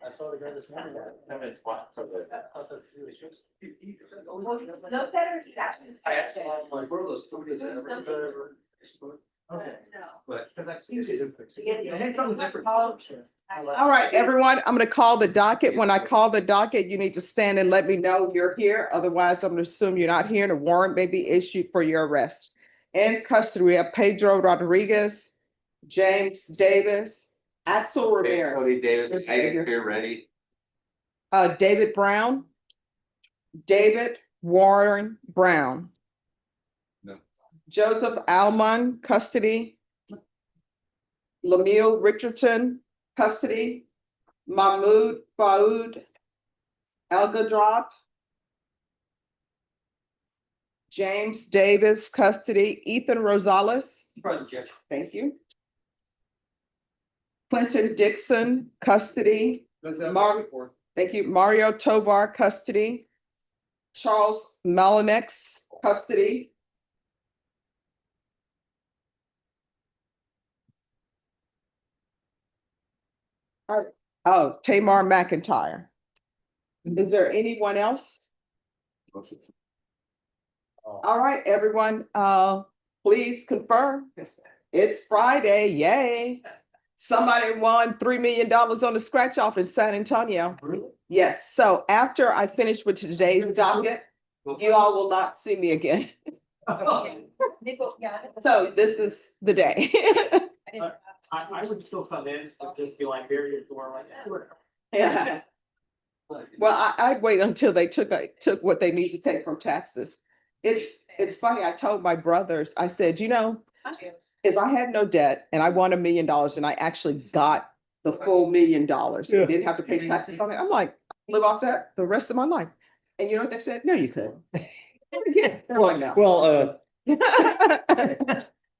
I saw the guy this morning. No better. I actually have like one of those photos that Okay. But, because I've seen it. All right, everyone, I'm gonna call the docket. When I call the docket, you need to stand and let me know you're here. Otherwise, I'm gonna assume you're not here and a warrant may be issued for your arrest. In custody, we have Pedro Rodriguez, James Davis, Axel Ramirez, Cody Davis, here ready. David Brown, David Warren Brown. No. Joseph Alman, custody. Lamel Richardson, custody. Mahmoud Faoud Algadrop. James Davis, custody. Ethan Rosales. Present, Judge. Thank you. Clinton Dixon, custody. Thank you. Mario Tobar, custody. Charles Mullenax, custody. Oh, Tamar McIntyre. Is there anyone else? All right, everyone, please confirm. It's Friday, yay. Somebody won $3 million on the scratch off in San Antonio. Really? Yes, so after I finish with today's docket, you all will not see me again. So this is the day. I would still come in and just be like, here, your door, like. Yeah. Well, I'd wait until they took what they need to take from taxes. It's funny, I told my brothers, I said, if I had no debt and I won $1 million and I actually got the full $1 million, Yeah. didn't have to pay taxes on it, I'm like, live off that the rest of my life. And you know what they said? No, you couldn't. Yeah, they're like, no. Well,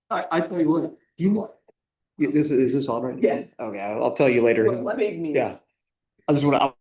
I tell you what, is this on right? now? Yeah. Okay, I'll tell you later. Well, let me. Yeah. I just want to.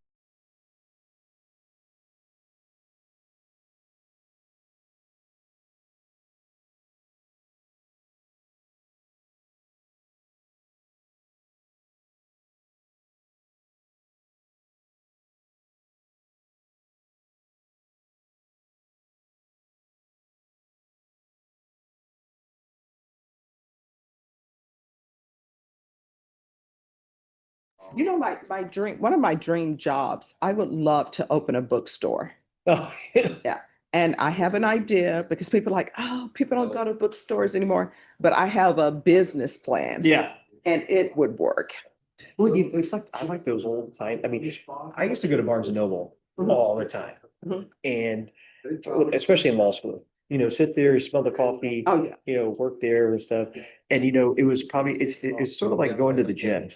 One of my dream jobs, I would love to open a bookstore. Oh, And I have an idea because people are like, oh, people don't go to bookstores anymore, but I have a business plan. yeah. And it would work. Well, it's like, I like those old time. I mean, I used to go to Barnes and Noble all the time. Mhm. And especially in law school, sit there, smell the coffee, Oh, yeah. work there and stuff. And, it was probably, it's sort of like going to the gym.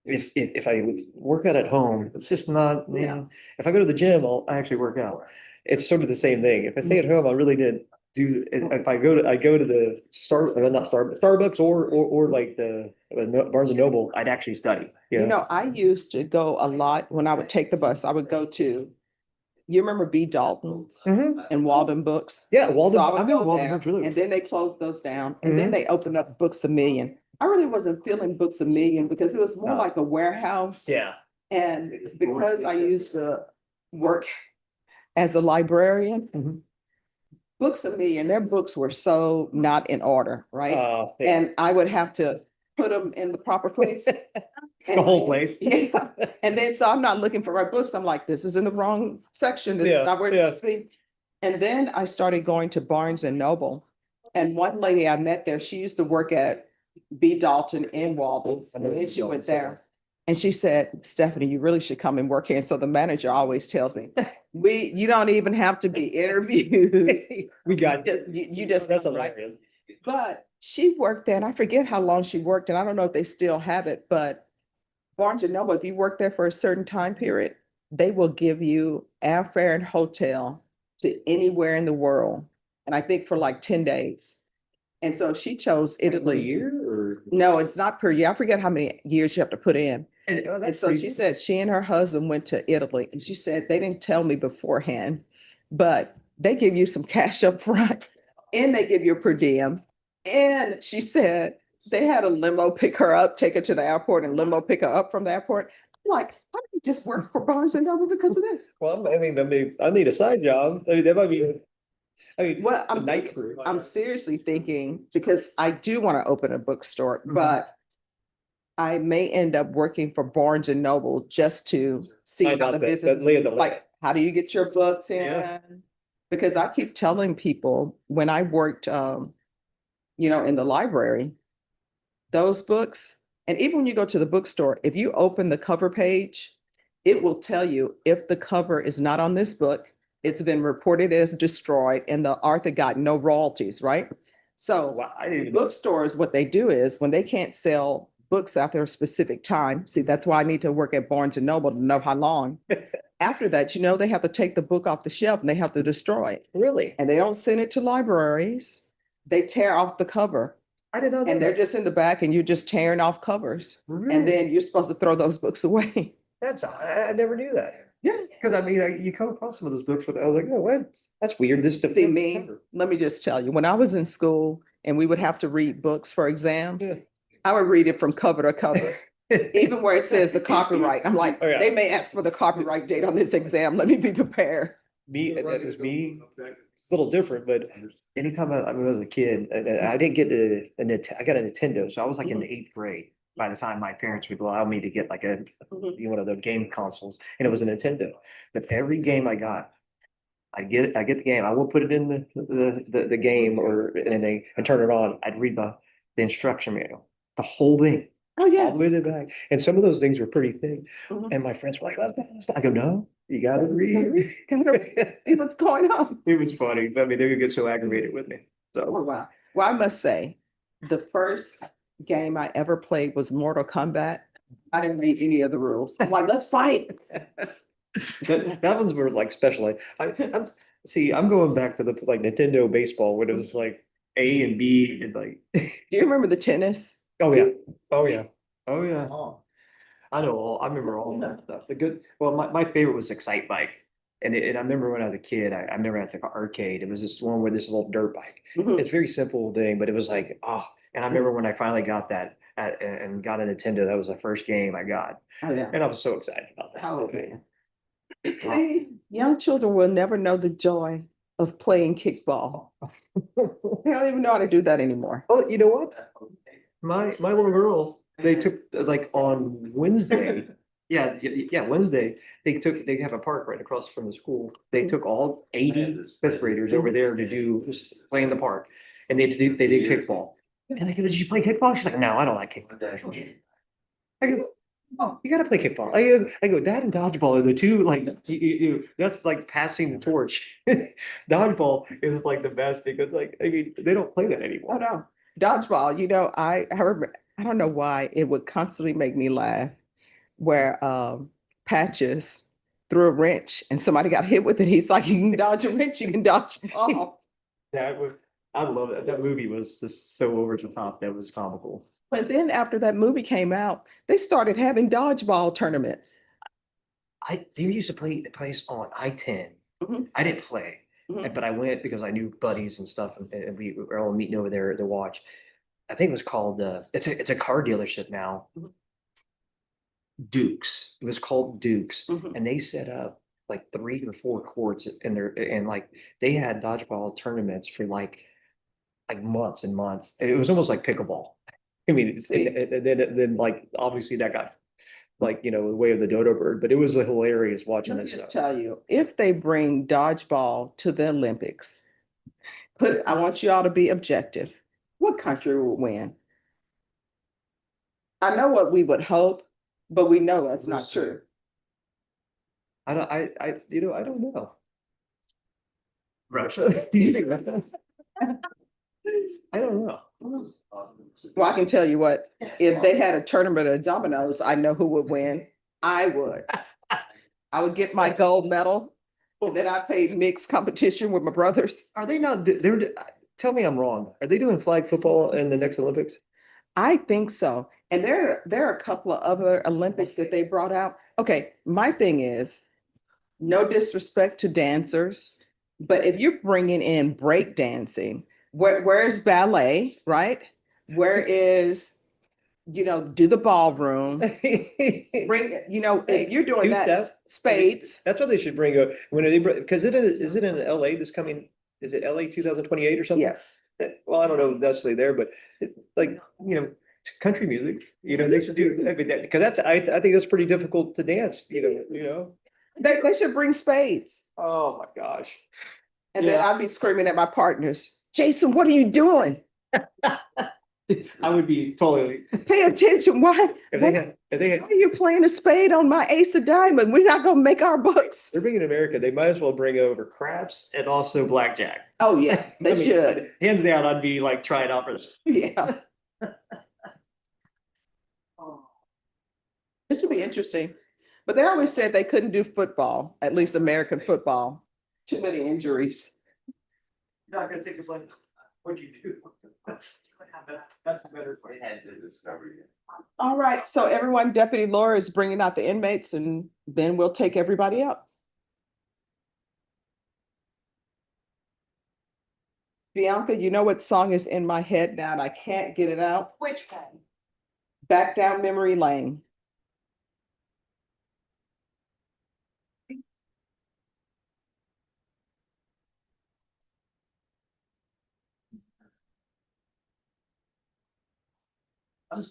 If I work out at home, it's just not, Yeah. if I go to the gym, I actually work out. It's sort of the same thing. If I stay at home, I really didn't do, if I go to the Starbucks or like the Barnes and Noble, I'd actually study. I used to go a lot when I would take the bus. I would go to, you remember B. Dalton's Mhm. and Walden Books? Yeah, Walden, So I would I know go Walden there, Books really. and then they closed those down, and then they opened up Books A Million. I really wasn't feeling Books A Million because it was more No. like a warehouse. Yeah. And because I used to work as a librarian, Mhm. Books A Million, their books were so not in order, right? Yeah. And I would have to put them in the proper place. The whole place. Yeah. And then, so I'm not looking for my books. I'm like, this is in the wrong section. This Yeah, is not where it yeah. needs to be. And then I started going to Barnes and Noble. And one lady I met there, she used to work at B. Dalton in Walden's. And then she went there. And she said, Stephanie, you really should come and work here. And so the manager always tells me, you don't even have to be interviewed. We got. You just. That's come, right? hilarious. But she worked there, and I forget how long she worked, and I don't know if they still have it, but Barnes and Noble, if you work there for a certain time period, they will give you airfare and hotel to anywhere in the world. And I think for like 10 days. And so she chose Italy. Year or? No, it's not per year. I forget how many years you have to put in. And so she said she and her husband went to Italy, and she said they didn't tell me beforehand, but they give you some cash up front and they give you a per diem. And she said they had a limo pick her up, take her to the airport, and limo pick her up from the airport. Like, I can just work for Barnes and Noble because of this. Well, I need a side job. I mean, that might be, Well, a night crew. I'm seriously thinking, because I do want to open a bookstore, but I may end up working for Barnes and Noble just to see Find how out the that business, lay of the land. like, how do you get your books Yeah. in? Because I keep telling people when I worked, in the library, those books, and even when you go to the bookstore, if you open the cover page, it will tell you if the cover is not on this book, it's been reported as destroyed and the author got no royalties, right? So Wow, I didn't even know. bookstores, what they do is when they can't sell books after a specific time, see, that's why I need to work at Barnes and Noble to know how long. After that, they have to take the book off the shelf and they have to destroy it. Really? And they don't send it to libraries. They tear off the cover I did not know and they're that. just in the back and you're just tearing off covers. Really? And then you're supposed to throw those books away. I never knew that. Yeah. Because you come across some of those books with, I was like, oh, what? That's weird. This stuff. See, me, let me just tell you, when I was in school and we would have to read books for exam, Yeah. I would read it from cover to cover. Even where it says the copyright, I'm like, Oh, yeah. they may ask for the copyright date on this exam. Let me be prepared. That was me. It's a little different, but anytime I was a kid, I didn't get I got a Nintendo, so I was like in the 8th grade by the time my parents would allow me to get like one of the game consoles, and it was a Nintendo. But every game I got, I get the game. I will put it in the game or anything and turn it on. I'd read the instruction manual, the whole thing. Oh, All yeah. the way to the back. And some of those things were pretty thick. Mhm. And my friends were like, I go, no, you gotta read. See what's going on. It was funny. I mean, they would get so aggravated with me. Oh, So wow. Well, I must say, the first game I ever played was Mortal Kombat. I didn't read any of the rules. I'm like, let's fight. that ones were like special. I'm going back to the like Nintendo baseball when it was like A and B and like Do you remember the tennis? oh yeah. Oh yeah. Oh yeah. I remember all that stuff. My favorite was Excite Bike. And I remember when I was a kid, I remember at the arcade, it was this one where this little dirt bike. Mhm. It's a very simple thing, but it was like, and I remember when I finally got that and got a Nintendo, that was the first game I got. Oh, yeah. And I was so excited about that. Oh, man. See, young children will never know the joy of playing kickball. They don't even know how to do that anymore. Oh, you know what? My little girl, they took like on Wednesday. Yeah, Wednesday, they have a park right across from the school. They took all 80 fifth graders over there to just play in the park. And they did kickball. And I go, did you play kickball? She's like, no, I don't like kickball. I go, oh, you gotta play kickball. I go, that and dodgeball are the two, like, that's like passing the torch. Dodgeball is like the best because like, I mean, they don't play that Oh, anymore. no. Dodgeball, I remember, I don't know why it would constantly make me laugh where Patches threw a wrench and somebody got hit with it. He's like, you can dodge a wrench, you can dodge a ball. I love it. That movie was just so over the top. That was comical. But then after that movie came out, they started having dodgeball tournaments. They used to play the place on I-10. Mhm. I didn't play, Mhm. but I went because I knew buddies and stuff, and we were all meeting over there to watch. I think it was called it's a car dealership now. Mhm. Dukes. It was called Dukes, Mhm. and they set up like 3 or 4 courts in there, and like they had dodgeball tournaments for like months and months. It was almost like pickleball. I mean, and then like obviously that got like the way of the dodo bird, but it was hilarious watching Let me this just stuff. tell you, if they bring dodgeball to the Olympics, I want you all to be objective. What country will win? I know what we would hope, but we know that's not true. I don't know. Russia. Do you think Russia? I don't know. Well, I can tell you what, if they had a tournament of dominoes, I know who would win. I would. I would get my gold medal, and then I played mixed competition with my brothers. Are they not? Tell me I'm wrong. Are they doing flag football in the next Olympics? I think so. And there are a couple of other Olympics that they brought out. Okay, my thing is, no disrespect to dancers, but if you're bringing in break dancing, where's ballet, right? Where is do the ballroom, bring, if you're doing Cute that, stuff. spades. That's what they should bring up when they, because is it in LA this coming, is it LA 2028 or something? Yes. Well, I don't know necessarily there, but like, country music, they should do, I mean, because I think that's pretty difficult to dance, They should bring spades. Oh my gosh. And then Yeah. I'd be screaming at my partners, Jason, what are you doing? I would be totally. Pay attention. Why If are you playing a spade on my ace of diamond? We're not gonna make our books. they're bringing America, they might as well bring over craps and also blackjack. Oh, yeah, they I mean, should. Hands down, I'd be like trying out for this. Yeah. It should be interesting. But they always said they couldn't do football, at least American football. Too many injuries. Not gonna take us like, what'd you do? That's a better They had to discover you. All right, so everyone, Deputy Laura is bringing out the inmates and then we'll take everybody up. Bianca, you know what song is in my head now and I can't get it out? Which one? Back Down Memory Lane. Come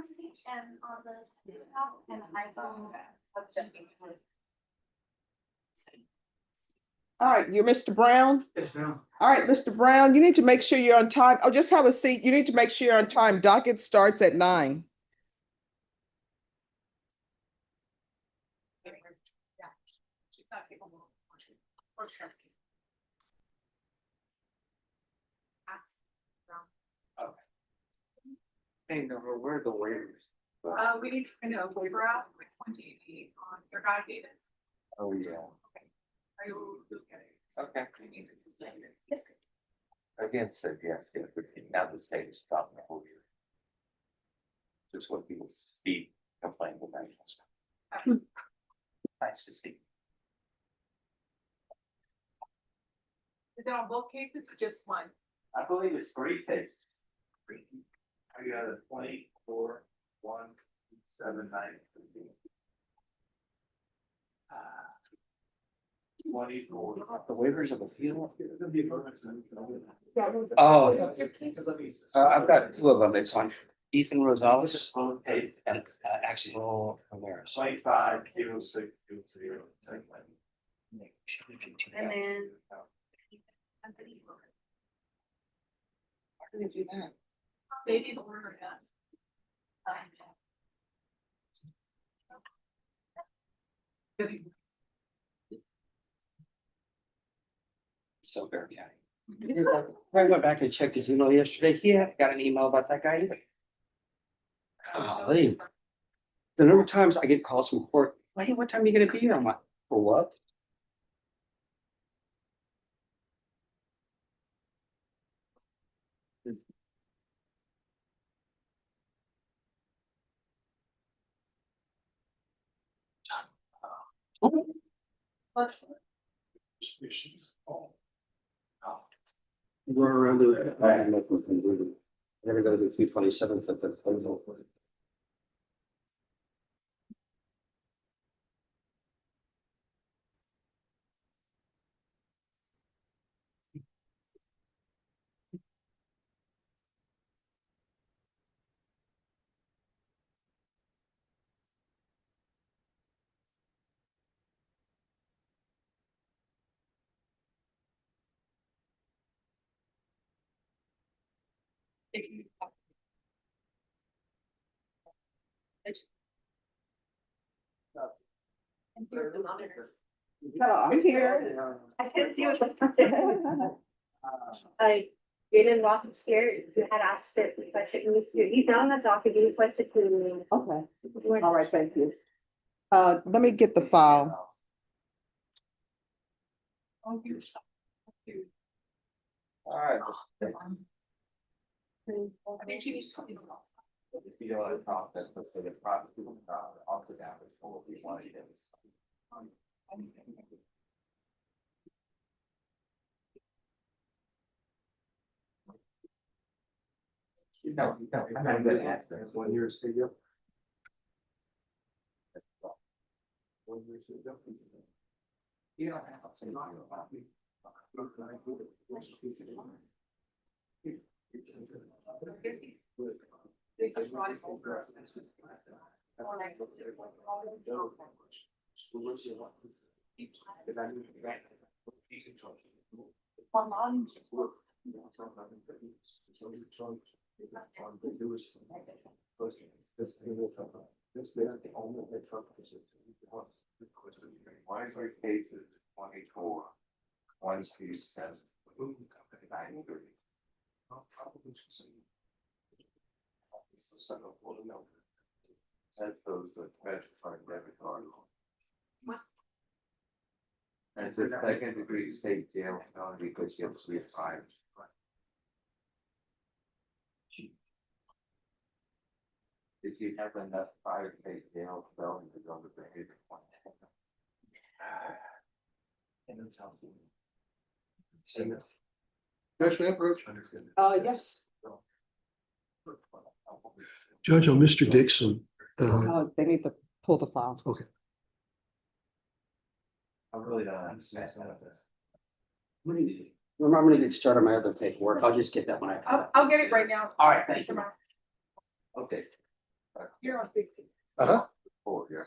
see Jen on this and iPhone. All right, you're Mr. Brown? Yes, ma'am. All right, Mr. Brown, you need to make sure you're on time. Oh, just have a seat. You need to make sure you're on time. Docket starts at 9. Hey, no, where are the waivers? We need to print a waiver out with 2080 on your guy Davis. Oh, yeah. Are you okay? Okay. Yes. Again, said yes, but now the state is dropping the whole year. Just what people see complain about. Nice to see. Is it on both cases or just one? I believe it's 3 cases. I got a 24, 1, 7, 9, 15. 24. The waivers of appeal? Oh, I've got 2 of them. It's on Ethan Rosales and Axel Ramirez. 25, 0, 6, 2, 0. And then. How do they do that? Maybe the order done. So Bear County. I went back and checked his email yesterday. He hadn't got an email about that guy either. Golly. The number of times I get calls from court, hey, what time are you gonna be here? I'm like, for what? Let's. We're around to it. I have no clue. Never go to the 227th, but that's. Hello, I'm here. I couldn't see what like Jaylen Ross is scared. You had asked it because I couldn't use you. He's not on the docket. He requested to. Okay, all right, thank you. Let me get the file. All right. I think she needs something. If you don't have process, so for the prosecutor, off the damage, or if you want to get this. No, I'm gonna ask that. 1 year studio. 1 year studio. You don't have to say no about me. They just brought us over. One of your cases, 24, 137. That's those credit card, debit card. And it says second degree state jail penalty because you have 3 times. Did you have enough prior state jail felony to go with the behavior point? Judge, may I approach? Yes, Judge, on Mr. Dixon, they need to pull the file. Okay. I really don't understand this. Remember, I'm gonna get started on my other paperwork. I'll just get that when I. I'll get it right now. All right, thank you. Okay. You're on Dixon. uh-huh, Oh, yeah.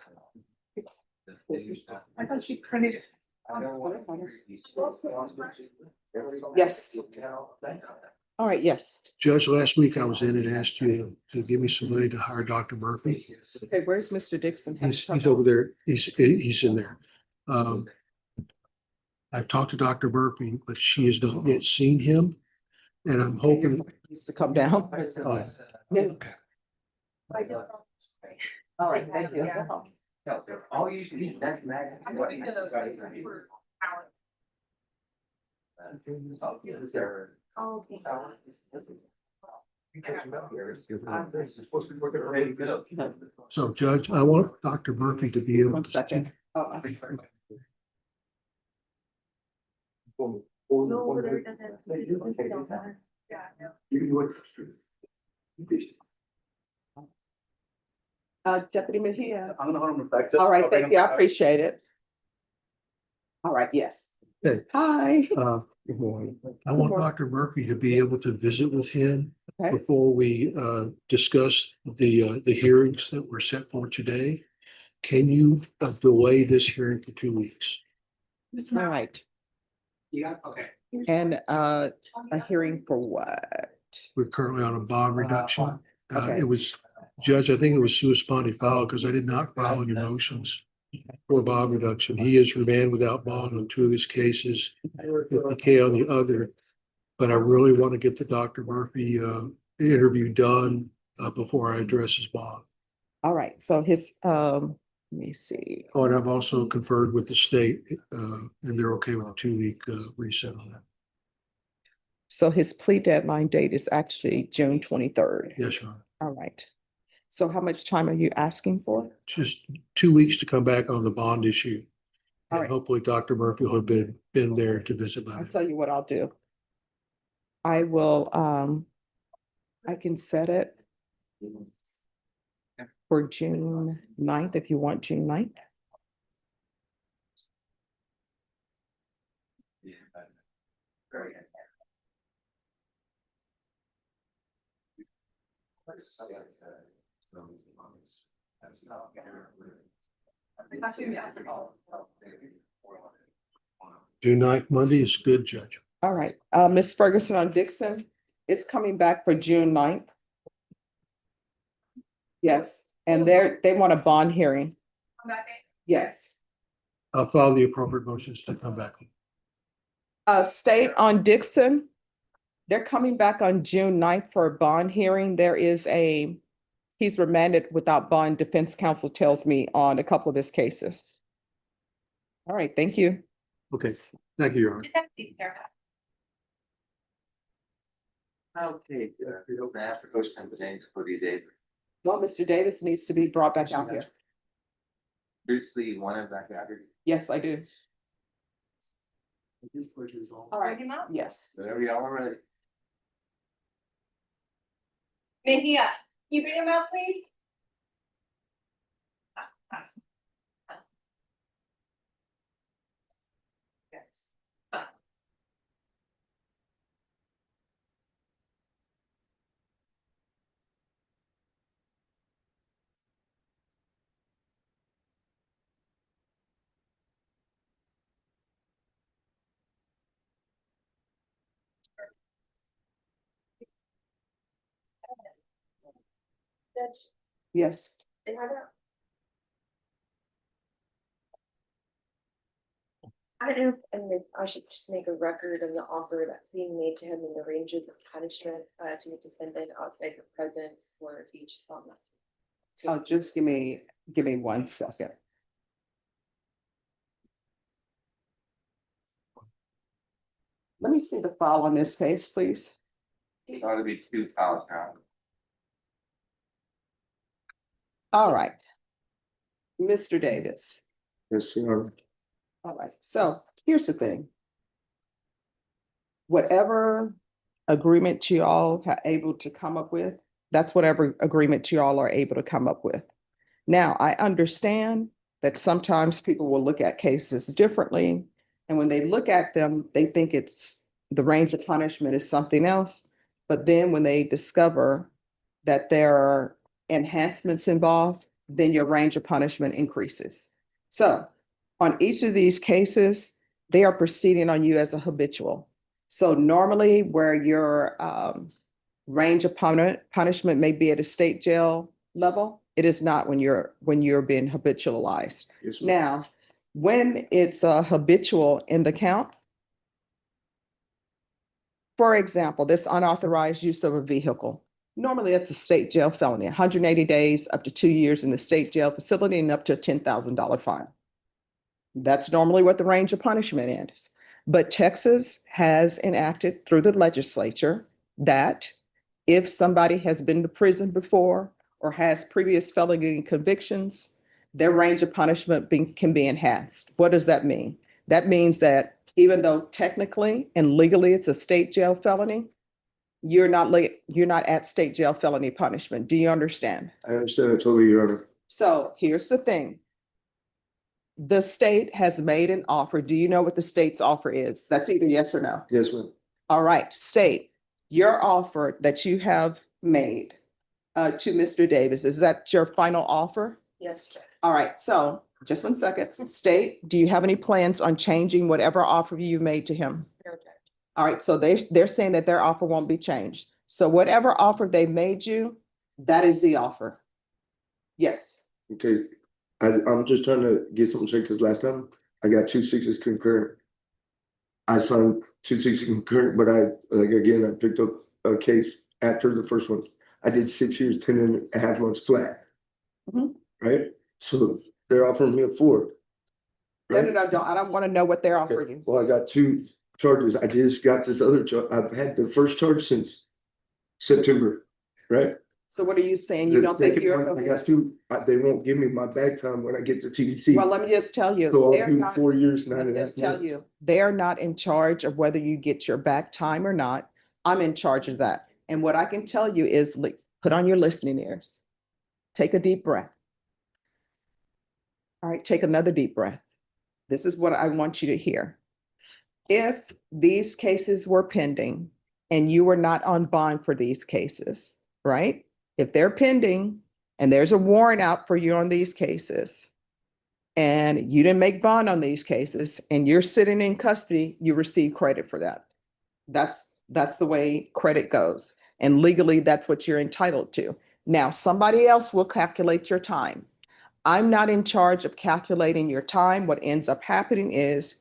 I thought she printed it. I don't want. Yes. All right, yes. Judge, last week I was in and asked you to give me some money to hire Dr. Murphy. Okay, where's Mr. Dixon? He's over there. He's in there. I've talked to Dr. Murphy, but she has not yet seen him. And I'm hoping, Needs to come down. oh, All right, thank you. All you should eat, that's mad. I'm putting the for hour. Oh, okay. so Judge, I want Dr. Murphy to be able One to. second. No, there doesn't. Yeah, no. Deputy Mejia. I'm gonna hold him back. All right, thank you. I appreciate it. All right, yes. Hey. Hi. Good morning. I want morning. Dr. Murphy to be able to visit with him Okay. before we discuss the hearings that were set for today. Can you delay this hearing for 2 weeks? All right. Yeah, okay. And a hearing for what? We're currently on a bond reduction. Okay. It was, Judge, I think it was sua sponte filed because I did not file any motions for bond reduction. He is remanded without bond on 2 of his cases, 50K on the other. But I really want to get the Dr. Murphy interview done before I address his bond. All right, so his, let me see. Oh, and I've also conferred with the state and they're okay with a 2-week reset on that. So his plea deadline date is actually June 23rd. Yes, Your Honor. All right. So how much time are you asking for? Just 2 weeks to come back on the bond issue. All And right. hopefully Dr. Murphy will have been there to visit by I'll then. tell you what I'll do. I will, I can set it for June 9th, if you want June 9th. June 9th, Monday is good, Judge. All right, Ms. Ferguson on Dixon is coming back for June 9th. Yes, and they want a bond hearing. On that day. Yes. I'll file the appropriate motions to come back. State on Dixon, they're coming back on June 9th for a bond hearing. He's remanded without bond, defense counsel tells me, on a couple of his cases. All right, thank you. Okay, thank you, Your Honor. Just have to see, sir. Okay, the Africa spent the name Cody Davis. Well, Mr. Davis needs to be brought back out here. Previously, you wanted back out here. Yes, I do. All right, Bring him out? yes. Whenever y'all are ready. Mejia, you bring him out, please? Yes. Judge, Yes. and have it. I don't know, and I should just make a record of the offer that's being made to him and the ranges of punishment to the defendant outside the presence or if he just found that. Oh, just give me 1 second. Let me see the file on this case, please. It ought to be 2 pounds now. All right. Mr. Davis. Yes, Your Honor. All right, so here's the thing. Whatever agreement you all are able to come up with, that's whatever agreement you all are able to come up with. Now, I understand that sometimes people will look at cases differently, and when they look at them, they think it's the range of punishment is something else. But then when they discover that there are enhancements involved, then your range of punishment increases. So on each of these cases, they are proceeding on you as a habitual. So normally where your range of punishment may be at a state jail level, it is not when you're being habitualized. Yes, ma'am. Now, when it's a habitual in the count, for example, this unauthorized use of a vehicle, normally that's a state jail felony, 180 days, up to 2 years in the state jail facility and up to a $10,000 fine. That's normally what the range of punishment is. But Texas has enacted through the legislature that if somebody has been to prison before or has previous felony convictions, their range of punishment can be enhanced. What does that mean? That means that even though technically and legally it's a state jail felony, you're not at state jail felony punishment. Do you understand? I understand it totally, Your Honor. So here's the thing. The state has made an offer. Do you know what the state's offer is? That's either yes or no. Yes, ma'am. All right, state, your offer that you have made to Mr. Davis, is that your final offer? Yes, Judge. All right, so just 1 second. State, do you have any plans on changing whatever offer you made to him? No, Judge. All right, so they're saying that their offer won't be changed. So whatever offer they made you, that is the offer. Yes. Okay, I'm just trying to get something straight, because last time I got 2 6s concurrent. I signed 2 6s concurrent, but I picked up a case after the first one. I did 6 years, 10.5 months flat. Mhm. Right? So they're offering me a 4. No, I don't want to know what they're offering you. Well, I got 2 charges. I just got this other charge. I've had the first charge since September, right? So what are you saying? You The don't think second you're? one, I got 2, they won't give me my back time when I get to TDC. Well, let me just tell you. So I'll they're do not- 4 years, Let me 9.5 just tell months. you, they are not in charge of whether you get your back time or not. I'm in charge of that. And what I can tell you is put on your listening ears. Take a deep breath. All right, take another deep breath. This is what I want you to hear. If these cases were pending and you were not on bond for these cases, right? If they're pending and there's a warrant out for you on these cases and you didn't make bond on these cases and you're sitting in custody, you receive credit for that. That's the way credit goes. And legally, that's what you're entitled to. Now, somebody else will calculate your time. I'm not in charge of calculating your time. What ends up happening is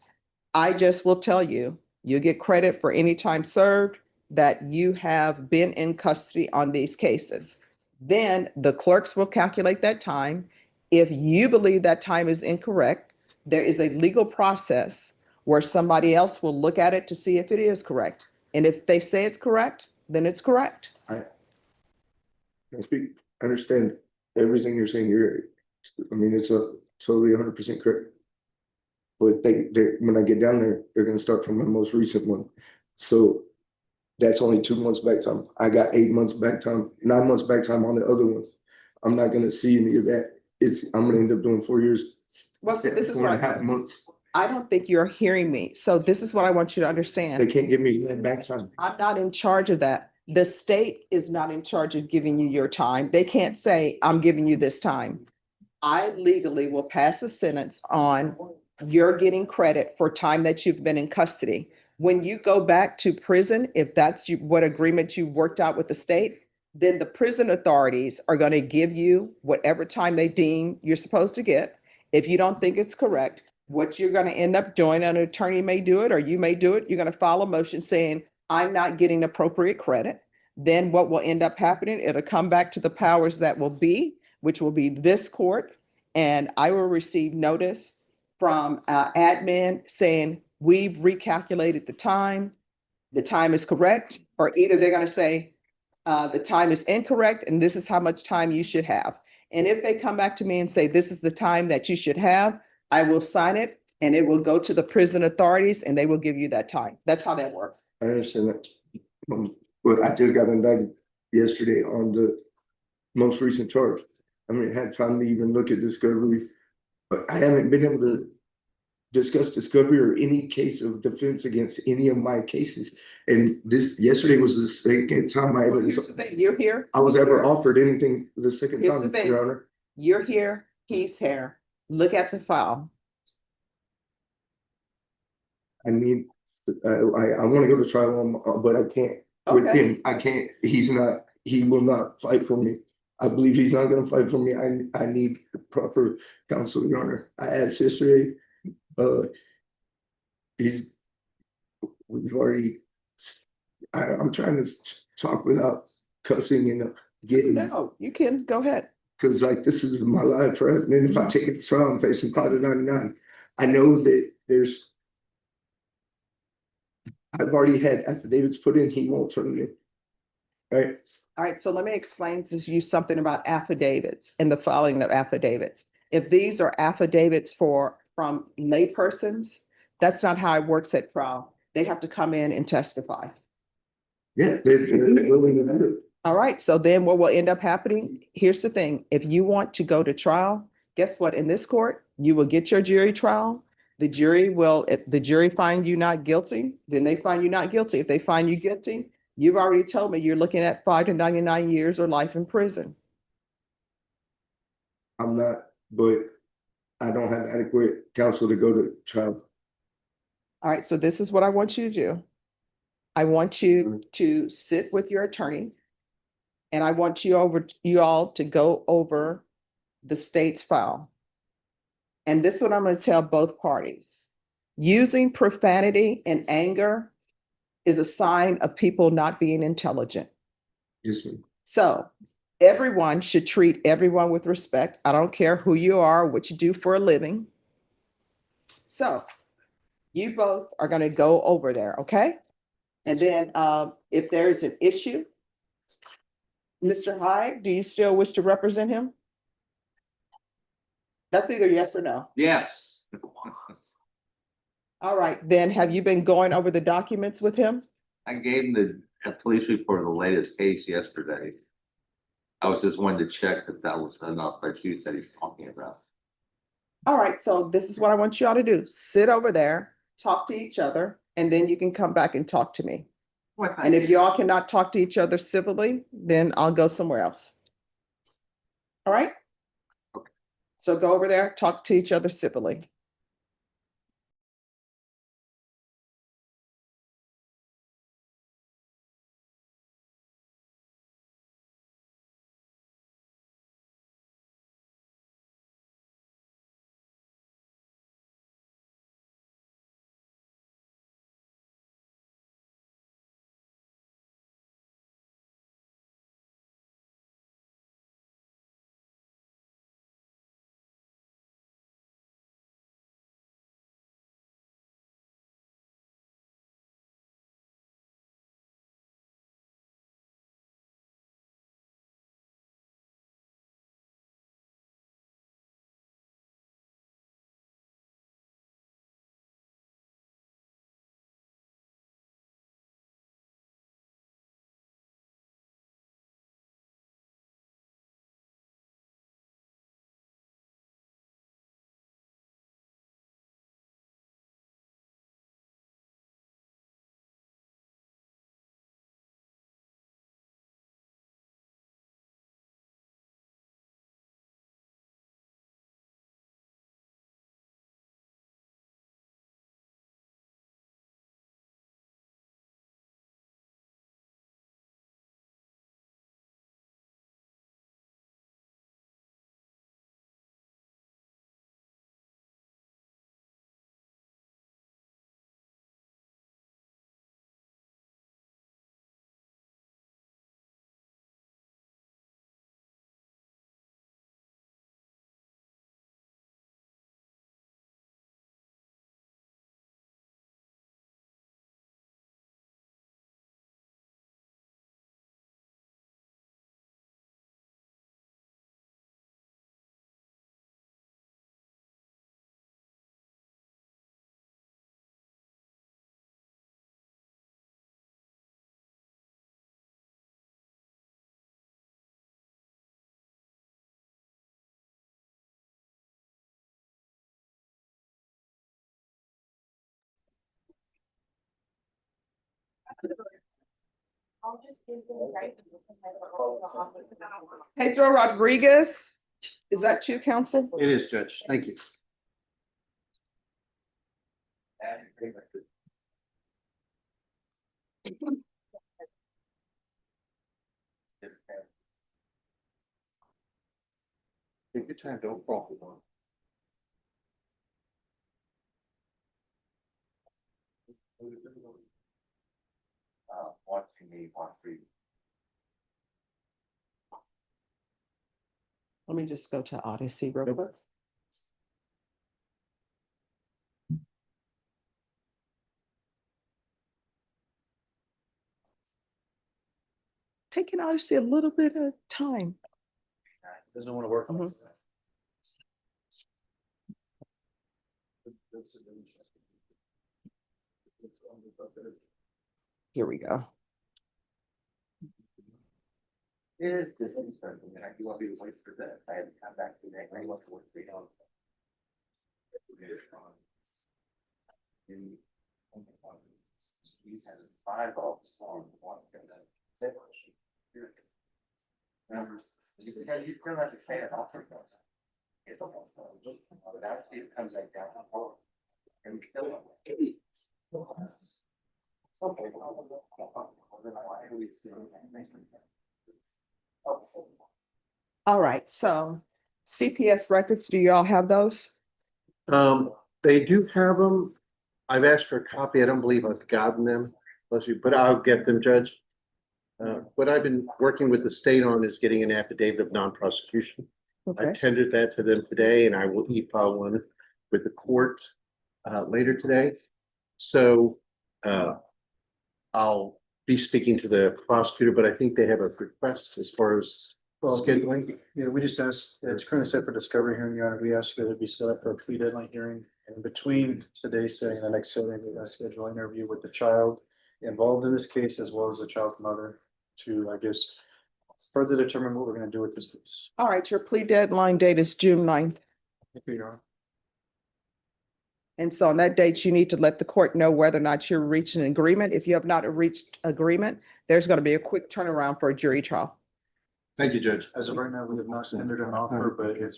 I just will tell you, you get credit for any time served that you have been in custody on these cases. Then the clerks will calculate that time. If you believe that time is incorrect, there is a legal process where somebody else will look at it to see if it is correct. And if they say it's correct, then it's correct. I speak, I understand everything you're saying here. I mean, it's a totally 100% correct. But when I get down there, they're gonna start from the most recent one. So that's only 2 months back time. I got 8 months back time, 9 months back time on the other one. I'm not gonna see any of that. I'm gonna end up doing 4 years. Well, see, this is 4.5 what- months. I don't think you're hearing me. So this is what I want you to understand. They can't give me that back time. I'm not in charge of that. The state is not in charge of giving you your time. They can't say, I'm giving you this time. I legally will pass a sentence on you're getting credit for time that you've been in custody. When you go back to prison, if that's what agreement you worked out with the state, then the prison authorities are going to give you whatever time they deem you're supposed to get. If you don't think it's correct, what you're going to end up doing, an attorney may do it or you may do it, you're going to file a motion saying, I'm not getting appropriate credit. Then what will end up happening, it'll come back to the powers that will be, which will be this court. And I will receive notice from admin saying, we've recalculated the time is correct, or either they're going to say, the time is incorrect and this is how much time you should have. And if they come back to me and say, this is the time that you should have, I will sign it and it will go to the prison authorities and they will give you that time. That's how that works. I understand that. But I just got indicted yesterday on the most recent charge. I mean, I had time to even look at discovery, but I haven't been able to discuss discovery or any case of defense against any of my cases. And this, yesterday was the second time I ever, Here's the thing, you're here. I was ever offered anything the second Here's the time, thing. Your Honor. You're here, he's here. Look at the file. I mean, I want to go to trial, but I can't with Okay. him. I can't, he will not fight for me. I believe he's not gonna fight for me. I need proper counsel, Your Honor. I asked yesterday, we've already, I'm trying to talk without cussing and getting, No, you can, go ahead. cause like, this is my life, right? And if I take it to trial and face him 5 to 99, I know that I've already had affidavits put in, he won't turn me. Right? All right, so let me explain to you something about affidavits and the filing of affidavits. If these are affidavits from laypersons, that's not how it works at trial. They have to come in and testify. Yeah, they're willing to do it. All right, so then what will end up happening? Here's the thing. If you want to go to trial, guess what? In this court, you will get your jury trial. The jury will, if the jury find you not guilty, then they find you not guilty. If they find you guilty, you've already told me you're looking at 5 to 99 years or life in prison. I'm not, but I don't have adequate counsel to go to trial. All right, so this is what I want you to do. I want you to sit with your attorney and I want you all to go over the state's file. And this is what I'm going to tell both parties. Using profanity and anger is a sign of people not being intelligent. Yes, ma'am. So everyone should treat everyone with respect. I don't care who you are, what you do for a living. So you both are going to go over there, okay? And then if there is an issue, Mr. Hyde, do you still wish to represent him? That's either yes or no. Yes. All right, then have you been going over the documents with him? I gave him the police report of the latest case yesterday. I was just wanting to check that that was enough issues that he's talking about. All right, so this is what I want you all to do. Sit over there, talk to each other, and then you can come back and talk to me. And if you all cannot talk to each other civilly, then I'll go somewhere else. All right? Okay. So go over there, talk to each other civilly. Pedro Rodriguez, is that you, counsel? It is, Judge. Thank you. Take your time, don't fall. Watching me, watching. Let me just go to Odyssey real quick. Taking Odyssey a little bit of time. Doesn't want to work. Mhm. Here we go. It is just interesting, and I do want to be wait for that. I had to come back today. I want to work they don't. He's had 5 balls on one. You don't have to pay it off. It's almost, but actually it comes like down. And kill it. All right, so CPS records, do you all have those? They do have them. I've asked for a copy. I don't believe I've gotten them, but I'll get them, Judge. What I've been working with the state on is getting an affidavit of non-prosecution. I Okay, tendered that to them today, and I will e-file one with the court later today. So I'll be speaking to the prosecutor, but I think they have a request as far as scheduling. Yeah, we just asked, it's currently set for discovery hearing, Your Honor. We asked that it be set up for a plea deadline hearing. And between today's setting and the next setting, we're gonna schedule an interview with the child involved in this case, as well as the child's mother, to, I guess, further determine what we're gonna do with this case. all right, your plea deadline date is June 9th. Thank you, Your Honor. And so on that date, you need to let the court know whether or not you're reaching an agreement. If you have not reached agreement, there's going to be a quick turnaround for a jury trial. Thank you, Judge. As of right now, we have not tendered an offer, but if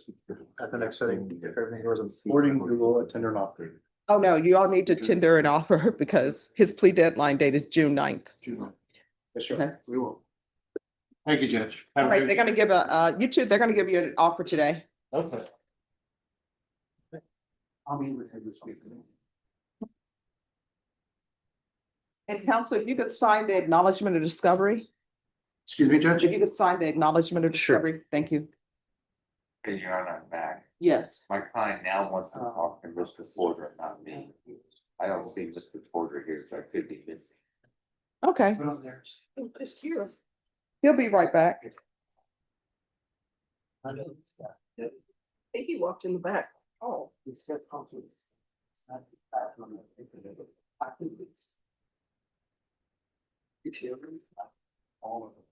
at the next setting, if everything goes according, we will tender an offer. Oh, no, you all need to tender an offer because his plea deadline date is June 9th. Yes, Okay. sure, we will. Thank you, Judge. All right, they're going to give they're going to give you an offer today. Okay. I'll meet with him this week. And counsel, if you could sign the acknowledgement of discovery, Excuse me, Judge? if you could sign the acknowledgement of Sure. discovery, thank you. And you're on our back. Yes. My client now wants to talk to Mr. Porter, not me. I don't see Mr. Porter here, so I could be missing. Okay. Put on there. It's here. He'll be right back. I know it's not. I think he walked in the back. Oh. It's got conflicts. It's not bad on the- I think it's. It's here. All of them.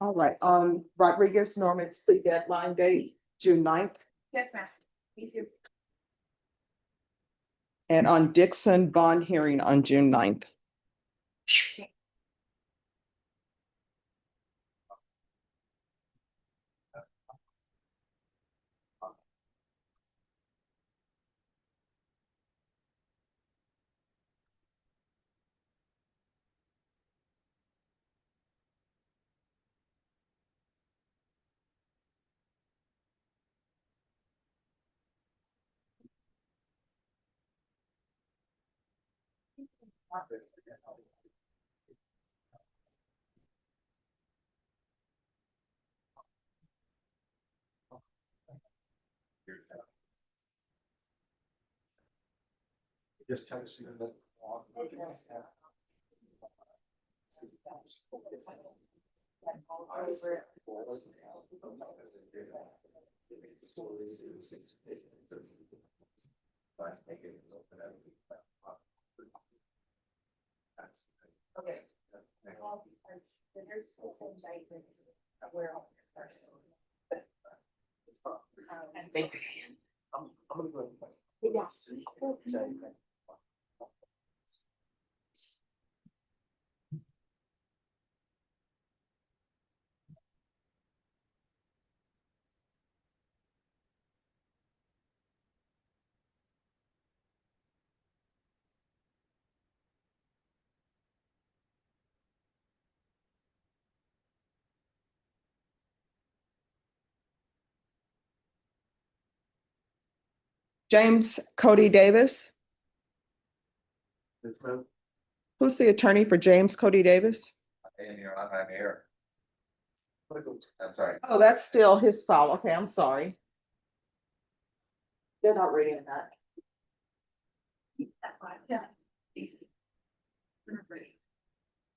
All right, Rodriguez, Norman's plea deadline date, June 9th. Yes, ma'am. Thank you. And on Dixon, bond hearing on June 9th. Just tell us. Okay. There's also indictments where. Thank you. James Cody Davis. Who's the attorney for James Cody Davis? I'm here. I'm sorry. Oh, that's still his file. Okay, I'm sorry. They're not reading that. Yeah.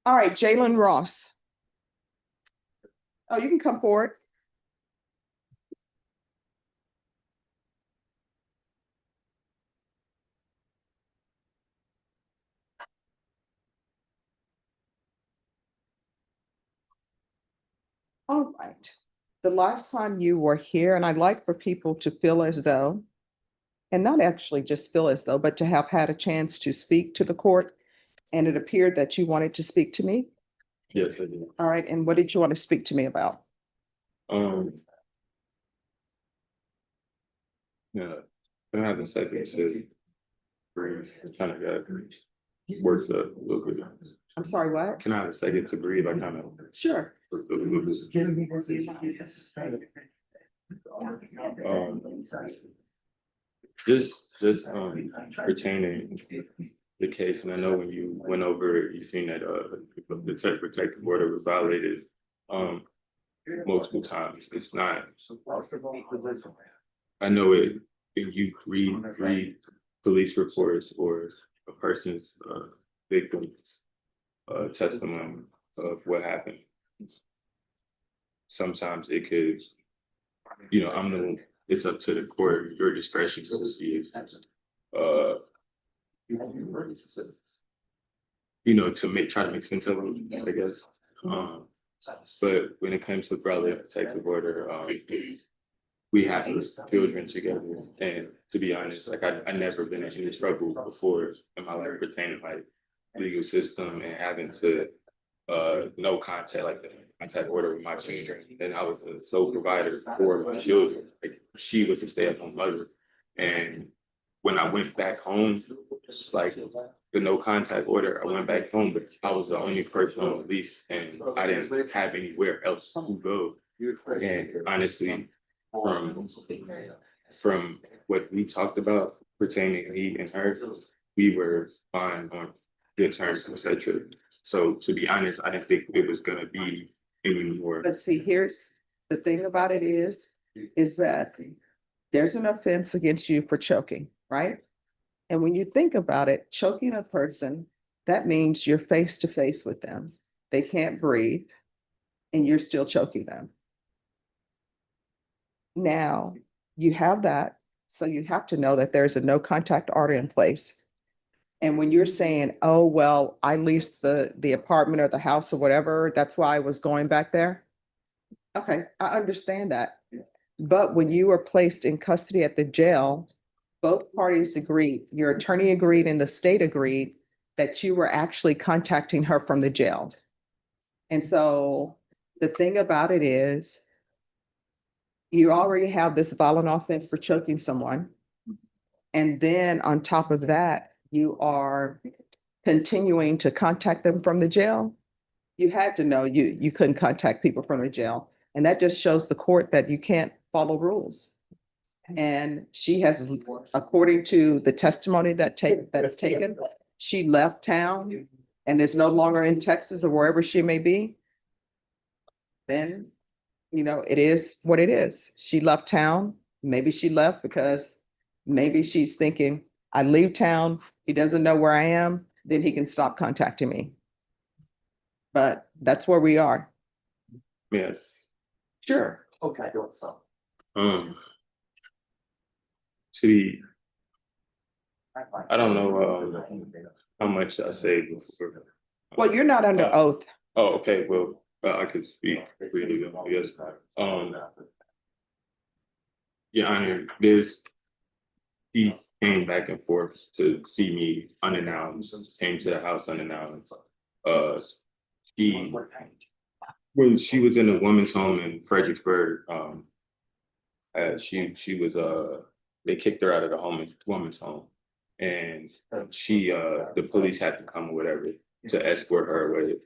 All right, Jaylen Ross. Oh, you can come forward. All right. The last time you were here, and I'd like for people to feel as though, and not actually just feel as though, but to have had a chance to speak to the court. And it appeared that you wanted to speak to me. Yes, I did. All right, and what did you want to speak to me about? Yeah, I have a second to breathe. Kind of got worked up a little bit. I'm sorry, what? Can I have a second to breathe? I kind of Sure. worked up a little bit. Just pertaining the case, and I know when you went over it, you seen that the protective order was violated multiple times. It's not. I know it. If you read police reports or a person's victim's testimony of what happened, sometimes it could, it's up to the court, your discretion to see if, try to make sense of it, I guess. But when it comes to probably a protective order, we have children together, and to be honest, like I never been in any trouble before in my life pertaining like legal system and having to no contact, like the contact order with my children. And I was a sole provider for my children. Like she was a stay-at-home mother. And when I went back home, like the no contact order, I went back home, but I was the only person on the lease and I didn't have anywhere else to go. And honestly, from what we talked about pertaining me and her, we were fine on good terms, etc. So to be honest, I didn't think it was gonna be any more. But see, here's the thing about it is that there's an offense against you for choking, right? And when you think about it, choking a person, that means you're face to face with them. They can't breathe and you're still choking them. Now, you have that, so you have to know that there's a no contact order in place. And when you're saying, oh, well, I leased the apartment or the house or whatever, that's why I was going back there. Okay, I understand that. But when you were placed in custody at the jail, both parties agreed, your attorney agreed and the state agreed that you were actually contacting her from the jail. And so the thing about it is, you already have this violent offense for choking someone. And then on top of that, you are continuing to contact them from the jail. You had to know you couldn't contact people from the jail. And that just shows the court that you can't follow rules. And she has, according to the testimony that's taken, she left town and is no longer in Texas or wherever she may be. Then, it is what it is. She left town. Maybe she left because maybe she's thinking, I leave town, he doesn't know where I am, then he can stop contacting me. But that's where we are. Yes. Sure. Okay. I don't know how much I say before. Well, you're not under oath. Oh, okay, well, I could speak freely, yes. Your Honor, there's She came back and forth to see me unannounced, came to the house unannounced. She, when she was in a woman's home in Fredericksburg, she was, they kicked her out of the woman's home. And she, the police had to come or whatever to escort her away.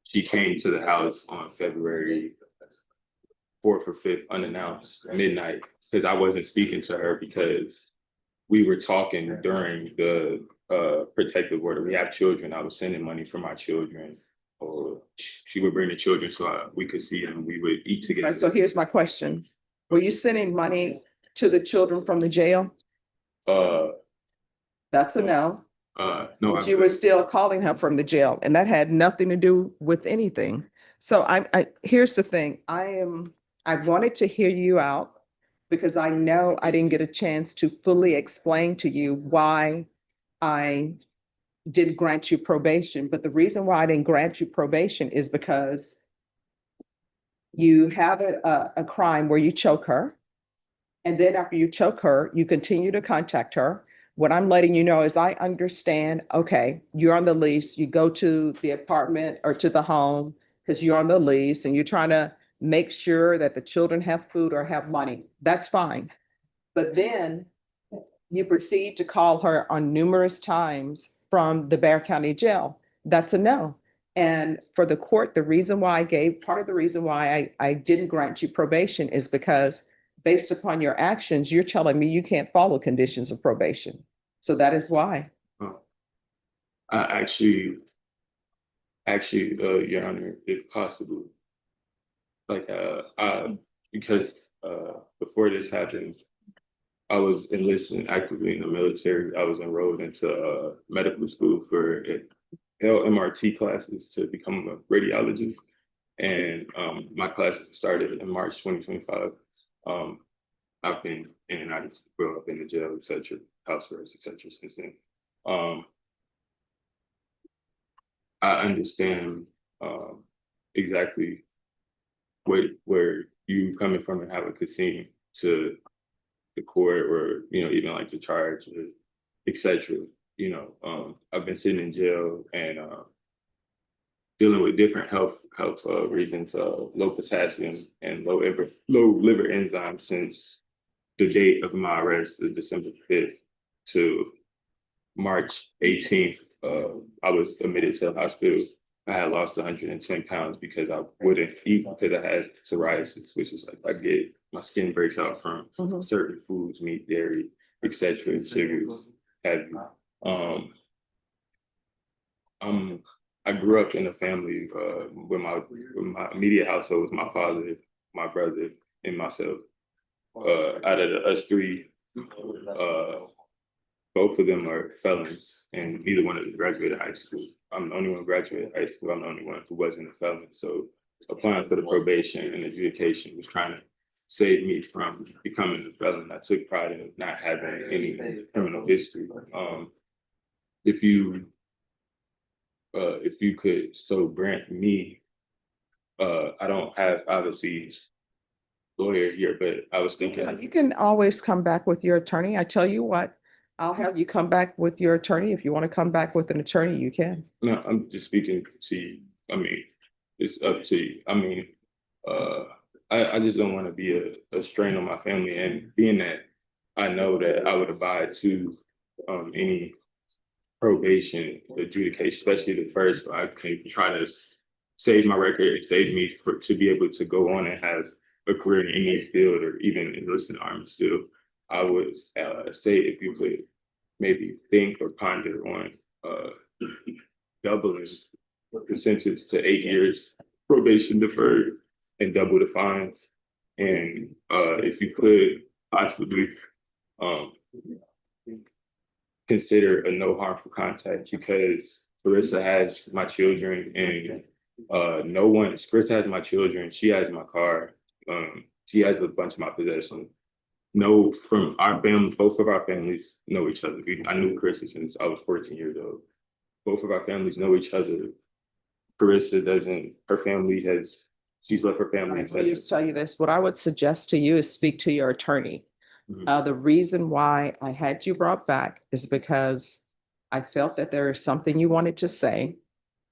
She came to the house on February 4th or 5th, unannounced, midnight, because I wasn't speaking to her because we were talking during the protective order. We have children. I was sending money for my children, or she would bring the children so we could see them. We would eat together. Right, so here's my question. Were you sending money to the children from the jail? That's a no. No, But you were still calling her from the jail, and that had nothing to do with anything. So here's the thing. I wanted to hear you out because I know I didn't get a chance to fully explain to you why I didn't grant you probation. But the reason why I didn't grant you probation is because you have a crime where you choke her. And then after you choke her, you continue to contact her. What I'm letting you know is I understand, okay, you're on the lease, you go to the apartment or to the home because you're on the lease and you're trying to make sure that the children have food or have money. That's fine. But then you proceed to call her on numerous times from the Bexar County Jail. That's a no. And for the court, part of the reason why I didn't grant you probation is because based upon your actions, you're telling me you can't follow conditions of probation. So that is why. Actually, Your Honor, if possible, like, because before this happened, I was enlisted actively in the military. I was enrolled into medical school for LMRT classes to become a radiologist. And my classes started in March 2025. I've been in and out, grew up in the jail, etc., house arrest, etc. since then. I understand exactly where you coming from and how it could seem to the court, or even like the charge, or etc. I've been sitting in jail and dealing with different health reasons, low potassium and low liver enzymes since the date of my arrest, December 5th to March 18th. I was admitted to the hospital. I had lost 110 pounds because I wouldn't eat because I had psoriasis, which is like my skin breaks out from certain foods, meat, dairy, etc., sugars, have you. I grew up in a family with my immediate household was my father, my brother, and myself. Out of us three, both of them are felons, and neither one of them graduated high school. I'm the only one who graduated high school. I'm the only one who wasn't a felon. So applying for the probation and adjudication was trying to save me from becoming a felon. I took pride in not having any criminal history. If you could so grant me, I don't have obviously lawyer here, but I was thinking You can always come back with your attorney. I tell you what, I'll have you come back with your attorney. If you want to come back with an attorney, you can. no, I'm just speaking to you. I mean, it's up to you. I mean, I just don't want to be a strain on my family, and being that I know that I would abide to any probation adjudication, especially the first. I can try to save my record and save me to be able to go on and have a career in any field or even enlist in the Army still. I would say if you could maybe think or ponder on doubling the sentence to 8 years probation deferred and double the fines. And if you could possibly consider a no harmful contact, because Carissa has my children and Carissa has my children, she has my car, she has a bunch of my possessions. No, from our family, both of our families know each other. I knew Carissa since I was 14 years old. Both of our families know each other. Carissa doesn't, she's left her family. Let me just tell you this, what I would suggest to you is speak to your attorney. The reason why I had you brought back is because I felt that there is something you wanted to say.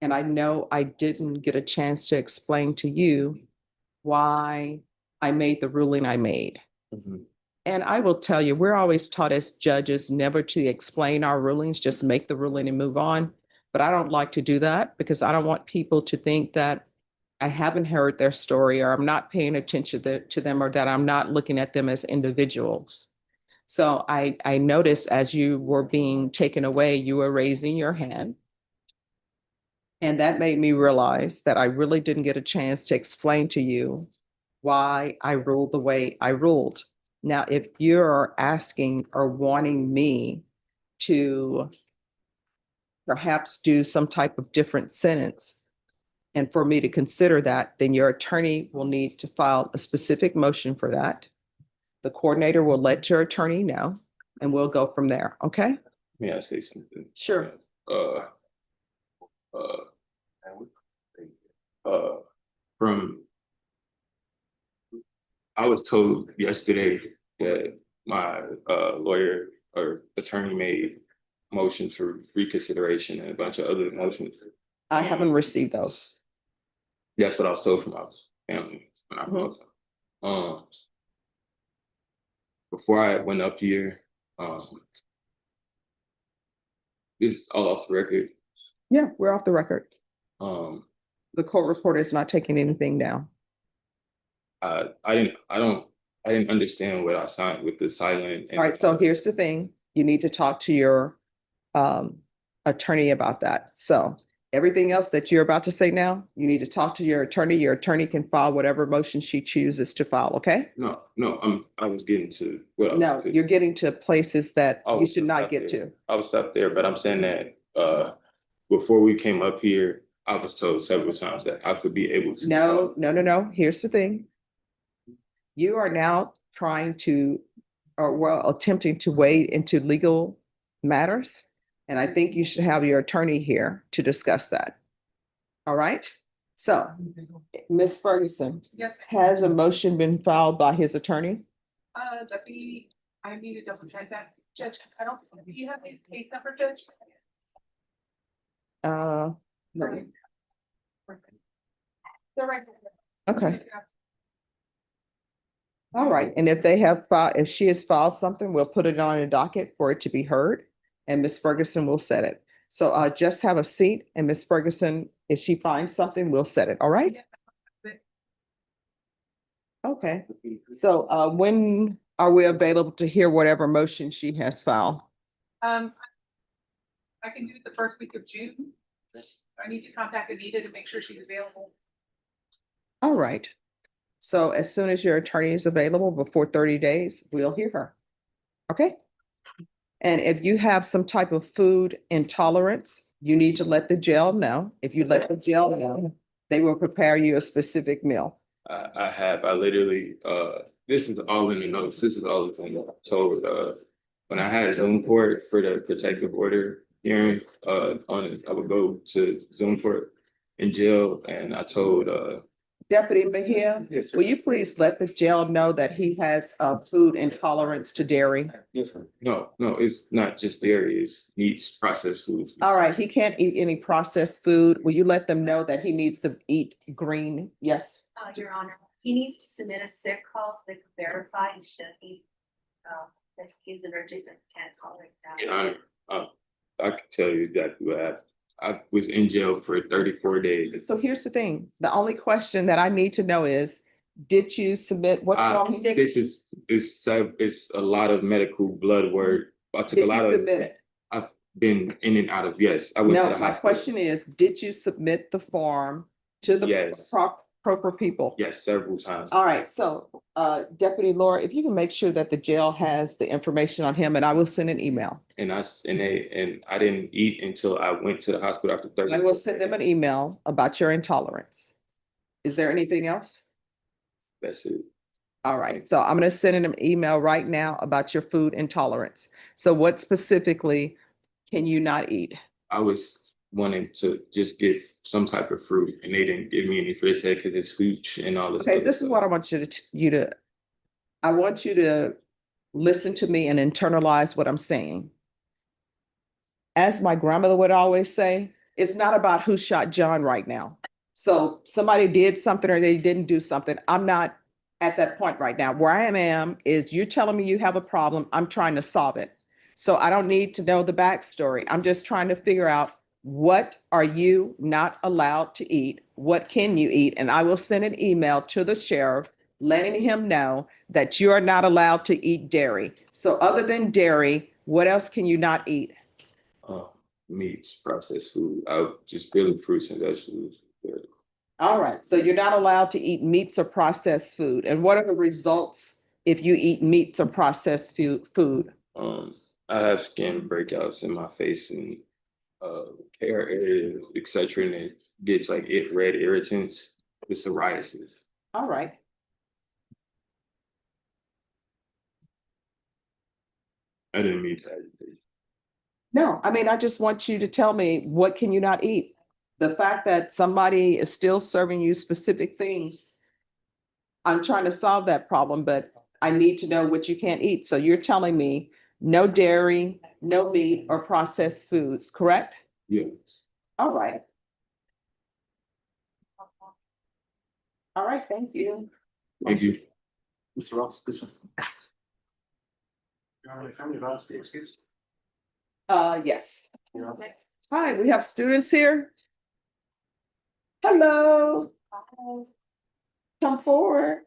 And I know I didn't get a chance to explain to you why I made the ruling I made. Mhm. And I will tell you, we're always taught as judges never to explain our rulings, just make the ruling and move on. But I don't like to do that because I don't want people to think that I haven't heard their story or I'm not paying attention to them or that I'm not looking at them as individuals. So I noticed as you were being taken away, you were raising your hand. And that made me realize that I really didn't get a chance to explain to you why I ruled the way I ruled. Now, if you're asking or wanting me to perhaps do some type of different sentence, and for me to consider that, then your attorney will need to file a specific motion for that. The coordinator will let your attorney know, and we'll go from there, okay? May I say something? Sure. Uh, from, I was told yesterday that my lawyer or attorney made motions for reconsideration and a bunch of other motions. I haven't received those. That's what I was told from my family when I called them. Before I went up here, this is all off the record. Yeah, we're off the record. Um, The court reporter is not taking anything down. I didn't understand what I signed with the silent. All right, so here's the thing. You need to talk to your attorney about that. So everything else that you're about to say now, you need to talk to your attorney. Your attorney can file whatever motion she chooses to file, okay? No, I was getting to what I No, was. you're getting to places that I you was should not stuck get there. to. I was stuck there, but I'm saying that before we came up here, I was told several times that I could be able to. No. Here's the thing. You are now trying to, or well, attempting to wade into legal matters. And I think you should have your attorney here to discuss that. All right? So, Ms. Ferguson, Yes, has a motion been filed by his attorney? I need to double check that. Judge, do you have his case number, Judge? No. They're right. Okay. All right, and if they have filed, if she has filed something, we'll put it on a docket for it to be heard, and Ms. Ferguson will set it. So just have a seat, and Ms. Ferguson, if she finds something, we'll set it, all right? Okay, so when are we available to hear whatever motion she has filed? I can do it the first week of June. I need to contact Anita to make sure she's available. All right. So as soon as your attorney is available before 30 days, we'll hear her. Okay? And if you have some type of food intolerance, you need to let the jail know. If you let the jail know, they will prepare you a specific meal. I literally, this is all in the notes. This is all the thing I told, when I had Zoom court for the protective order hearing, I would go to Zoom court in jail, and I told, Deputy Mejia, yes, sir. will you please let the jail know that he has food intolerance to dairy? Yes, sir. No, it's not just dairy, it's meats, processed foods. All right, he can't eat any processed food. Will you let them know that he needs to eat green? Yes. Your Honor, he needs to submit a sick call so they can verify he does eat, that he's allergic and can't tolerate that. Your Honor, I can tell you exactly what happened. I was in jail for 34 days. So here's the thing. The only question that I need to know is, did you submit what form? This is, it's a lot of medical blood work. I took Did a lot you of, submit it? I've been in and out of, yes, I went to No, the my hospital. question is, did you submit the form to the Yes. proper people? Yes, several times. All right, so Deputy Laura, if you can make sure that the jail has the information on him, and I will send an email. And I didn't eat until I went to the hospital after 30. I will send them an email about your intolerance. Is there anything else? That's it. All right, so I'm gonna send an email right now about your food intolerance. So what specifically can you not eat? I was wanting to just get some type of fruit, and they didn't give me any fruit. They said because it's hooch and all this. Okay, other this is stuff. what I want you to, I want you to listen to me and internalize what I'm saying. As my grandmother would always say, it's not about who shot John right now. So somebody did something or they didn't do something. I'm not at that point right now. Where I am is you're telling me you have a problem. I'm trying to solve it. So I don't need to know the backstory. I'm just trying to figure out, what are you not allowed to eat? What can you eat? And I will send an email to the sheriff letting him know that you are not allowed to eat dairy. So other than dairy, what else can you not eat? Meats, processed food, just really fruits and vegetables. But, All right, so you're not allowed to eat meats or processed food. And what are the results if you eat meats or processed food? I have skin breakouts in my face and hair area, etc. And it gets like red irritants with psoriasis. All right. I didn't mean to agitate. No, I mean, I just want you to tell me, what can you not eat? The fact that somebody is still serving you specific things, I'm trying to solve that problem, but I need to know what you can't eat. So you're telling me no dairy, no meat or processed foods, correct? Yeah. All right. All right, thank you. Thank you. Mr. Ross, this one. How many votes for the excuse? Yes. Hi, we have students here. Hello. Come forward.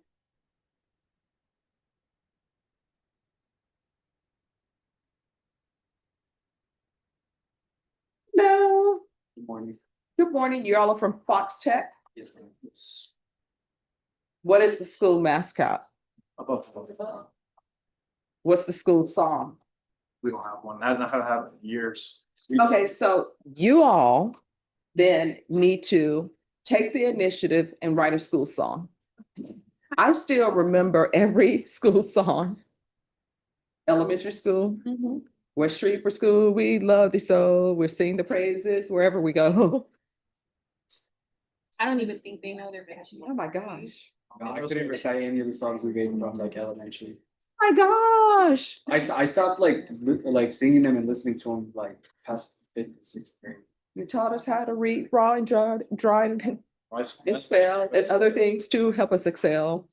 Hello. Good morning. Good morning. You all are from Fox Tech. Yes, ma'am. Yes. What is the school mascot? Above. What's the school song? We don't have one. I don't know how to have it in years. Okay, so you all then need to take the initiative and write a school song. I still remember every school song. Elementary school, West Street for school, we love thee so, we're singing the praises wherever we go. I don't even think they know their version. Oh my gosh. I couldn't recite any of the songs we gave from like elementary. My gosh. I stopped like singing them and listening to them like past fifth, sixth grade. You taught us how to read, draw, and and spell, and other things to help us excel.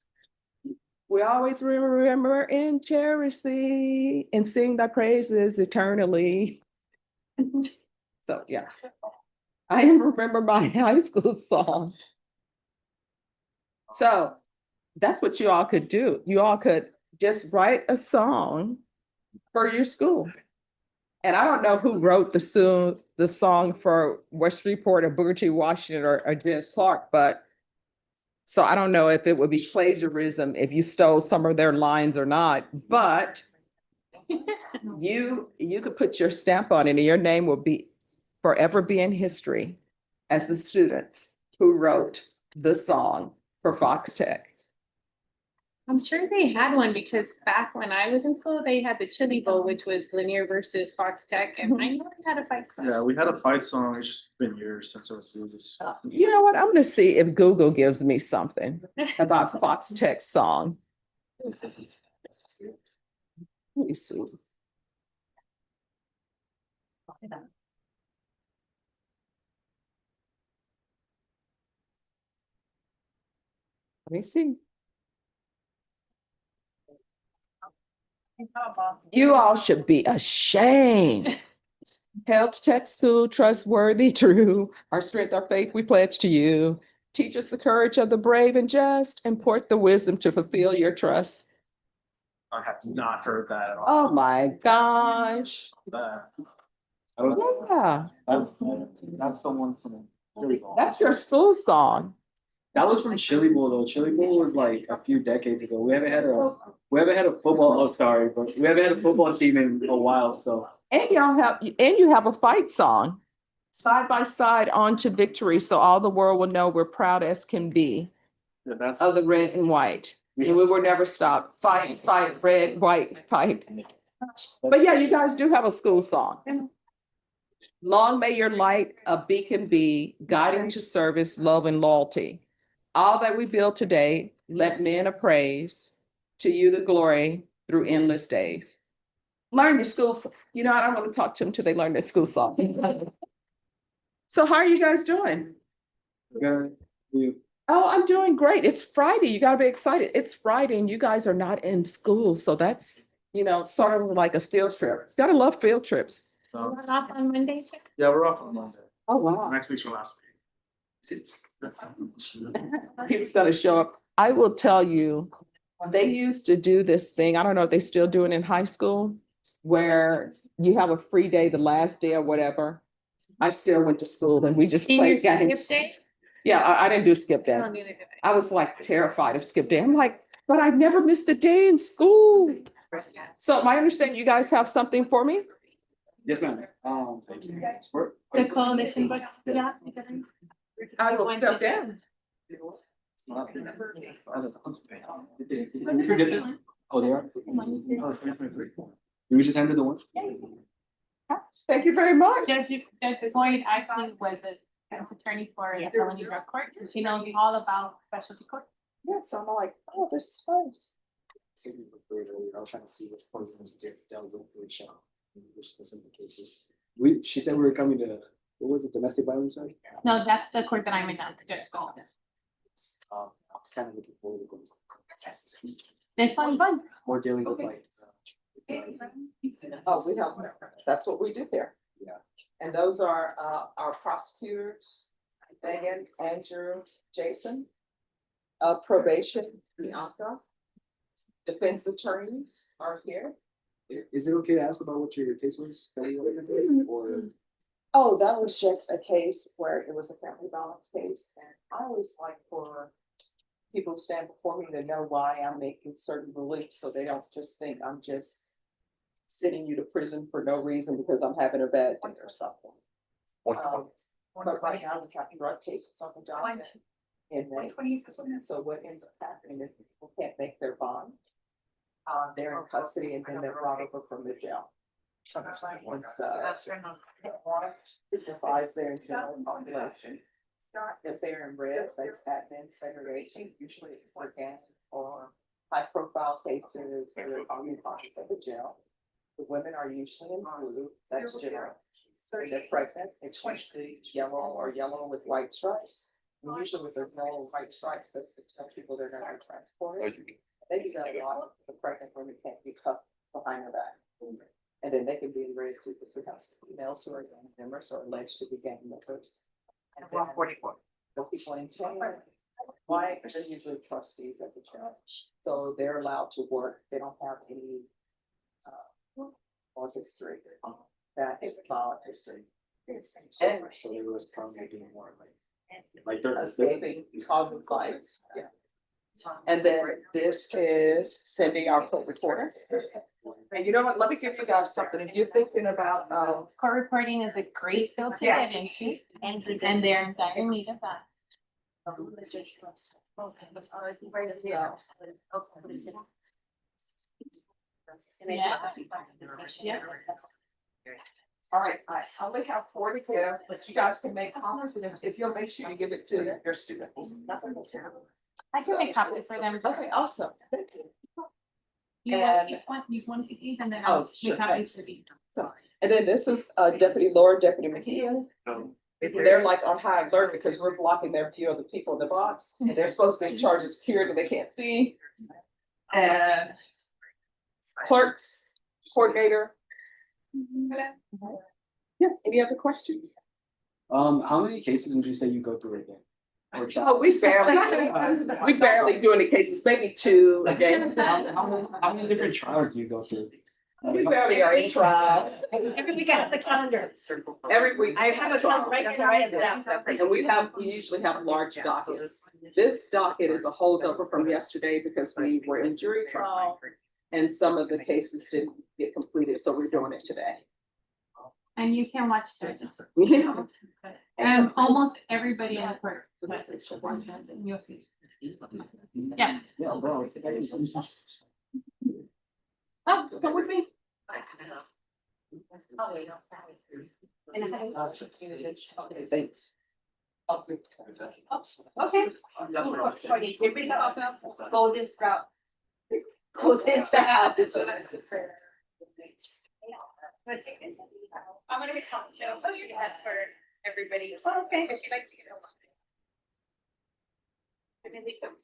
We always remember and cherish thee and sing thy praises eternally. So, yeah. I remember my high school song. So that's what you all could do. You all could just write a song for your school. And I don't know who wrote the song for West Shreveport or Booker T. Washington or Janice Clark, but so I don't know if it would be plagiarism if you stole some of their lines or not, but you could put your stamp on it and your name will forever be in history as the students who wrote the song for Fox Tech. I'm sure they had one because back when I was in school, they had the Chili Bowl, which was Lanier versus Fox Tech, and I know they had a fight song. Yeah, we had a fight song. It's just been years since I was doing this. You know what? I'm gonna see if Google gives me something about Fox Tech's song. Let me see. Let me see. You all should be ashamed. Health Tech School, trustworthy, true. Our strength, our faith, we pledge to you. Teach us the courage of the brave and just, import the wisdom to fulfill your trust. I have not heard that at all. Oh my gosh. Yeah, That's the one from Chili Bowl. that's your school song. That was from Chili Bowl though. Chili Bowl was like a few decades ago. We haven't had a football. Oh, sorry, but we haven't had a football team in a while. So And you have a fight song, side by side onto victory, so all the world will know we're proud as can be of the red and white. And we will never stop. Fight, fight, red, white, fight. But yeah, you guys do have a school song. Long may your light a beacon be, guiding to service, love, and loyalty. All that we build today, let men appraise. To you the glory, through endless days. Learn your schools, I don't want to talk to them till they learn their school song. So how are you guys doing? Good. You, Oh, I'm doing great. It's Friday. You gotta be excited. It's Friday and you guys are not in school, so that's, sort of like a field trip. Gotta love field trips. We're off on Monday. Yeah, we're off on Monday. Oh, wow. Next week's our last meeting. He was gonna show up. I will tell you, they used to do this thing, I don't know if they still do it in high school, where you have a free day the last day or whatever. I still went to school and we just Senior played games. skip day? Yeah, I didn't do skip I day. don't need it. I was like terrified of skip day. I'm like, but I never missed a day in school. So my understanding, you guys have something for me? yes, ma'am. The coalition, but yeah. I will step down. Oh, they are? We just handed the one? Thank you very much. Judge Floyd actually was the attorney for the felony drug court. She knows all about specialty court. Yes, I'm like, oh, this is nice. I was trying to see which poisons delves into which specific cases. She said we were coming to, what was it, domestic violence, right? No, that's the court that I'm in now, the judge called. I was kind of looking forward to going to Texas. This one fun. Or dealing with like. Oh, we have, that's what we do there. Yeah. And those are our prosecutors, Megan, Andrew, Jason. Probation, Bianca. Defense attorneys are here. Is it okay to ask about what your case was that you were doing, or? Oh, that was just a case where it was a family violence case, and I always like for people who stand before me to know why I'm making certain beliefs, so they don't just think I'm just sending you to prison for no reason because I'm having a bad day or something. But right now we have drug cases on the job. So what ends up happening is people can't make their bond. They're in custody and then they're brought over from the jail. Signifies their general population. If they're in red, that's admin segregation, usually it's for gas or high profile cases that are on the jail. The women are usually in blue, that's general. If they're pregnant, it's usually yellow or yellow with white stripes. And usually with the yellow and white stripes, that's the type of people they're gonna be transported. They do that a lot, the pregnant women can't be cuffed behind her back. And then they can be in red too, because it has females who are gang members or alleged to be gang members. And 144. The people in jail, why, they're usually trustees at the jail, so they're allowed to work, they don't have any or history, that is violent history. So they was probably doing more like they're Escaping, causing fights, yeah. And then this is Cindy, our court reporter. And you know what, let me give you guys something, if you're thinking about, Court reporting is a great field to get into, and they're in dire need of that. Yeah. All right, I only have 4 to give, but you guys can make comments, and if you'll make sure you give it to your students. I can make copies for them. Okay, awesome. Thank you. You want to these and then I'll sure, make copies for you. And then this is Deputy Laura, Deputy McKeon. They're like on high alert because we're blocking their view of the people in the box. And they're supposed to be in charge of security, they can't see. And clerks, coordinator. Yeah, any other questions? How many cases would you say you go through again? Oh, we barely do any cases, maybe 2 a day. How many different trials do you go through? We barely are in trial. Every week I have the calendar. Every week. I have a calendar right here, I have that. And we usually have large dockets. This docket is a holdover from yesterday because we were in jury trial and some of the cases didn't get completed, so we're doing it today. And you can watch judges. Yeah. And almost everybody in the court. You'll see. Yeah. Yeah, bro. Oh, come with me. Okay, thanks. Okay. Here we go. Golden sprout. Oh, this bad. I'm gonna get cocktails, so she has for everybody. Okay. Cause she likes to get a lot. And then they come.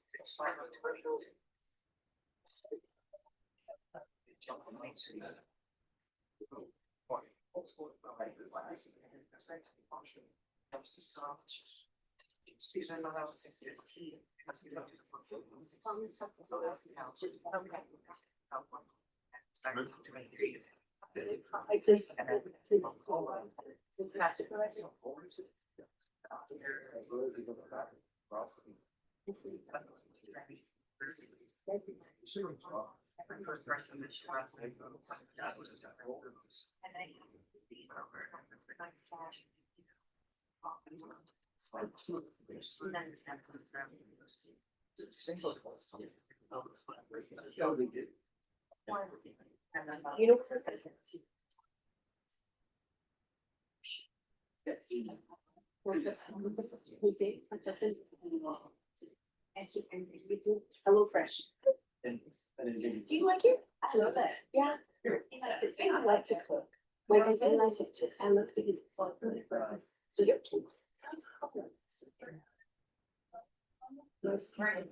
You know. Hello Fresh. Do you like it? I love it. Yeah. I like to cook. Like I said, I like to cook. I love to eat. So your kids. That's right.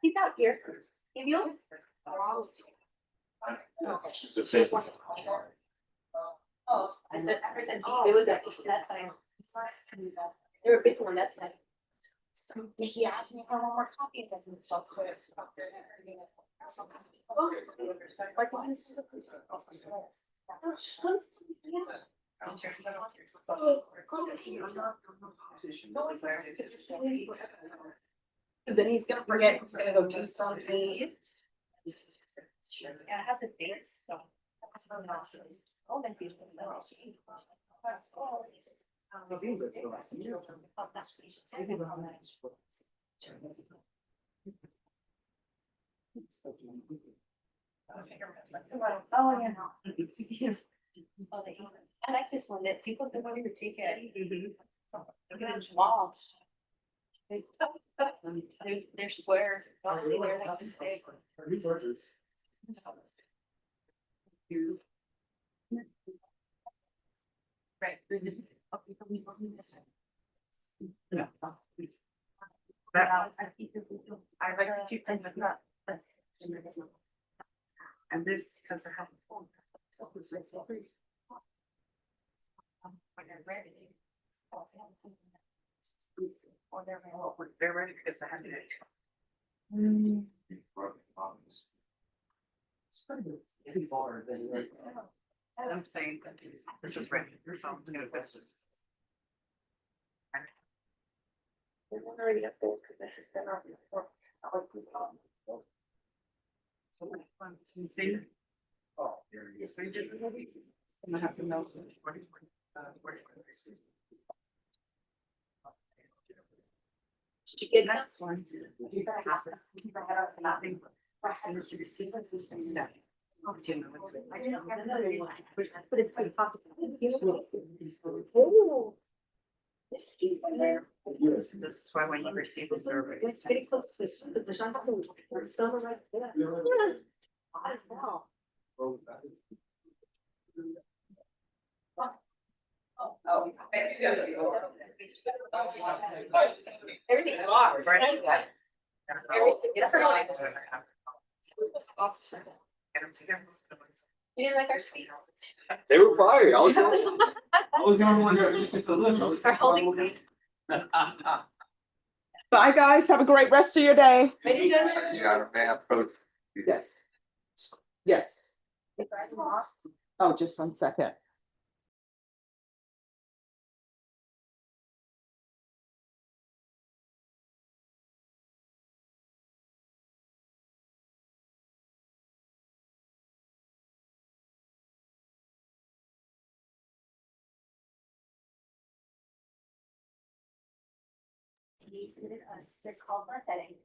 He's out here. If you. Oh, I said everything. It was that time. They were big one that time. He asked me for one more copy of it. So quick. Like, why is it? Cause then he's gonna forget, he's gonna go do something. Yeah, I have to dance, so. Oh, thank you. Oh, yeah. I like this one that people don't want to take it. It's walls. They're square, they're like this big. Right. I like to keep them not. And this because I have a phone. When they're ready. Or they're ready because I have it. And I'm saying that this is ready. So I'm gonna go. They're already up there because I just been on before. I like to. So my fun thing. Oh, there you go. I'm gonna have to know some. Did you get that one? But it's good. This is why when you receive the survey. It's pretty close to this. But the shop is silver right there. As well. Everything's locked, right? Everything is locked. You didn't like our speeds? They were fire. I was the only one that took the look. They're holding. Bye, guys. Have a great rest of your day. Yes. Yes. Oh, just 1 second. he submitted a sick call for a headache.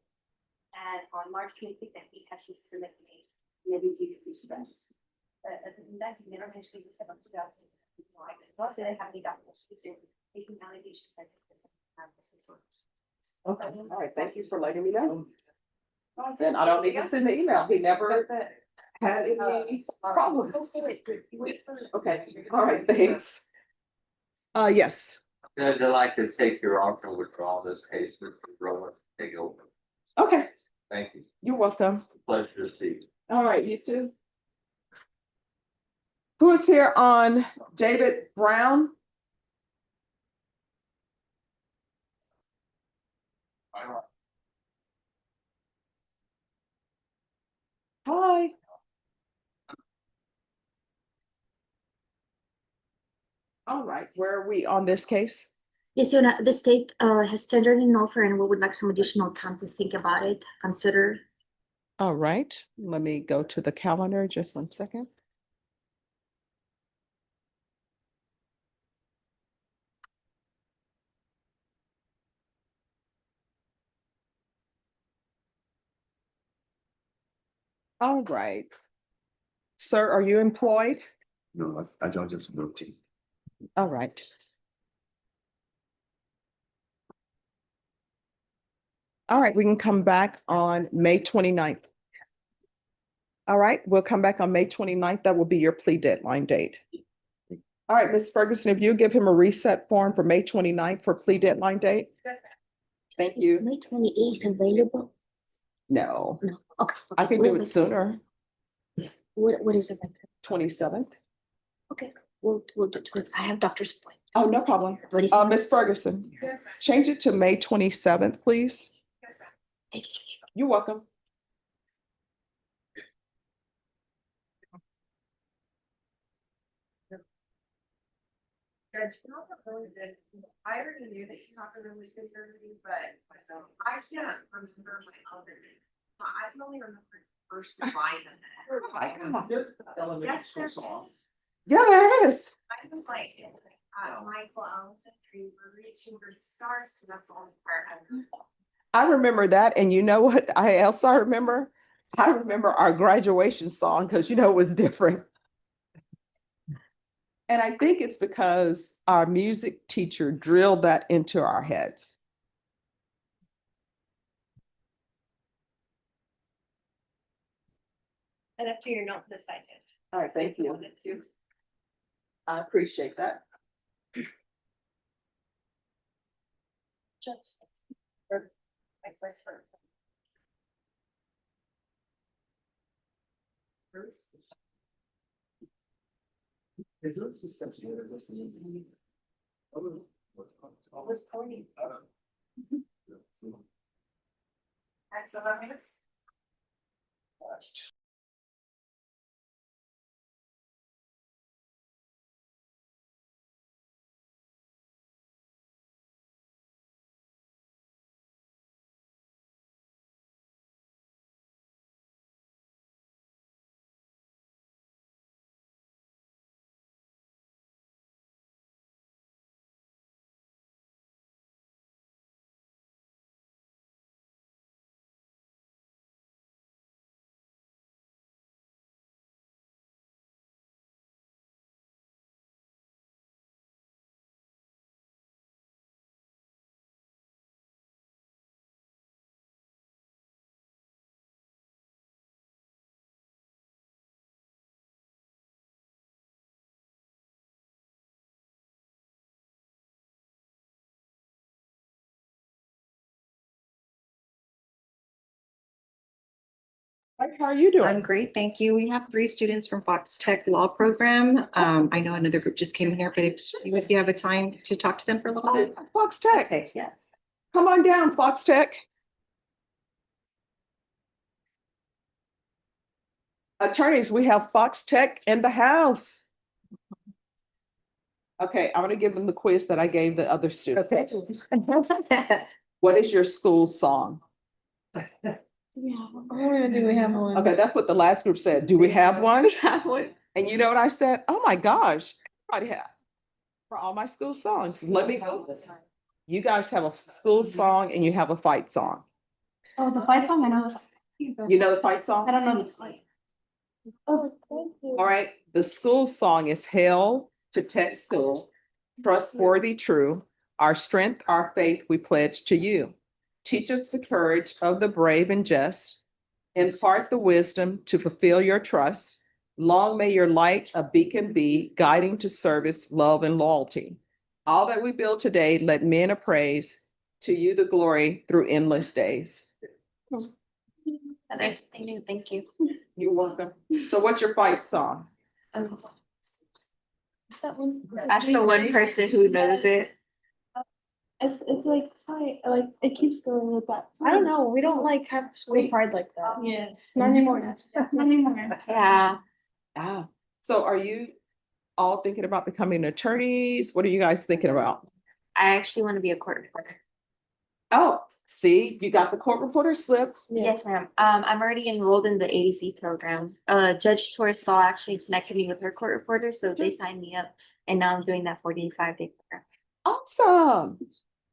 And on March 25th, that he has to submit the case, maybe due to stress. But other than that, he never mentioned it about the doctor. Not that I have any doctors, he's taking allegations like this. Okay, all right, thank you for letting me know. Then I don't need to send the email. He never had any problems. Okay, all right, thanks. Yes, Judge, I'd like to take your offer and withdraw this case, Mr. Rowan, take it over. okay, Thank you. you're welcome. Pleasure to see you. All right, you too. Who is here on David Brown? Hi. All right, where are we on this case? Yes, Your Honor, the state has tendered an offer and we would like some additional time to think about it, consider. All right, let me go to the calendar, just 1 second. All right. Sir, are you employed? No, I don't just routine. All right. All right, we can come back on May 29th. All right, we'll come back on May 29th. That will be your plea deadline date. All right, Ms. Ferguson, if you give him a reset form for May 29th for plea deadline date. Thank Is you. May 28th available? No, No, okay. I can do it sooner, What is it? 27th. Okay, we'll do it. I have doctor's appointment. Oh, no problem. What is it? Ms. Ferguson, change it to May 27th, please. Thank you. You're welcome. Judge, I already knew that he's not gonna lose his surgery, but I can't remember my other. I can only remember the first line of that. Yes, there's. Yeah, there is. I was like, it's like, Michael Allen, we're reaching for the stars, so that's the only part I remember. I remember that, and you know what else I remember? I remember our graduation song, because you know it was different. And I think it's because our music teacher drilled that into our heads. And after your note, this I did. All right, thank you. I appreciate that. Just. Was pointing. Axel Ramirez. Hi, how are you doing? I'm great, thank you. We have 3 students from Fox Tech Law Program. I know another group just came in here, but if you have a time to talk to them for a little bit. Fox Tech. Okay, yes. Come on down, Fox Tech. Attorneys, we have Fox Tech in the house. Okay, I'm gonna give them the quiz that I gave the other students. Okay. What is your school song? Yeah, do we have one? Okay, that's what the last group said. Do we have one? We have one. And you know what I said? Oh my gosh, everybody have for all my school songs. Let me go. You guys have a school song and you have a fight song. Oh, the fight song, I know the fight. You know the fight song? I don't know the fight. Oh, thank you. All right, the school song is Hail to Tech School, trustworthy, true. Our strength, our faith, we pledge to you. Teach us the courage of the brave and just. Impart the wisdom to fulfill your trust. Long may your light a beacon be, guiding to service, love, and loyalty. All that we build today, let men appraise. To you the glory through endless days. There's something new, thank you. You're welcome. So what's your fight song? What's that one? That's the one person who knows it. It's like fight, like it keeps going with that. I don't know, we don't like have school pride like that. Yes, not anymore. Not anymore. Yeah. Ah, so are you all thinking about becoming attorneys? What are you guys thinking about? I actually want to be a court reporter. Oh, see, you got the court reporter slip. Yes, ma'am. I'm already enrolled in the ADC program. Judge Torres Law actually connected me with her court reporter, so they signed me up, and now I'm doing that 45-day program. Awesome.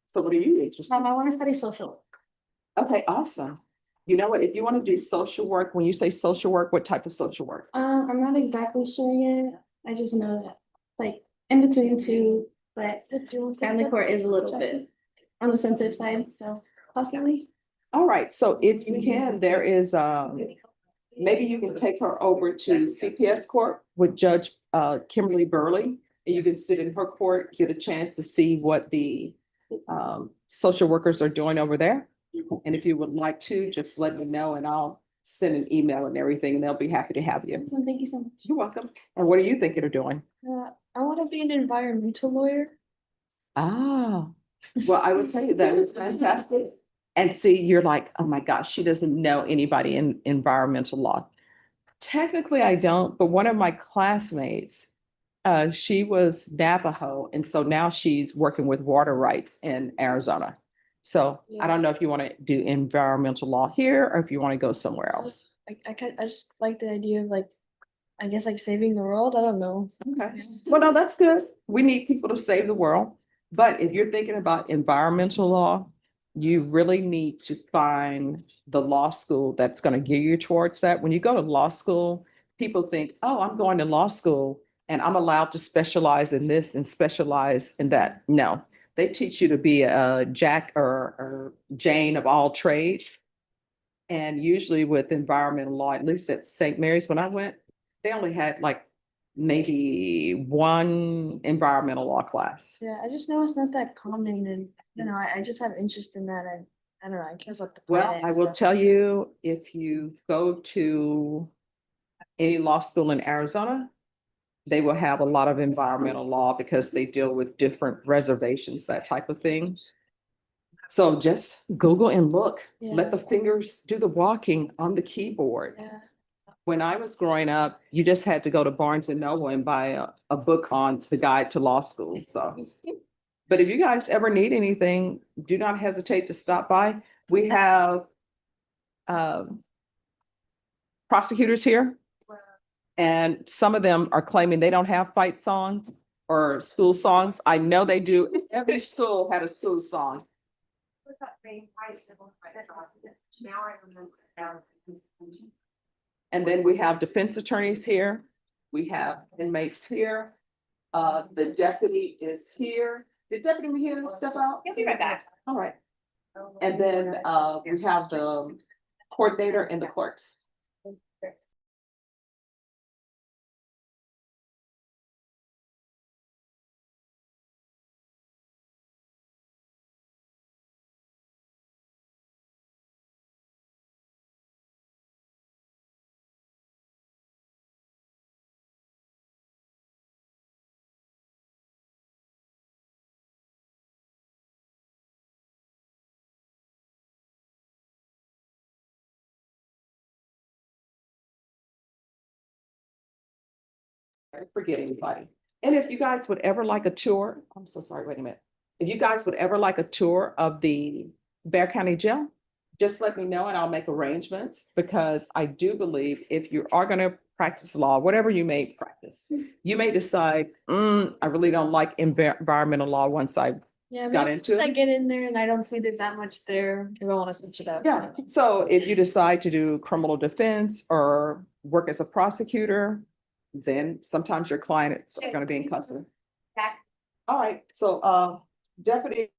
So what are you interested in? I want to study social work. Okay, awesome. You know what, if you want to do social work, when you say social work, what type of social work? I'm not exactly sure yet. I just know that, like, in between two, but family court is a little bit on the sensitive side, so possibly. All right, so if you can, there is, maybe you can take her over to CPS court with Judge Kimberly Burley. And you can sit in her court, get a chance to see what the social workers are doing over there. And if you would like to, just let me know and I'll send an email and everything, and they'll be happy to have you. So thank you so much. You're welcome. And what are you thinking of doing? I want to be an environmental lawyer. Ah, well, I would say that is fantastic. And see, you're like, oh my gosh, she doesn't know anybody in environmental law. Technically, I don't, but one of my classmates, she was Navajo, and so now she's working with water rights in Arizona. So I don't know if you want to do environmental law here or if you want to go somewhere else. I just like the idea of, like, I guess, like, saving the world. I don't know. Okay, well, no, that's good. We need people to save the world. But if you're thinking about environmental law, you really need to find the law school that's going to gear you towards that. When you go to law school, people think, oh, I'm going to law school and I'm allowed to specialize in this and specialize in that. No, they teach you to be a Jack or Jane of all trades. And usually with environmental law, at least at St. Mary's when I went, they only had like maybe one environmental law class. Yeah, I just know it's not that common, and I just have interest in that. I don't know, I care about the Well, planet I and will stuff. tell you, if you go to any law school in Arizona, they will have a lot of environmental law because they deal with different reservations, that type of thing. So just Google and look, let the fingers do the walking on the keyboard. Yeah. When I was growing up, you just had to go to Barnes and Noble and buy a book on the guide to law school. So, but if you guys ever need anything, do not hesitate to stop by. We have prosecutors here, and some of them are claiming they don't have fight songs or school songs. I know they do. Every school had a school song. Now I remember. And then we have defense attorneys here. We have inmates here. The deputy is here. Did deputy here to step out? He'll be right back. All right. And then we have the coordinator and the clerks. Forget anybody. And if you guys would ever like a tour, I'm so sorry, wait a minute. If you guys would ever like a tour of the Bexar County Jail, just let me know and I'll make arrangements, because I do believe if you are going to practice law, whatever you may practice, you may decide, I really don't like environmental law once I Yeah, got maybe into once I it? get in there and I don't see there's that much there, I want to switch it up. Yeah, so if you decide to do criminal defense or work as a prosecutor, then sometimes your clients are gonna be in custody. All right, so Deputy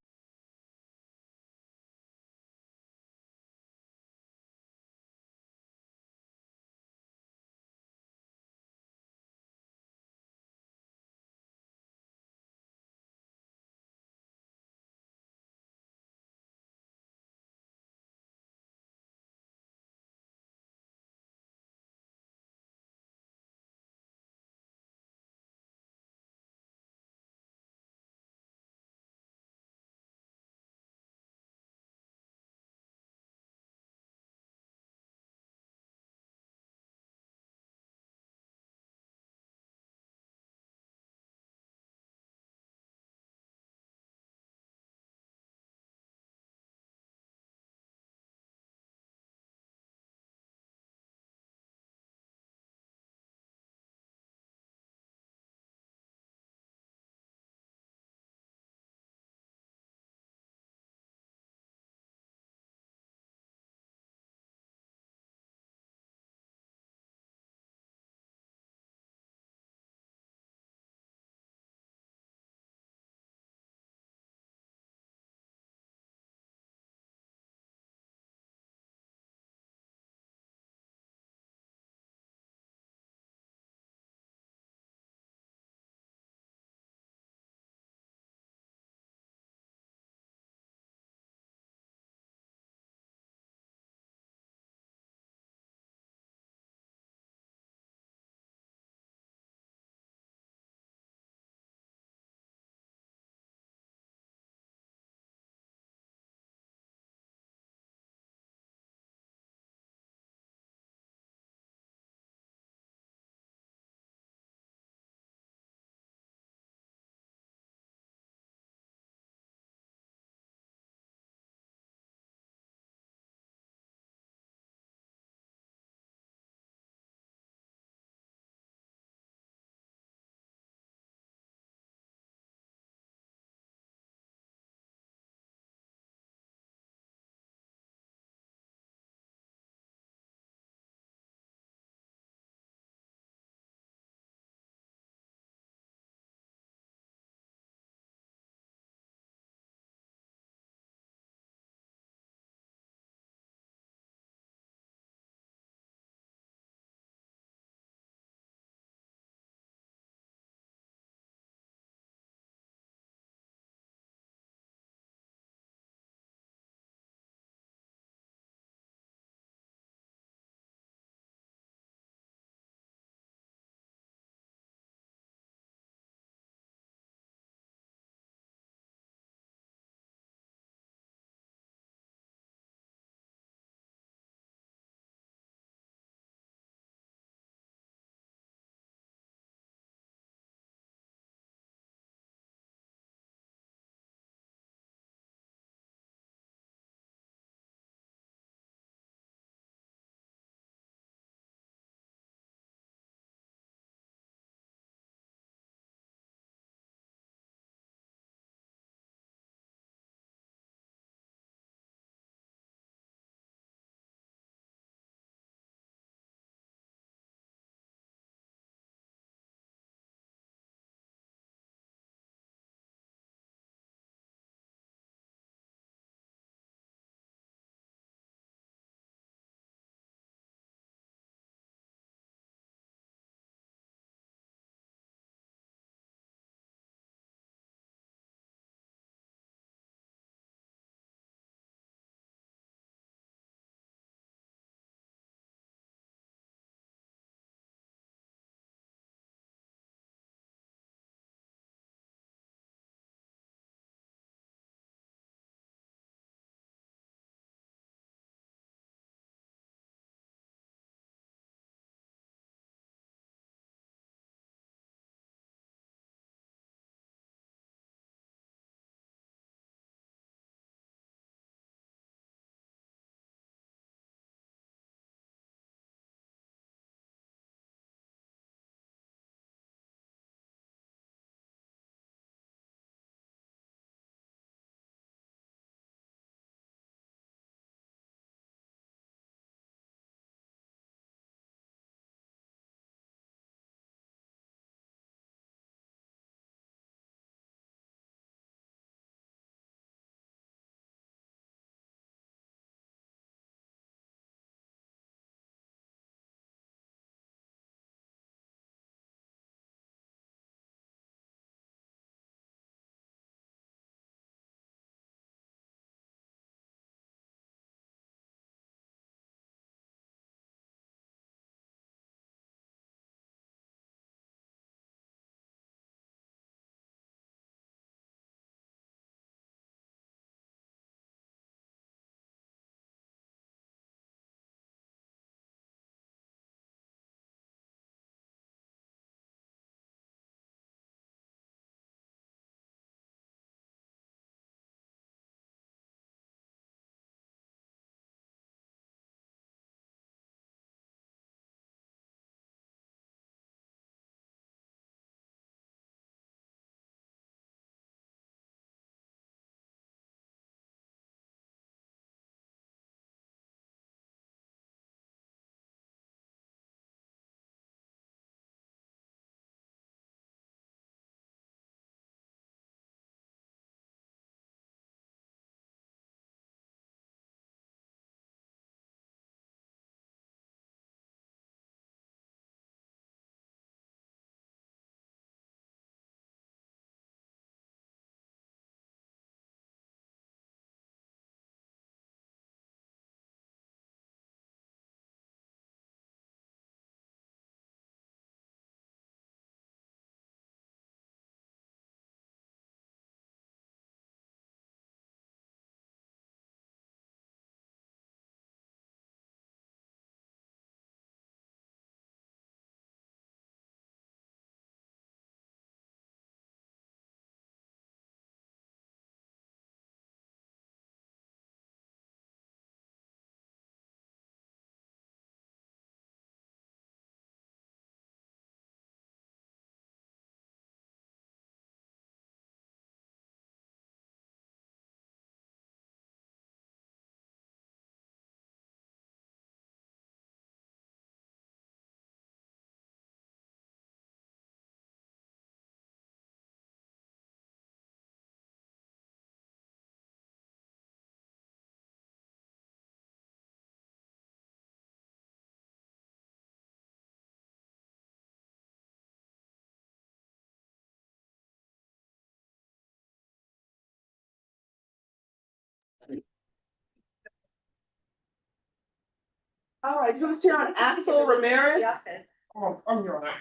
All right, who's here on Axel Ramirez? Oh, I'm your honor.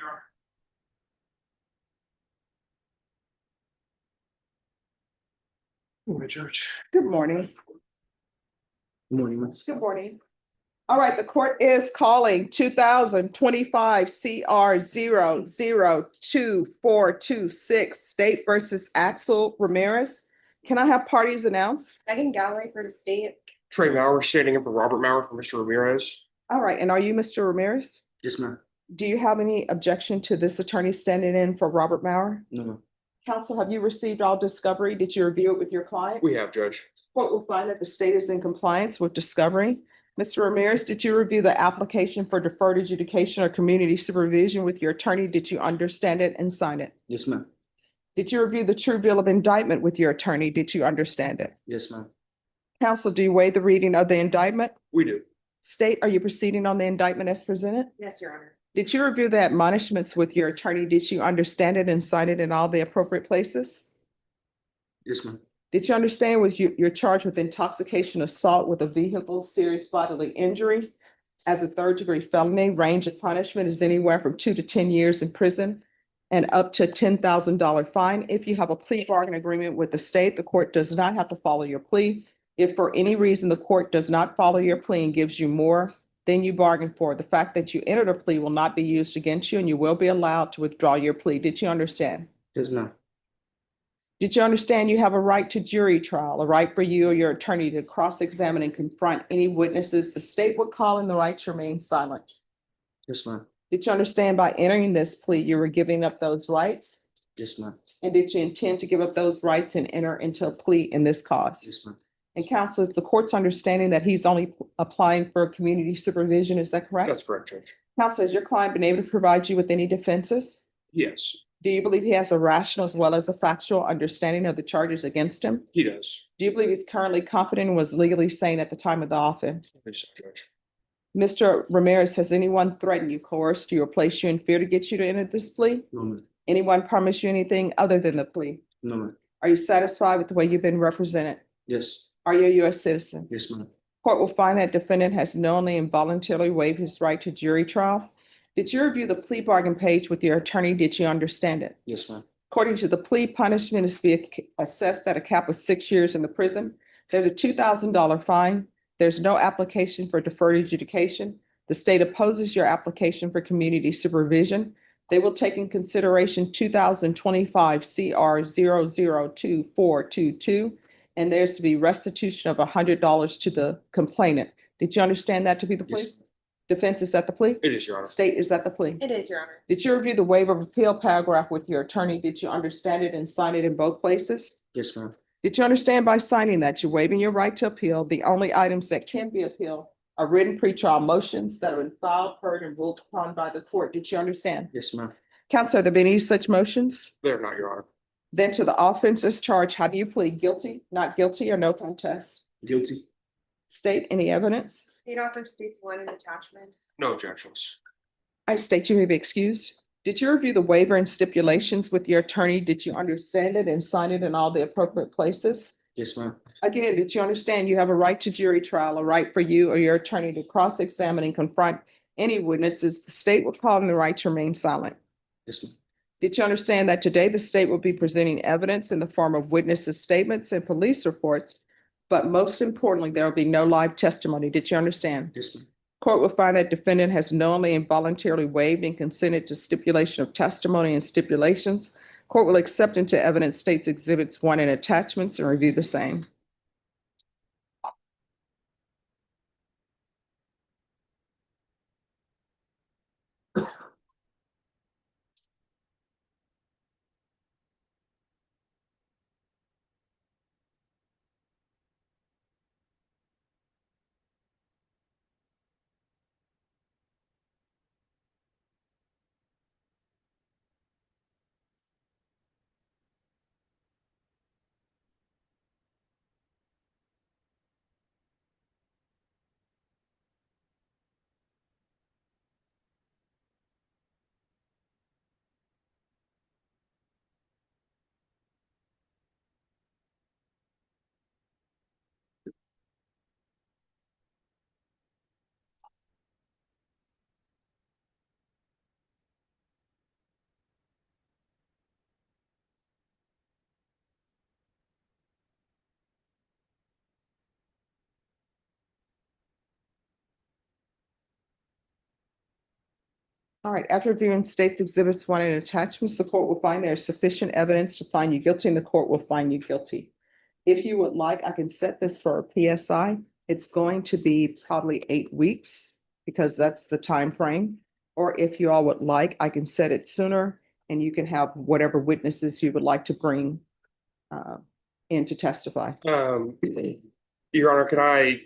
Morning, Judge. Good morning. Morning, miss. Good morning. All right, the court is calling 2025 CR 0022426 State versus Axel Ramirez. Can I have parties announced? Megan Galloway for the state. Trey Maurer standing in for Robert Maurer for Mr. Ramirez. All right, and are you Mr. Ramirez? Yes, ma'am. Do you have any objection to this attorney standing in for Robert Maurer? No, ma'am. Counsel, have you received all discovery? Did you review it with your client? We have, Judge. Court will find that the state is in compliance with discovery. Mr. Ramirez, did you review the application for deferred adjudication or community supervision with your attorney? Did you understand it and sign it? Yes, ma'am. Did you review the true bill of indictment with your attorney? Did you understand it? Yes, ma'am. Counsel, do you waive the reading of the indictment? We do. State, are you proceeding on the indictment as presented? Yes, Your Honor. Did you review the admonishments with your attorney? Did you understand it and sign it in all the appropriate places? Yes, ma'am. Did you understand you're charged with intoxication, assault with a vehicle, serious bodily injury as a third-degree felony? Range of punishment is anywhere from 2 to 10 years in prison and up to $10,000 fine. If you have a plea bargain agreement with the state, the court does not have to follow your plea. If for any reason the court does not follow your plea and gives you more than you bargained for, the fact that you entered a plea will not be used against you and you will be allowed to withdraw your plea. Did you understand? Yes, ma'am. Did you understand you have a right to jury trial, a right for you or your attorney to cross-examine and confront any witnesses the state would call in, the right to remain silent? Yes, ma'am. Did you understand by entering this plea, you were giving up those rights? Yes, ma'am. And did you intend to give up those rights and enter into a plea in this cause? Yes, ma'am. And counsel, it's the court's understanding that he's only applying for community supervision. Is that correct? That's correct, Judge. Counsel, has your client been able to provide you with any defenses? Yes, Do you believe he has a rational as well as a factual understanding of the charges against him? he does. Do you believe he's currently competent and was legally sane at the time of the offense? Yes, Judge. Mr. Ramirez, has anyone threatened you, coerced you, or placed you in fear to get you to enter this plea? No, ma'am. Anyone promised you anything other than the plea? No, ma'am. Are you satisfied with the way you've been represented? Yes. Are you a U.S. citizen? Yes, ma'am. Court will find that defendant has knowingly and voluntarily waived his right to jury trial. Did you review the plea bargain page with your attorney? Did you understand it? Yes, ma'am. According to the plea, punishment is to be assessed at a cap of 6 years in the prison. There's a $2,000 fine. There's no application for deferred adjudication. The state opposes your application for community supervision. They will take in consideration 2025 CR 0022422, and there's to be restitution of $100 to the complainant. Did you understand that to be the plea? Yes. Defense is at the plea? It is, Your Honor. State is at the plea? It is, Your Honor. Did you review the waiver of appeal paragraph with your attorney? Did you understand it and sign it in both places? Yes, ma'am. Did you understand by signing that you're waiving your right to appeal? The only items that can be appealed are written pretrial motions that have been filed, heard, and ruled upon by the court. Did you understand? Yes, ma'am. Counsel, have there been any such motions? They're not, Your Honor. Then to the offenses charged, how do you plead? Guilty, not guilty, or no contest? Guilty. State any evidence? State offer states one in attachments. No objections. I state you may be excused. Did you review the waiver and stipulations with your attorney? Did you understand it and sign it in all the appropriate places? Yes, ma'am. Again, did you understand you have a right to jury trial, a right for you or your attorney to cross-examine and confront any witnesses? The state will call on the right to remain silent. Yes, ma'am. Did you understand that today the state will be presenting evidence in the form of witnesses' statements and police reports? But most importantly, there will be no live testimony. Did you understand? Yes, ma'am. Court will find that defendant has knowingly and voluntarily waived and consented to stipulation of testimony and stipulations. Court will accept into evidence states exhibits 1 and attachments and review the same. All right, after reviewing state's exhibits one and attachments, the court will find there is sufficient evidence to find you guilty and the court will find you guilty. If you would like, I can set this for a PSI. It's going to be probably 8 weeks because that's the time frame. Or if you all would like, I can set it sooner and you can have whatever witnesses you would like to bring in to testify. Your Honor, could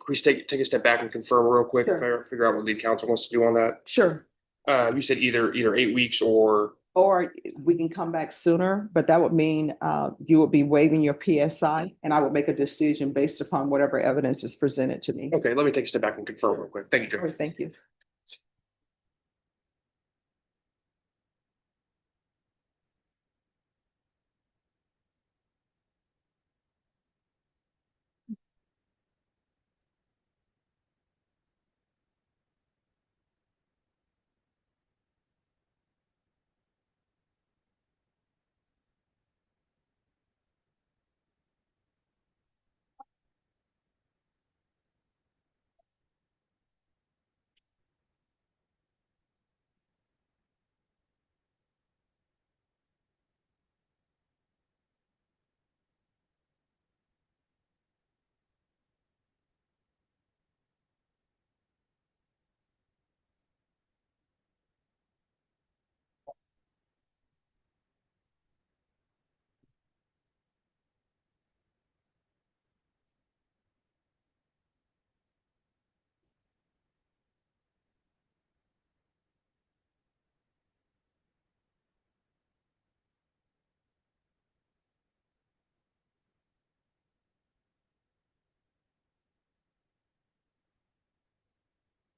we take a step back and confirm real quick, Sure. figure out what lead counsel wants to do on that? Sure. You said either 8 weeks or, Or we can come back sooner, but that would mean you would be waiving your PSI and I would make a decision based upon whatever evidence is presented to me. okay, let me take a step back and confirm real quick. Thank you, All right, Judge. thank you.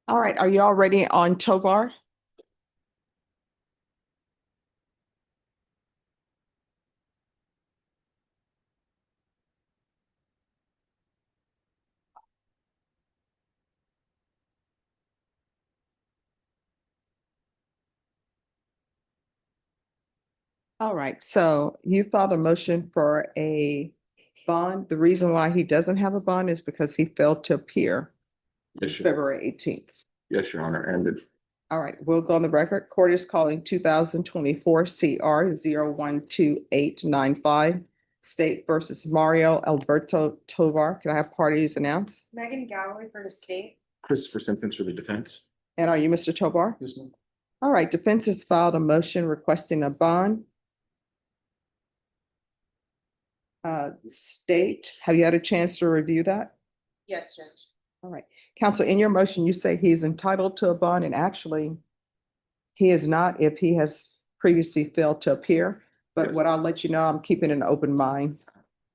All right, are y'all ready on Tobar? All right, so you filed a motion for a bond. The reason why he doesn't have a bond is because he failed to appear Yes, Your- February 18th. yes, Your Honor, and All right, we'll go on the record. Court is calling 2024 CR 012895 State versus Mario Alberto Tovar. Can I have parties announced? Megan Galloway for the state. Christopher Simpkins for the defense. And are you Mr. Tovar? Yes, ma'am. All right, defense has filed a motion requesting a bond. State, have you had a chance to review that? Yes, Judge. All right, counsel, in your motion, you say he's entitled to a bond and actually he is not if he has previously failed to appear. But Yes. what I'll let you know, I'm keeping an open mind.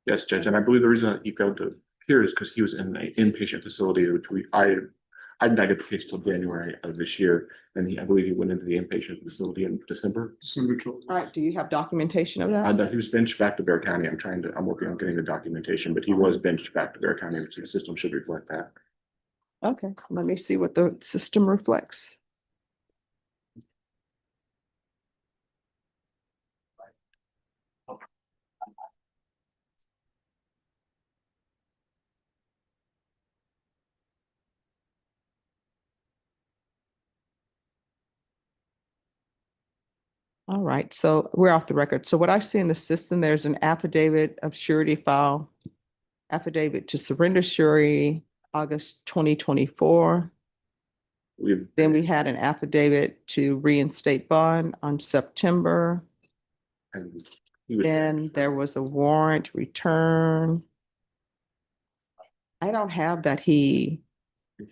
Yes, Judge, and I believe the reason that he failed to appear is because he was in an inpatient facility, which I did not get the case till January of this year, and I believe he went into the inpatient facility in December. December 12th. All right, do you have documentation of that? He was benched back to Bear County. I'm working on getting the documentation, but he was benched back to Bear County, which the system should reflect that. Okay, let me see what the system reflects. All right, so we're off the record. So what I see in the system, there's an affidavit of surety file, affidavit to surrender surety, August 2024. Then we had an affidavit to reinstate bond on September. And he was, Then there was a warrant return. I don't have that he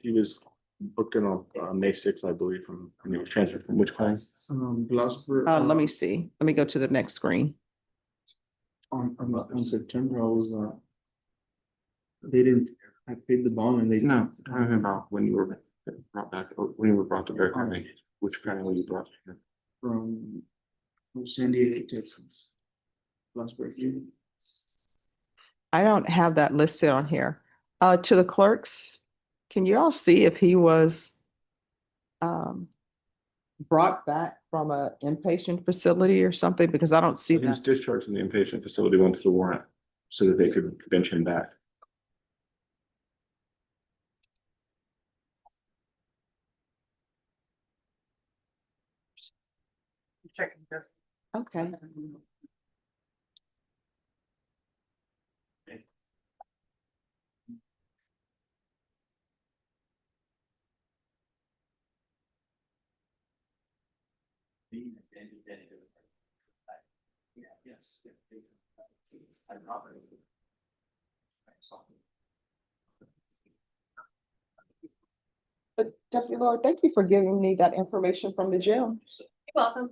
was booked in on May 6th, I believe, and he was transferred from which class? Glasgow. let me see. Let me go to the next screen. On September, I was, they didn't, I paid the bond and they. No, talking about when you were brought back, or when you were brought to Bear County, which county were you brought to? From San Diego, Texas. Glasgow. I don't have that listed on here. To the clerks, can you all see if he was brought back from a inpatient facility or something? Because I don't see He was that. discharged from the inpatient facility once the warrant, so that they could bench him back. Okay. But Deputy Lord, thank you for giving me that information from the jail. You're welcome.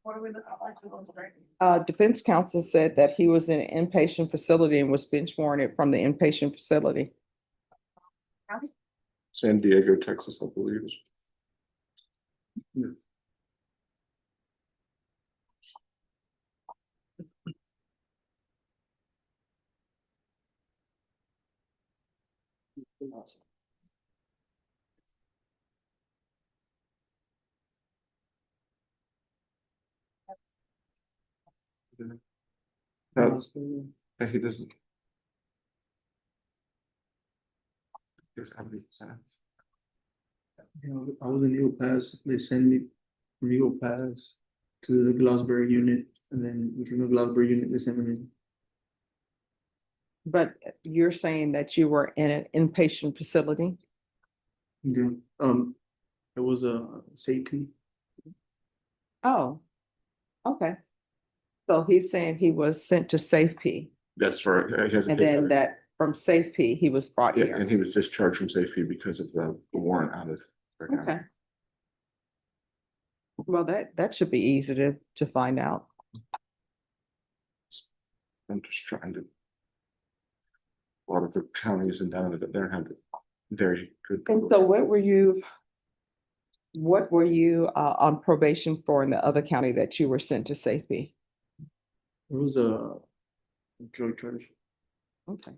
What are we looking for? Defense counsel said that he was in an inpatient facility and was bench warranted from the inpatient facility. San Diego, Texas, I believe. That's, he doesn't. I was in Eagle Pass, they sent me from Eagle Pass to the Glasbury unit, and then from the Glasbury unit, they sent me. But you're saying that you were in an inpatient facility? Yeah, it was a safety. Oh, okay. So he's saying he was sent to safety, That's for, he has a and case, then that from safety, he was brought yeah, here. and he was discharged from safety because of the warrant out of. Okay. Well, that should be easy to find out. I'm just trying to. A lot of the counties and down there have very good. And so what were you on probation for in the other county that you were sent to safety? It was a drug charge. Okay.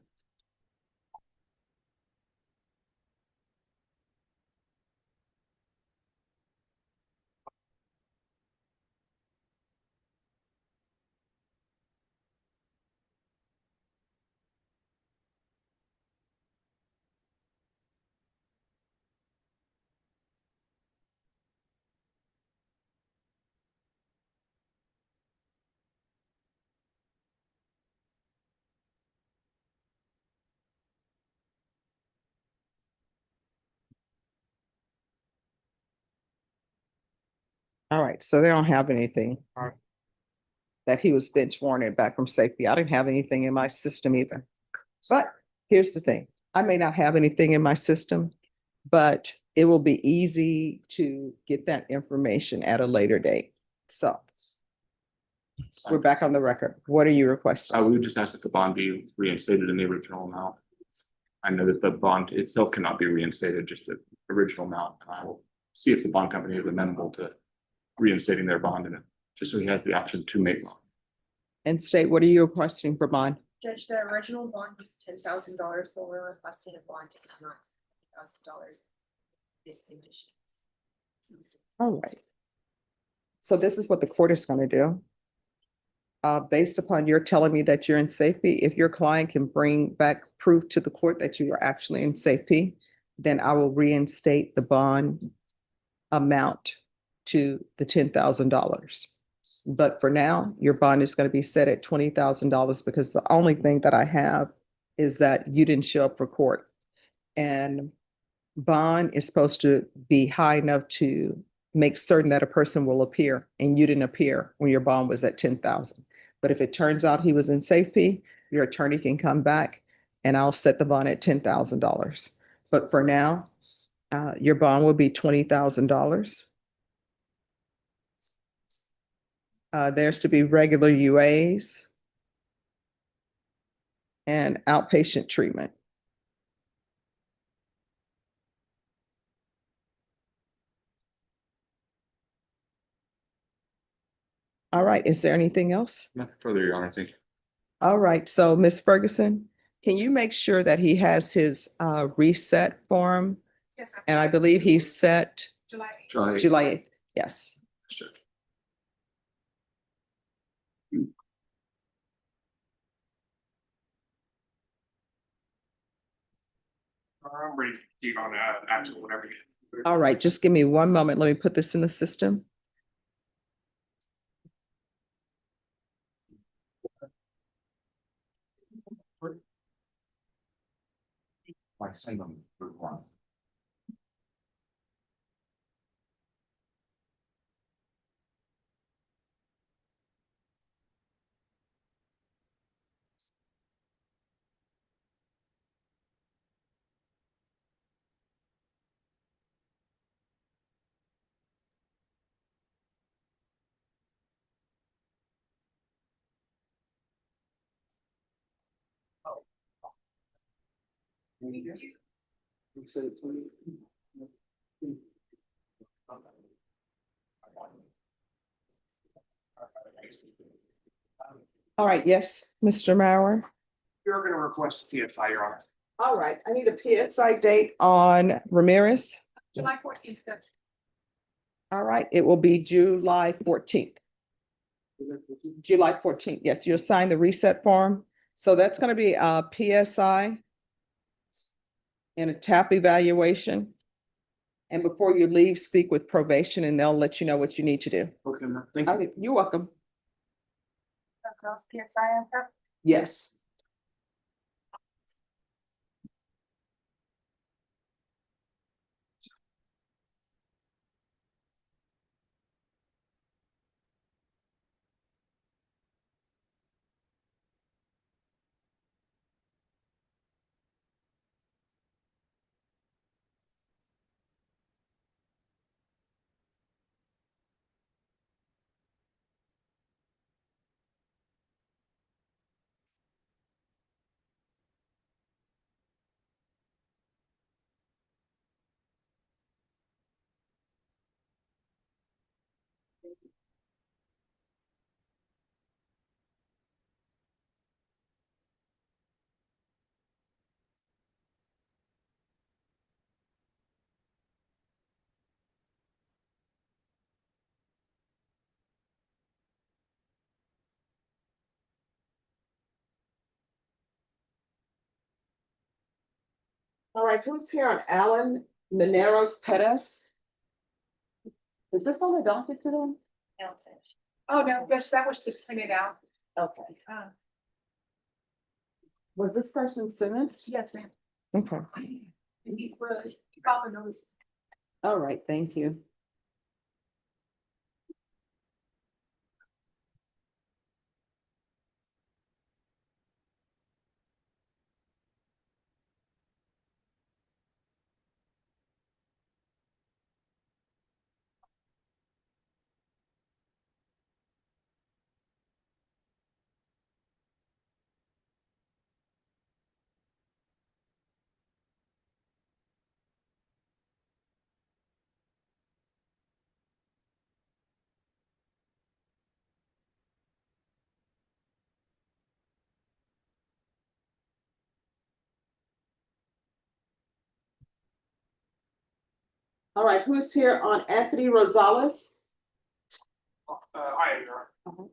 All right, so they don't have anything that he was bench warranted back from safety. I didn't have anything in my system either. But here's the thing, I may not have anything in my system, but it will be easy to get that information at a later date. So we're back on the record. What are you requesting? We would just ask that the bond be reinstated in the original amount. I know that the bond itself cannot be reinstated, just the original amount. And I will see if the bond company is amenable to reinstating their bond in it, just so he has the option to make one. And state, what are you requesting for bond? Judge, the original bond was $10,000, so we're requesting a bond to come out $10,000. This condition. All right. So this is what the court is going to do. Based upon your telling me that you're in safety, if your client can bring back proof to the court that you are actually in safety, then I will reinstate the bond amount to the $10,000. But for now, your bond is going to be set at $20,000 because the only thing that I have is that you didn't show up for court. And bond is supposed to be high enough to make certain that a person will appear, and you didn't appear when your bond was at 10,000. But if it turns out he was in safety, your attorney can come back and I'll set the bond at $10,000. But for now, your bond will be $20,000. There's to be regular UAs and outpatient treatment. All right, is there anything else? Nothing further, Your Honor, thank you. All right, so Ms. Ferguson, can you make sure that he has his reset form? Yes, ma'am. And I believe he's set July. July 8th, yes. Sure. I'm ready to proceed on that, actually, whenever you. All right, just give me one moment. Let me put this in the system. Like, send them through one. All right, yes, Mr. Mauer. You're gonna request a PSI, Your Honor. All right, I need a PSI date on Ramirez. July 14th. All right, it will be July 14th. July 14th, yes, you'll sign the reset form. So that's gonna be a PSI and a TAP evaluation. And before you leave, speak with probation and they'll let you know what you need to do. Okay, ma'am. Thank you. Okay, you're welcome. Girls PSI and stuff. Yes. All right, who's here on Alan Mineros Pettis? Is this on the docket today? Oh, no, that was just printed out. Okay. Uh, Was this person sentenced? Yes, ma'am. Okay. And he probably knows. All right, thank you. All right, who's here on Anthony Rosales? I am, Your Honor.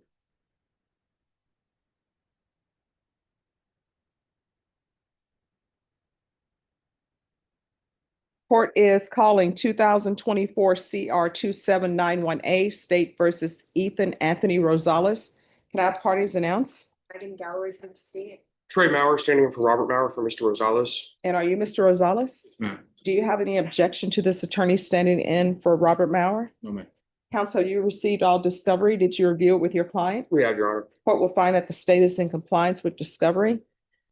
Court is calling 2024 CR 2791A State versus Ethan Anthony Rosales. Can I have parties announced? Writing gallery for the state. Trey Mauer, standing in for Robert Mauer for Mr. Rosales. And are you Mr. Rosales? Ma'am. Do you have any objection to this attorney standing in for Robert Mauer? No, ma'am. Counsel, you received all discovery. Did you review it with your client? We have, Your Honor. Court will find that the state is in compliance with discovery.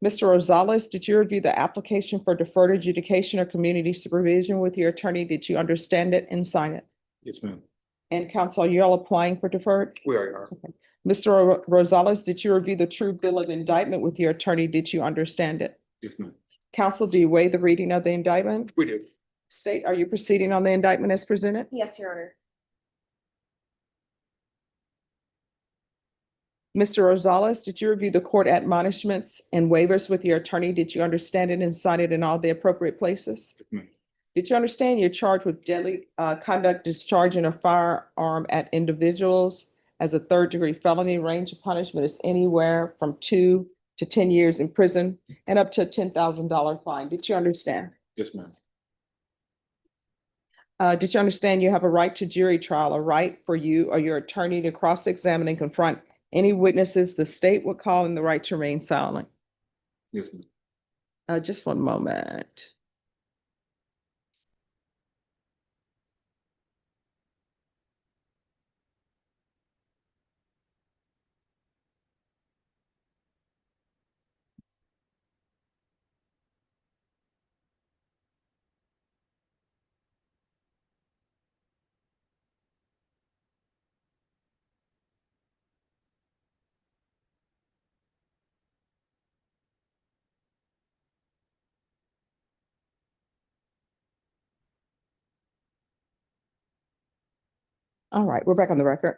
Mr. Rosales, did you review the application for deferred adjudication or community supervision with your attorney? Did you understand it and sign it? Yes, ma'am. And counsel, you're all applying for deferred? We are, Your Honor. Mr. Rosales, did you review the true bill of indictment with your attorney? Did you understand it? Yes, ma'am. Counsel, do you waive the reading of the indictment? We do. State, are you proceeding on the indictment as presented? Yes, Your Honor. Mr. Rosales, did you review the court admonishments and waivers with your attorney? Did you understand it and sign it in all the appropriate places? Yes, ma'am. Did you understand you're charged with deadly conduct, discharging a firearm at individuals as a third-degree felony? Range of punishment is anywhere from 2 to 10 years in prison and up to a $10,000 fine. Did you understand? Yes, ma'am. Did you understand you have a right to jury trial, a right for you or your attorney to cross-examine and confront any witnesses the state would call, and the right to remain silent? Yes, ma'am. Just one moment. All right, we're back on the record.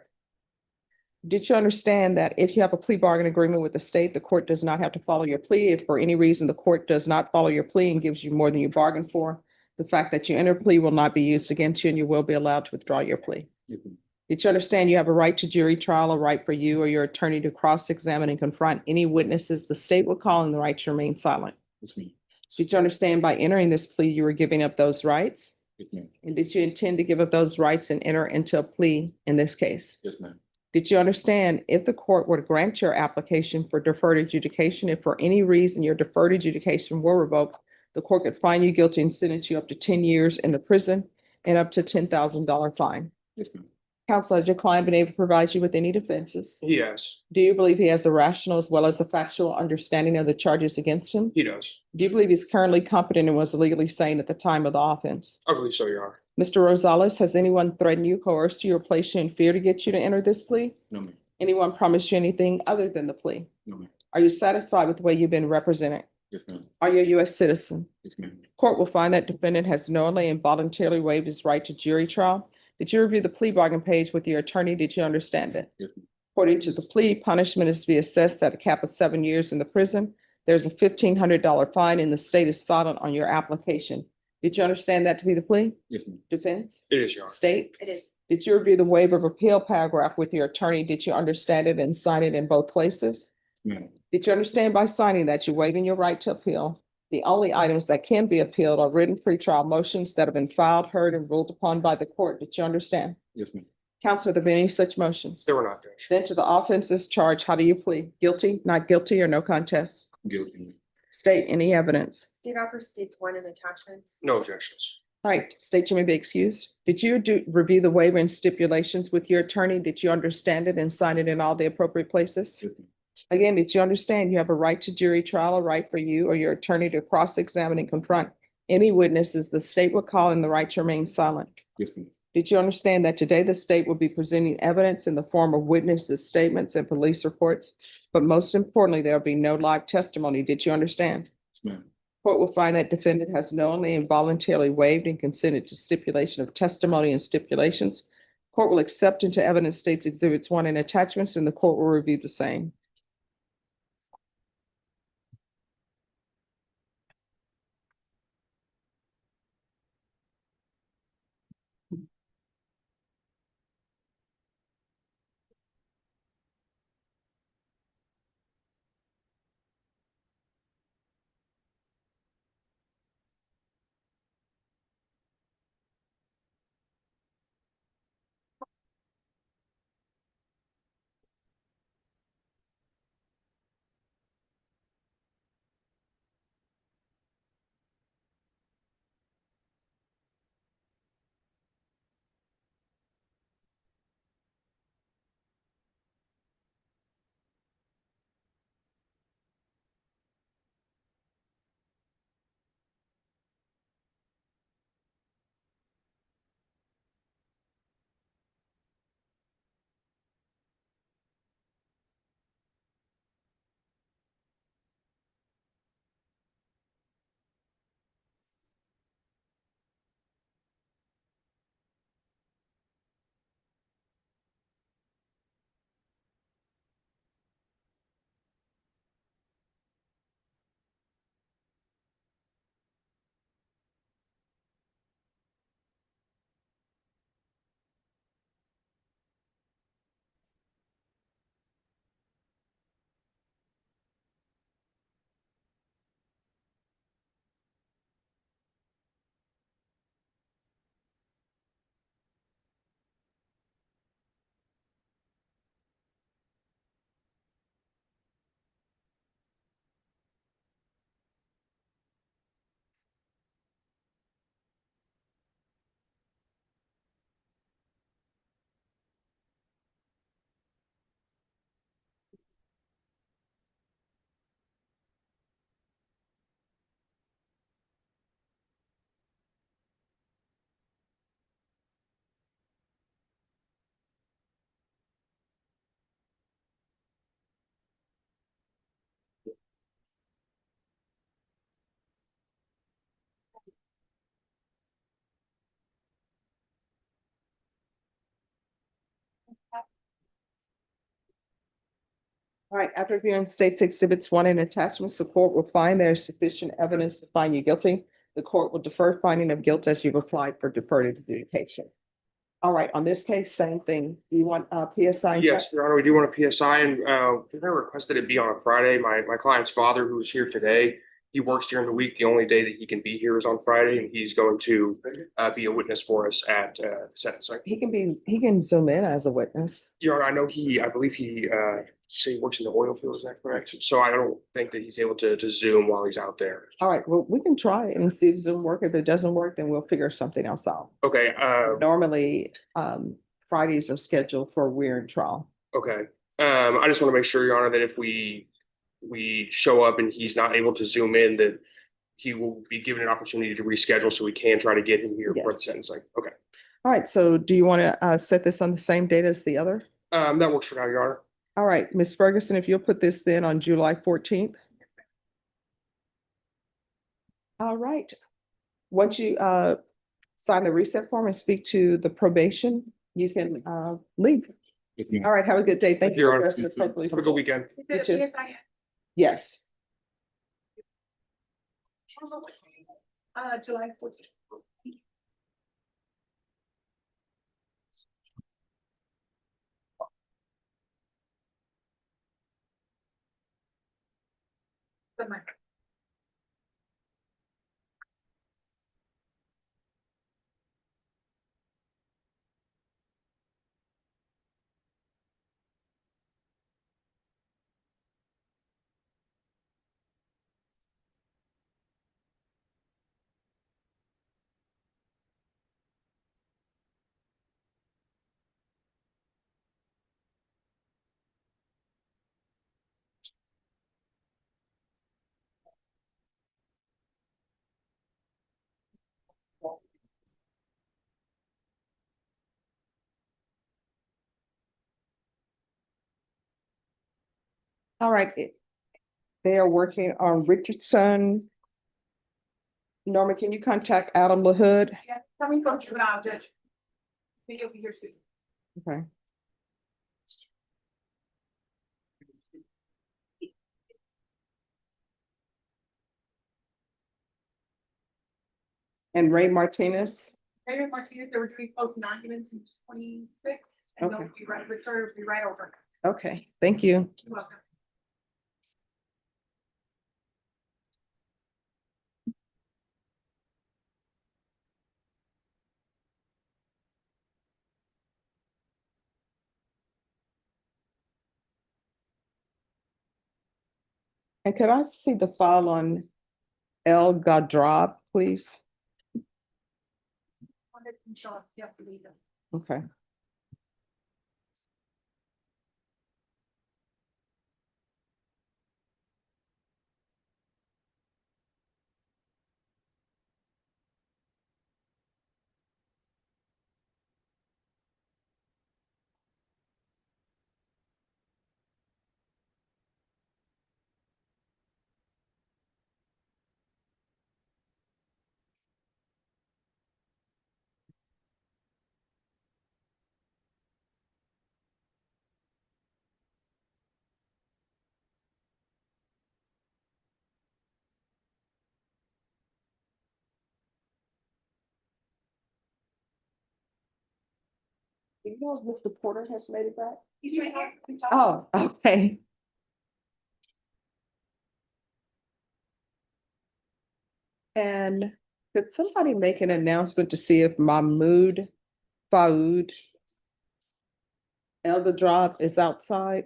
Did you understand that if you have a plea bargain agreement with the state, the court does not have to follow your plea? If for any reason the court does not follow your plea and gives you more than you bargained for, the fact that you enter a plea will not be used against you and you will be allowed to withdraw your plea. Yes, ma'am. Did you understand you have a right to jury trial, a right for you or your attorney to cross-examine and confront any witnesses the state will call, and the right to remain silent? Yes, ma'am. Did you understand by entering this plea, you were giving up those rights? Yes, ma'am. And did you intend to give up those rights and enter into a plea in this case? Yes, ma'am. Did you understand if the court were to grant your application for deferred adjudication, if for any reason your deferred adjudication were revoked, the court could find you guilty and sentence you up to 10 years in the prison and up to $10,000 fine? Yes, ma'am. Counsel, has your client been able to provide you with any defenses? Yes, Do you believe he has a rational as well as a factual understanding of the charges against him? he does. Do you believe he's currently competent and was legally sane at the time of the offense? I believe so, Your Honor. Mr. Rosales, has anyone threatened you, coerced you, or placed you in fear to get you to enter this plea? No, ma'am. Anyone promised you anything other than the plea? No, ma'am. Are you satisfied with the way you've been represented? Yes, ma'am. Are you a U.S. citizen? Yes, ma'am. Court will find that defendant has knowingly and voluntarily waived his right to jury trial. Did you review the plea bargain page with your attorney? Did you understand it? Yes, ma'am. According to the plea, punishment is to be assessed at a cap of 7 years in the prison. There's a $1,500 fine and the state is silent on your application. Did you understand that to be the plea? Yes, ma'am. Defense? It is, Your Honor. State? It is. Did you review the waiver of appeal paragraph with your attorney? Did you understand it and sign it in both places? Ma'am. Did you understand by signing that you're waiving your right to appeal? The only items that can be appealed are written pretrial motions that have been filed, heard, and ruled upon by the court. Did you understand? Yes, ma'am. Counselor, have there been any such motions? There were not, Judge. Then to the offenses charged, how do you plead? Guilty, not guilty, or no contest? Guilty, ma'am. State any evidence. State offer states one in attachments. No objections. All right, state you may be excused. Did you review the waiver and stipulations with your attorney? Did you understand it and sign it in all the appropriate places? Yes, ma'am. Again, did you understand you have a right to jury trial, a right for you or your attorney to cross-examine and confront any witnesses the state would call, and the right to remain silent? Yes, ma'am. Did you understand that today the state will be presenting evidence in the form of witnesses' statements and police reports? But most importantly, there'll be no live testimony. Did you understand? Yes, ma'am. Court will find that defendant has knowingly and voluntarily waived and consented to stipulation of testimony and stipulations. Court will accept into evidence states exhibits 1 and attachments, and the court will review the same. All right, after reviewing state's exhibits 1 and attachments, the court will find there is sufficient evidence to find you guilty. The court will defer finding of guilt as you've applied for deferred adjudication. All right, on this case, same thing. You want PSI? Yes, Your Honor, we do want a PSI and we're gonna request that it be on a Friday. My client's father, who's here today, he works during the week. The only day that he can be here is on Friday, and he's going to be a witness for us at the sentencing. He can zoom in as a witness. Your Honor, I believe he say he works in the oil field, is that correct? So I don't think that he's able to Zoom while he's out there. All right, well, we can try it and see if Zoom work. If it doesn't work, then we'll figure something else out. Okay, Normally, Fridays are scheduled for weird trial. okay. I just want to make sure, Your Honor, that if we show up and he's not able to Zoom in, that he will be given an opportunity to reschedule so we can try to get him here for the Yes. sentencing. Okay. All right, so do you want to set this on the same date as the other? That works for now, Your Honor. All right, Ms. Ferguson, if you'll put this then on July 14th. All right. Once you sign the reset form and speak to the probation, you can leave. All right, have a good day. Thank you. Your for Honor. addressing the Have public. a good weekend. Is it too. a PSI? Yes. July 14th. Good night. All right. They are working on Richardson. Norma, can you contact Adam LaHood? Yeah, coming from juvenile judge. Maybe he'll be here soon. Okay. And Ray Martinez? Mayor Martinez, they were doing closing documents in 26, and they'll Okay. be right, Richard will be right over. Okay, thank you. You're welcome. And could I see the file on El Gadrab, please? Wanted to show up, you have to leave them. Okay. Do you know if Mr. Porter has made it back? He's right here. Oh, okay. And could somebody make an announcement to see if Mahmoud Faoud El Gadrab is outside?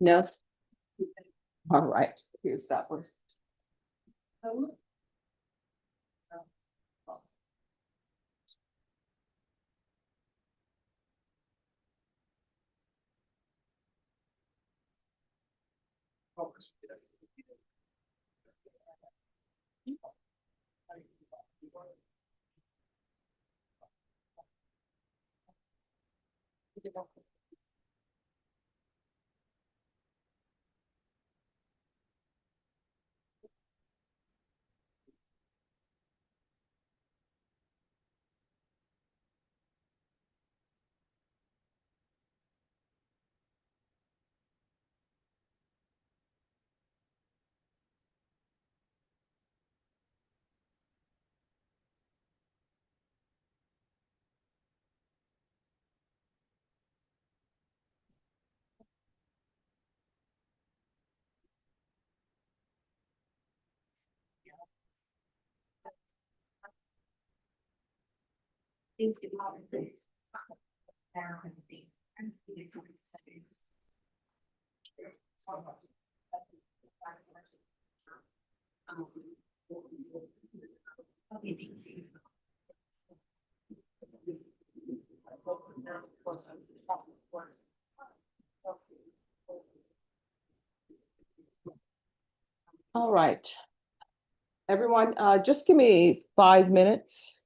No? All right, here's that one. All right. Everyone, just give me 5 minutes.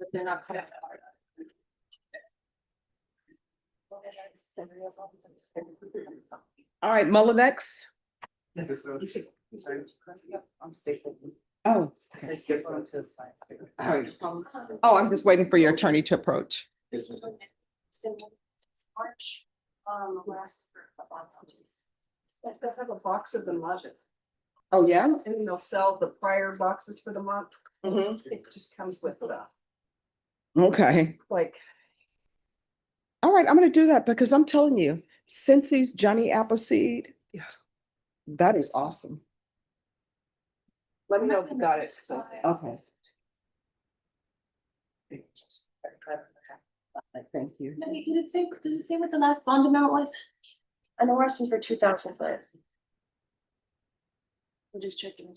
But they're not. All right, Mullenax. Oh. Oh, I'm just waiting for your attorney to approach. It's been since March, last. They have a box of them love it. Oh, yeah? And then they'll sell the prior boxes for the month. Mhm. It just comes with the, Okay. like, All right, I'm gonna do that because I'm telling you, Cincy's Johnny Appleseed. Yeah. That is awesome. let me know if you got it. So. Okay. Thank you. Did it say, does it say what the last bond amount was? I know we're asking for 2,000, but. We're just checking.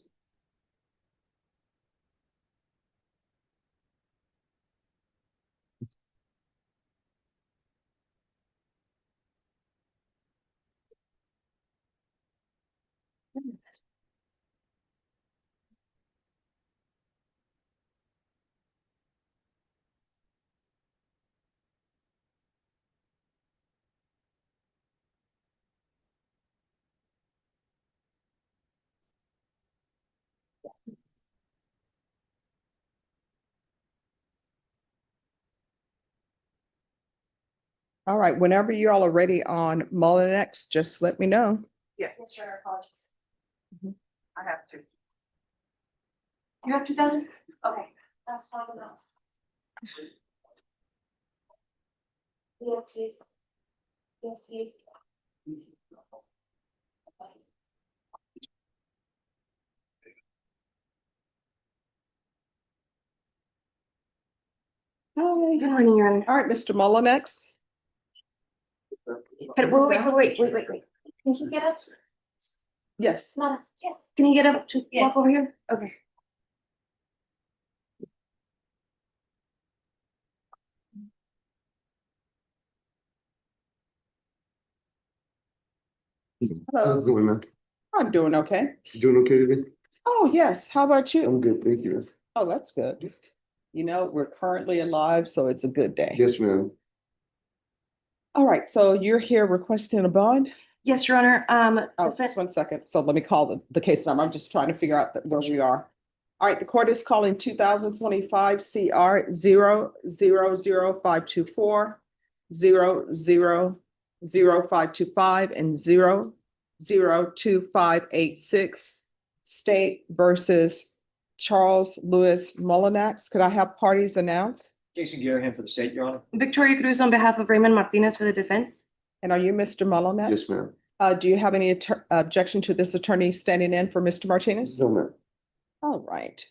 All right, whenever you all are ready on Mullenax, just let me know. Yeah. Sure, apologies. I have to. You have 2,000? Okay, that's fine enough. EFT. EFT. Hi. Good morning, Your Honor. All right, Mr. Mullenax. Wait. Can you get up? Yes. Not, yes. Can you get up to walk over here? Okay. Hello. Going, man? I'm doing okay. You doing okay today? Oh, yes. How about you? I'm good, thank you. Oh, that's good. You know, we're currently alive, so it's a good day. Yes, ma'am. All right, so you're here requesting a bond? Yes, Your Honor. Oh, just 1 second. So let me call the case number. I'm just trying to figure out where we are. All right, the court is calling 2025 CR 0000524, 0000525, and 0002586, State versus Charles Louis Mullenax. Could I have parties announced? Jason Garahan for the state, Your Honor. Victoria Cruz on behalf of Raymond Martinez for the defense. And are you Mr. Mullenax? Yes, ma'am. Do you have any objection to this attorney standing in for Mr. Martinez? No, ma'am. All right.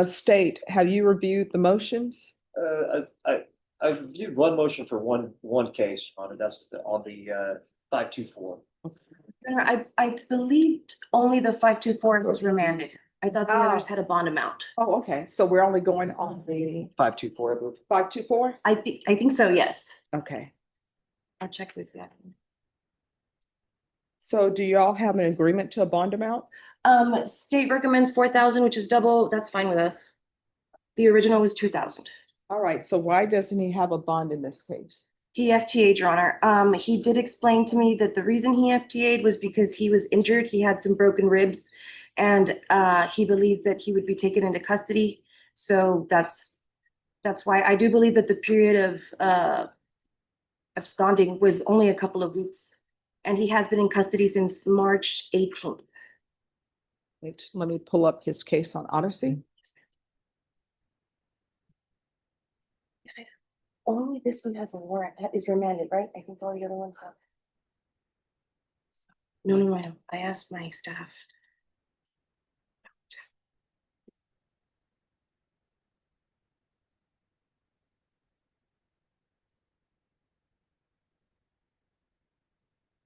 State, have you reviewed the motions? I've reviewed one motion for one case on it, that's on the 524. Your Honor, I believed only the 524 was remanded. I thought the others had a bond amount. Oh, okay. So we're only going on the 524, I believe. 524? I think so, yes. Okay. I'll check with that. So do you all have an agreement to a bond amount? State recommends 4,000, which is double. That's fine with us. The original was 2,000. All right. So why doesn't he have a bond in this case? He FTA'd, Your Honor. He did explain to me that the reason he FTA'd was because he was injured. He had some broken ribs and he believed that he would be taken into custody. So that's why I do believe that the period of absconding was only a couple of weeks. And he has been in custody since March 18th. Wait, let me pull up his case on Odyssey. Only this one has a warrant, that is remanded, right? I think all the other ones have. No, I asked my staff.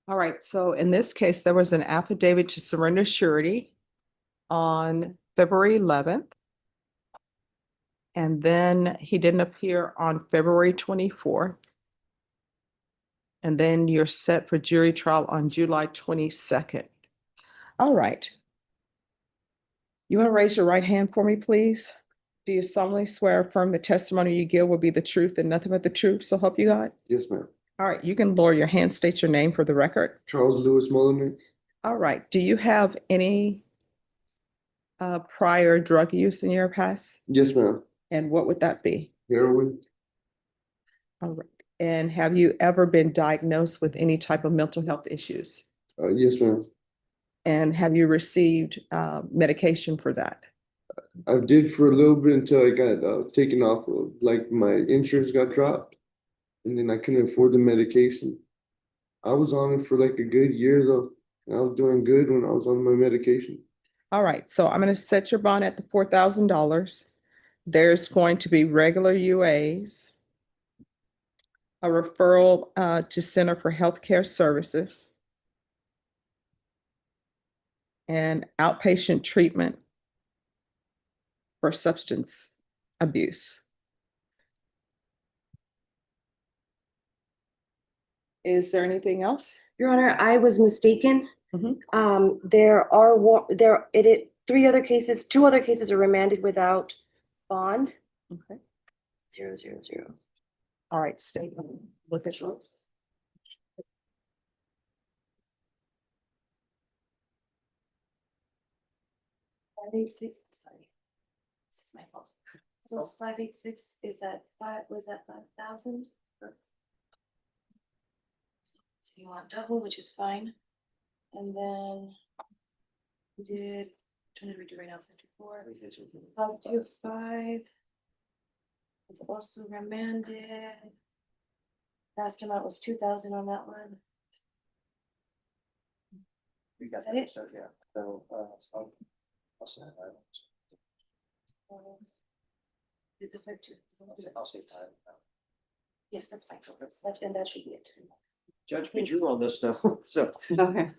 All right. So in this case, there was an affidavit to surrender surety on February 11th. And then he didn't appear on February 24th. And then you're set for jury trial on July 22nd. All right. You want to raise your right hand for me, please? Do you solemnly swear or affirm the testimony you give will be the truth and nothing but the truth, so help you God? Yes, ma'am. All right, you can lower your hand, state your name for the record. Charles Lewis Mullenax. All right, do you have any prior drug use in your past? Yes, ma'am. And what would that be? Heroin. All right, and have you ever been diagnosed with any type of mental health issues? Yes, ma'am. And have you received medication for that? I did for a little bit until I got taken off of, like, my insurance got dropped. And then I couldn't afford the medication. I was on it for like a good year though. And I was doing good when I was on my medication. All right, so I'm gonna set your bond at the $4,000. There's going to be regular UAs, a referral to Center for Healthcare Services, and outpatient treatment for substance abuse. Is there anything else? Your Honor, I was mistaken. Mhm. There are two other cases are remanded without bond. Okay. 000. All right, stay. Look at those. Sorry. This is my fault. So 586 is at was that 5,000? So you want double, which is fine. And then we did, trying to redo right now, 54. 525 is also remanded. Last amount was 2,000 on that one. We got Is that it? So, yeah, so, I'll say that. It's a 52. I'll say time. Yes, that's fine. And that should be it. Judge, but you're on this though, so. Okay.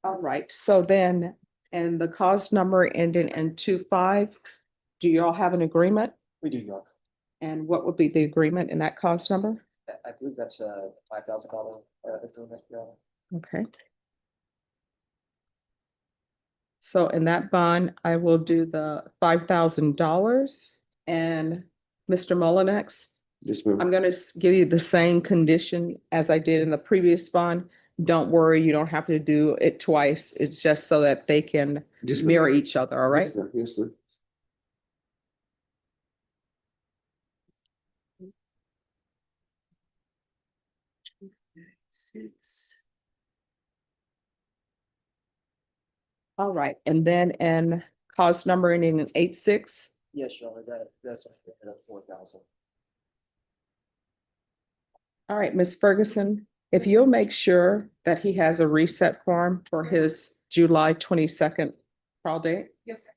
All right, so then, and the cause number ending in 25, do you all have an agreement? We do, Your Honor. And what would be the agreement in that cause number? I believe that's a $5,000 agreement, Your Honor. Okay. So in that bond, I will do the $5,000 and Mr. Mullenax, Yes, ma'am. I'm gonna give you the same condition as I did in the previous bond. Don't worry, you don't have to do it twice. It's just so that they can Yes, ma'am. mirror each other, all right? Yes, ma'am. Yes, ma'am. All right, and then in cause number ending in 86, Yes, Your Honor, that's 4,000. all right, Ms. Ferguson, if you'll make sure that he has a reset form for his July 22nd trial date. Yes, sir.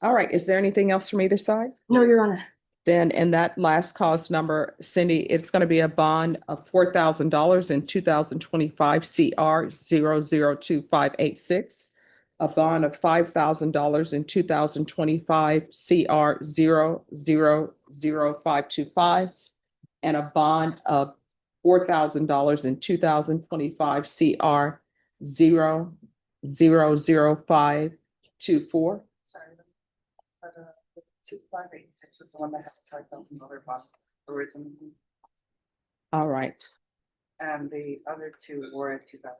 All right, is there anything else from either side? No, Your Honor. Then in that last cause number, Cindy, it's gonna be a bond of $4,000 in 2025 CR 002586. A bond of $5,000 in 2025 CR 000525. And a bond of $4,000 in 2025 CR 000524. Sorry. 2586 is the one that has $5,000 bond originally, All right, and the other two were at 2,000.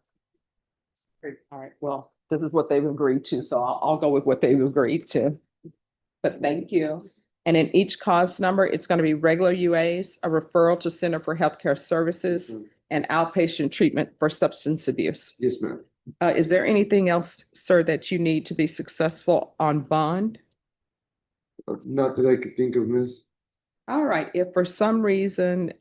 all right, well, this is what they've agreed to, so I'll go with what they've agreed to. But thank you. And in each cause number, it's gonna be regular UAs, a referral to Center for Healthcare Services, and outpatient treatment for substance abuse. Yes, ma'am. Is there anything else, sir, that you need to be successful on bond? Not that I could think of, miss. All right, if for some reason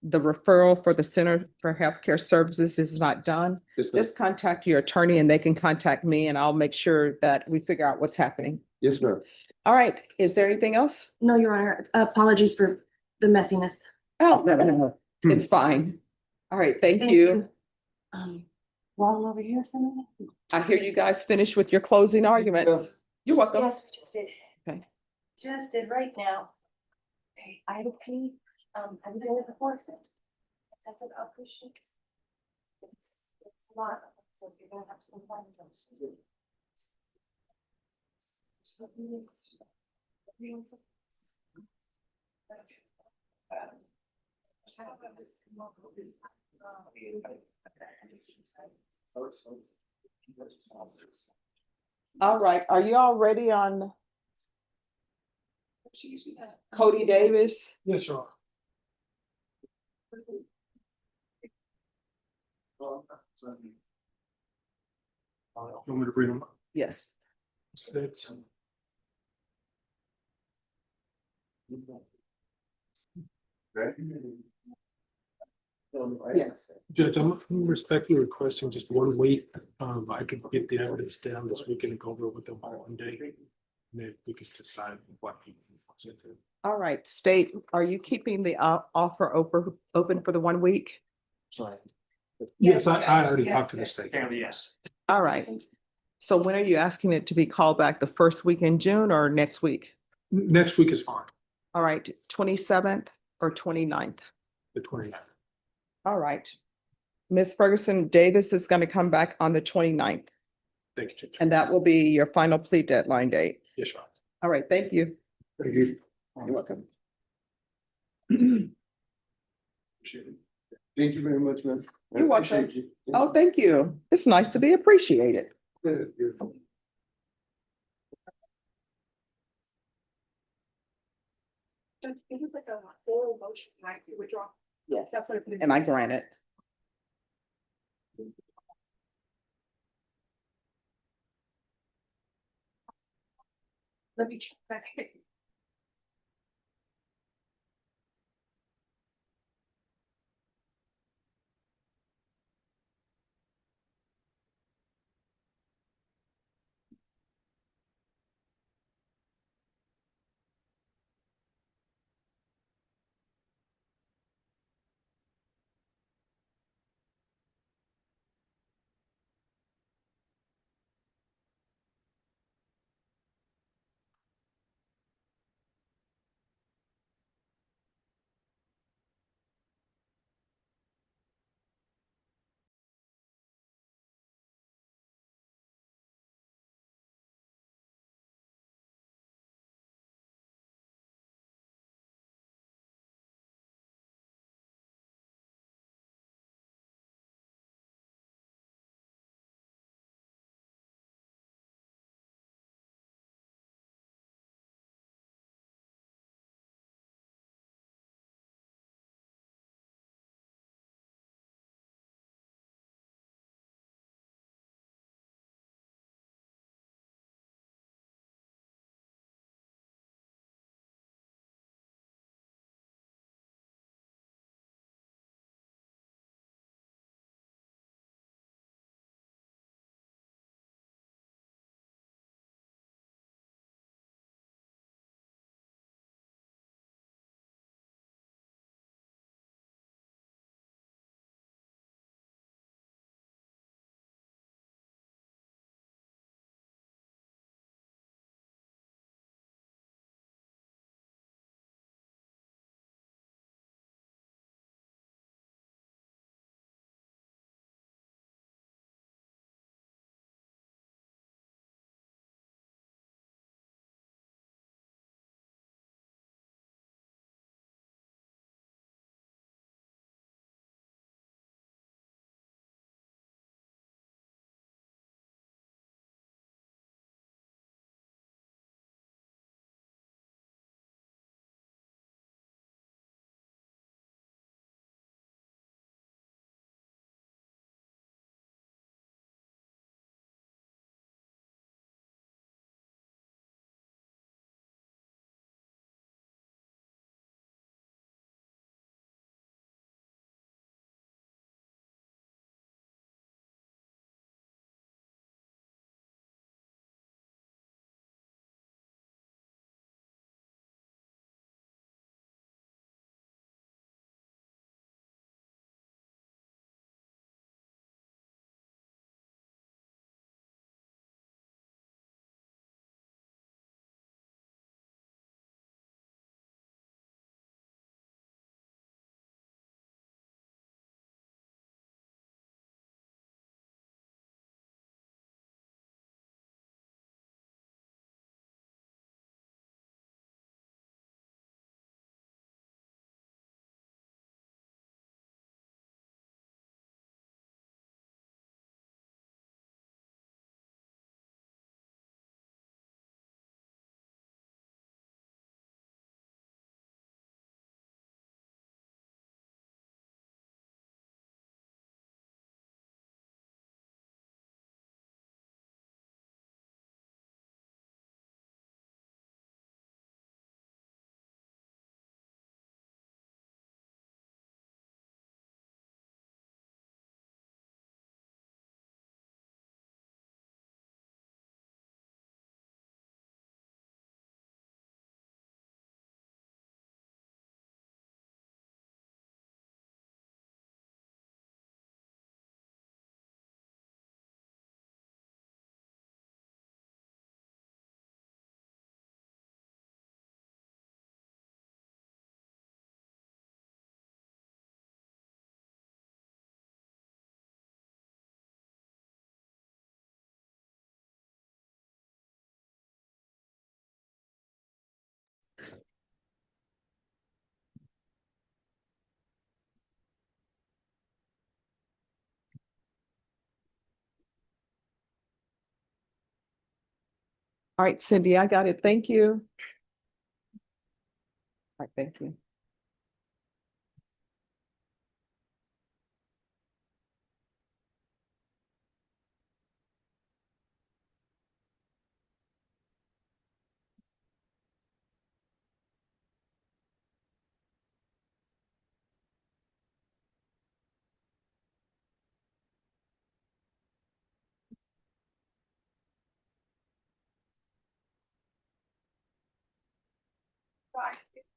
the referral for the Center for Healthcare Services is not done, Yes, ma'am. just contact your attorney and they can contact me and I'll make sure that we figure out what's happening. Yes, ma'am. All right, is there anything else? No, Your Honor. Apologies for the messiness. Oh, no, it's fine. All right, thank you. Waddle over here for a minute. I hear you guys finished with your closing arguments. You're welcome. Yes, we just did. Okay. Just did right now. Okay, item P, I'm doing the forfeit. That's an outpatient. It's a lot, so you're gonna have to combine those. All right, are you all ready on Cody Davis? Yes, sir. Want me to read them? Yes. Yes. Judge, I'm respectfully requesting just 1 week. I could get the evidence down this weekend and go over it with them on Monday. And then we can decide what. All right, State, are you keeping the offer open for the 1 week? Sorry. Yes, I already talked to the state. Yes. All right. So when are you asking it to be called back? The first week in June or next week? Next week is fine, All right, 27th or 29th? the 29th. All right. Ms. Ferguson Davis is going to come back on the 29th, Thank you, Judge. and that will be your final plea deadline date. Yes, sir. All right, thank you. Thank you. You're welcome. Thank you very much, man. I You're welcome. appreciate you. Oh, thank you. It's nice to be appreciated. Yeah, yeah. It was like a whole motion, like you withdraw. Yes. That's what it. And I grant it. Let me check back. All right, Cindy, I got it. Thank you. All right, thank you.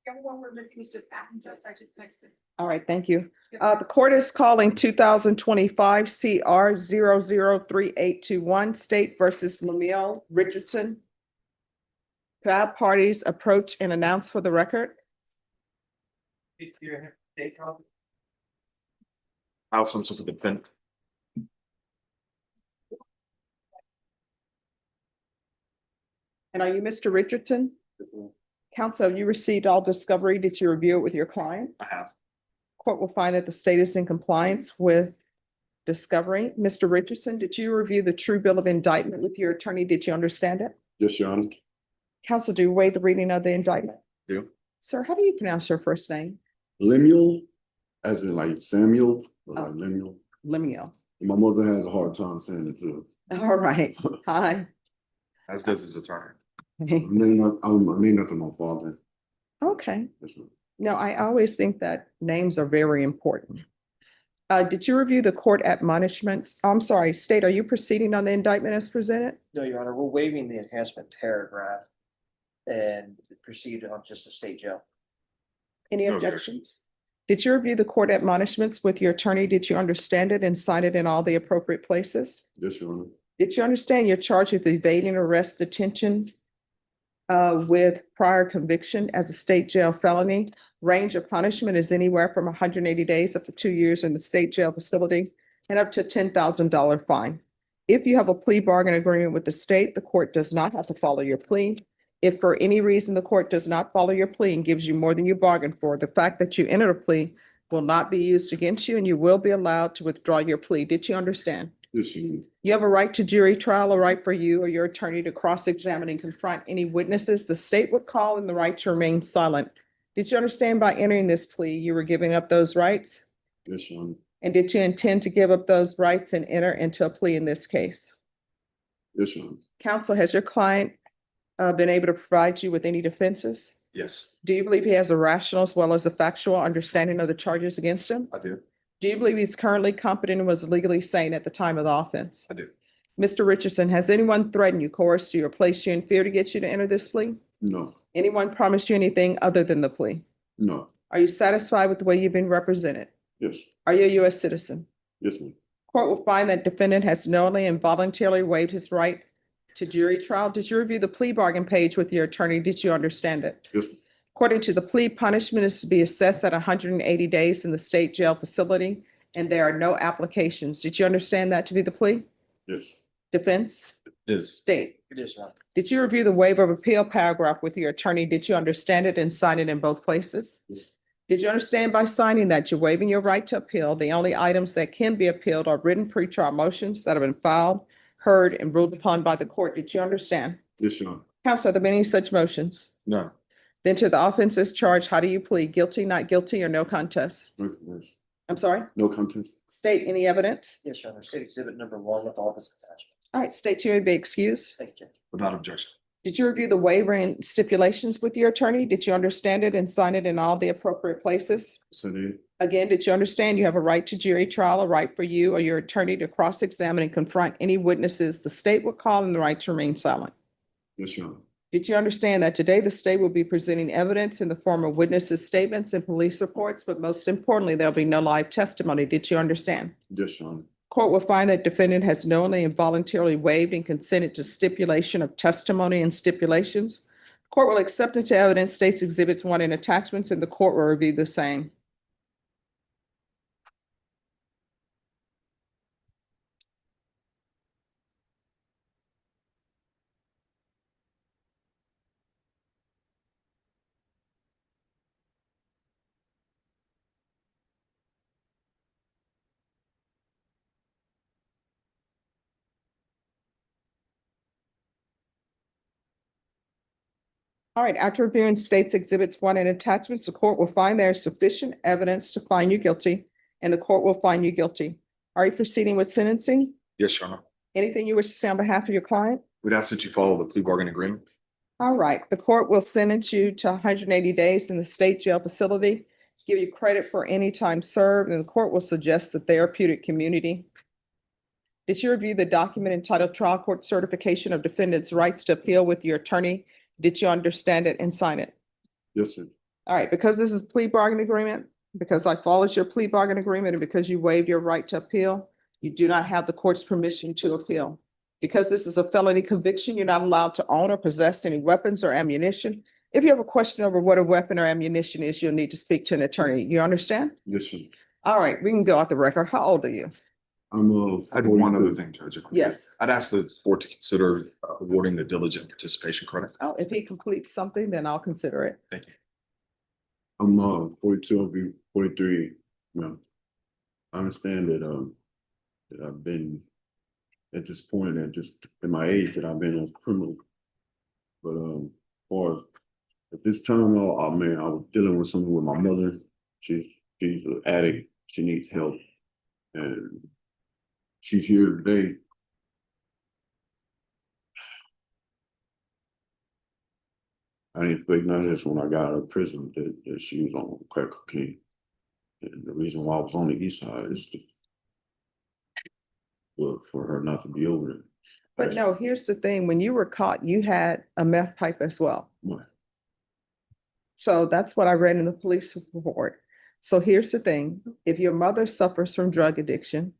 Everyone we're missing is just I just texted. All right, thank you. The court is calling 2025 CR 003821 State versus Lamel Richardson. Could I have parties approach and announce for the record? Al Simpson for the defendant. And are you Mr. Richardson? Counsel, have you received all discovery? Did you review it with your client? I have. Court will find that the state is in compliance with discovery. Mr. Richardson, did you review the true bill of indictment with your attorney? Did you understand it? Yes, Your Honor. Counsel, do you waive the reading of the indictment? Do. Sir, how do you pronounce your first name? Lemuel, as in like Samuel, but like Lemuel. Lemuel. My mother has a hard time saying it too. All right. Hi. As does his attorney. Okay. I'm named after my father. Okay. Yes, ma'am. No, I always think that names are very important. Did you review the court admonishments? I'm sorry, State, are you proceeding on the indictment as presented? No, Your Honor, we're waiving the enhancement paragraph and proceed on just the state jail. Any No objections? Did you review the court admonishments with your attorney? Did you understand it and sign it in all the appropriate places? Yes, Your Honor. Did you understand you're charged with evading arrest detention with prior conviction as a state jail felony? Range of punishment is anywhere from 180 days up to 2 years in the state jail facility and up to $10,000 fine. If you have a plea bargain agreement with the state, the court does not have to follow your plea. If for any reason the court does not follow your plea and gives you more than you bargained for, the fact that you entered a plea will not be used against you and you will be allowed to withdraw your plea. Did you understand? Yes, Your Honor. You have a right to jury trial, a right for you or your attorney to cross-examine and confront any witnesses the state would call, and the right to remain silent. Did you understand by entering this plea, you were giving up those rights? Yes, Your Honor. And did you intend to give up those rights and enter into a plea in this case? Yes, Your Honor. Counsel, has your client been able to provide you with any defenses? Yes, Do you believe he has a rational as well as a factual understanding of the charges against him? I do. Do you believe he's currently competent and was legally sane at the time of the offense? I do. Mr. Richardson, has anyone threatened you, coerced you, or placed you in fear to get you to enter this plea? No, Anyone promised you anything other than the plea? no. Are you satisfied with the way you've been represented? Yes, Are you a U.S. citizen? yes, ma'am. Court will find that defendant has knowingly and voluntarily waived his right to jury trial. Did you review the plea bargain page with your attorney? Did you understand it? Yes, According to the plea, punishment is to be assessed at 180 days in the state jail facility, and there are no applications. Did you understand that to be the plea? yes. Defense? Yes, State? It is, Your Honor. Did you review the waiver of appeal paragraph with your attorney? Did you understand it and sign it in both places? yes, Did you understand by signing that you're waiving your right to appeal? The only items that can be appealed are written pretrial motions that have been filed, heard, and ruled upon by the court. Did you understand? yes, Your Honor. Counsel, are there any such motions? No. Then to the offenses charged, how do you plead? Guilty, not guilty, or no contest? No contest. I'm sorry? No contest. State, any evidence? Yes, Your Honor. State exhibit number 1 with all this attachment. All right, state, you may be excused. Thank you. Without objection. Did you review the waiver and stipulations with your attorney? Did you understand it and sign it in all the appropriate places? Yes, I did. Again, did you understand you have a right to jury trial, a right for you or your attorney to cross-examine and confront any witnesses the state will call, and the right to remain silent? Yes, Your Honor. Did you understand that today the state will be presenting evidence in the form of witnesses' statements and police reports, but most importantly, there'll be no live testimony? Did you understand? Yes, Your Honor. Court will find that defendant has knowingly and voluntarily waived and consented to stipulation of testimony and stipulations. Court will accept into evidence state's exhibits 1 and attachments, and the court will review the same. All right, after reviewing states exhibits 1 and attachments, the court will find there is sufficient evidence to find you guilty, and the court will find you guilty. Are you proceeding with sentencing? Yes, Your Honor. Anything you wish to say on behalf of your client? We'd ask that you follow the plea bargain agreement. All right, the court will sentence you to 180 days in the state jail facility, give you credit for any time served, and the court will suggest the therapeutic community. Did you review the document entitled Trial Court Certification of Defendant's Rights to Appeal with your attorney? Did you understand it and sign it? Yes, sir. All right, because this is plea bargain agreement, because I followed your plea bargain agreement, and because you waived your right to appeal, you do not have the court's permission to appeal. Because this is a felony conviction, you're not allowed to own or possess any weapons or ammunition. If you have a question over what a weapon or ammunition is, you'll need to speak to an attorney. You understand? Yes, sir. All right, we can go off the record. How old are you? I had one other thing, Judge. if I could. Yes. I'd ask the board to consider awarding the diligent participation credit. Oh, if he completes something, then I'll consider it. Thank you. I'm 42, I'll be 43. You know, I understand that I've been at this point at just in my age that I've been a criminal. But or at this time, I mean, I was dealing with something with my mother. She's an addict. She needs help, and she's here today. I didn't expect none of this when I got out of prison that she was on crack cocaine. And the reason why I was on the east side is for her not to be over there. But no, here's the thing. When you were caught, you had a meth pipe as well. What? So that's what I read in the police report. So here's the thing. If your mother suffers from drug addiction,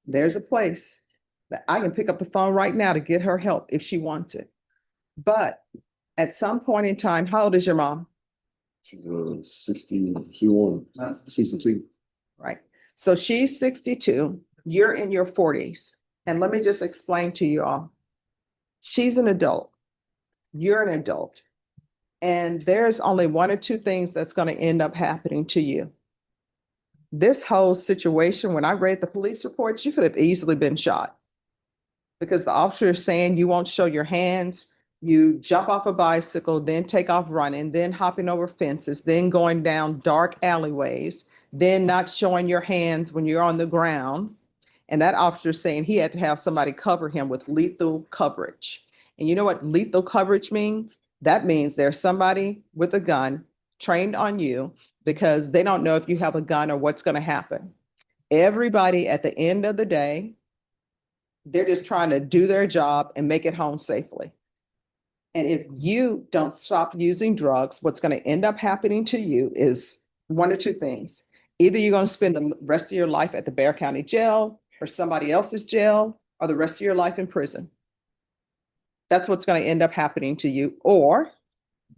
there's a place that I can pick up the phone right now to get her help if she wants it. But at some point in time, how old is your mom? She's 62. Right. So she's 62. You're in your 40s. And let me just explain to you all. She's an adult. You're an adult. And there's only one or two things that's going to end up happening to you. This whole situation, when I read the police reports, you could have easily been shot. Because the officer is saying you won't show your hands, you jump off a bicycle, then take off running, then hopping over fences, then going down dark alleyways, then not showing your hands when you're on the ground. And that officer is saying he had to have somebody cover him with lethal coverage. And you know what lethal coverage means? That means there's somebody with a gun trained on you because they don't know if you have a gun or what's going to happen. Everybody at the end of the day, they're just trying to do their job and make it home safely. And if you don't stop using drugs, what's going to end up happening to you is one or two things. Either you're going to spend the rest of your life at the Bexar County Jail or somebody else's jail or the rest of your life in prison. That's what's going to end up happening to you. Or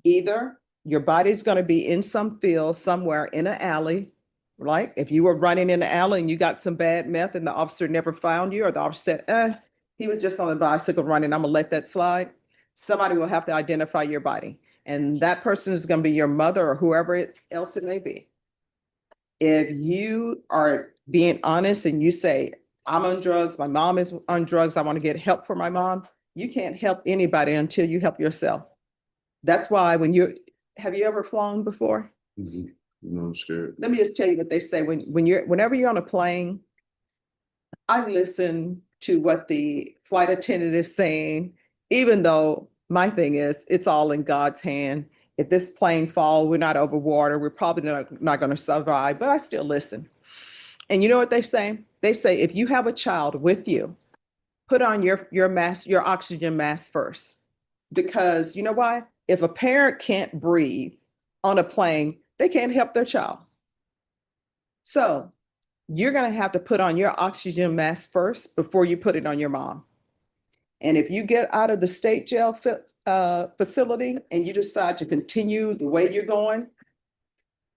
either your body's going to be in some field somewhere in an alley, right? If you were running in the alley and you got some bad meth and the officer never found you, or the officer said, he was just on the bicycle running, I'm going to let that slide. Somebody will have to identify your body. And that person is going to be your mother or whoever else it may be. If you are being honest and you say, I'm on drugs, my mom is on drugs, I want to get help for my mom, you can't help anybody until you help yourself. That's why have you ever flown before? Mm-hmm. No, I'm scared. Let me just tell you what they say whenever you're on a plane, I listen to what the flight attendant is saying, even though my thing is it's all in God's hand. If this plane falls, we're not over water, we're probably not going to survive, but I still listen. And you know what they say? They say, if you have a child with you, put on your mask, your oxygen mask first. Because you know why? If a parent can't breathe on a plane, they can't help their child. So you're going to have to put on your oxygen mask first before you put it on your mom. And if you get out of the state jail facility and you decide to continue the way you're going,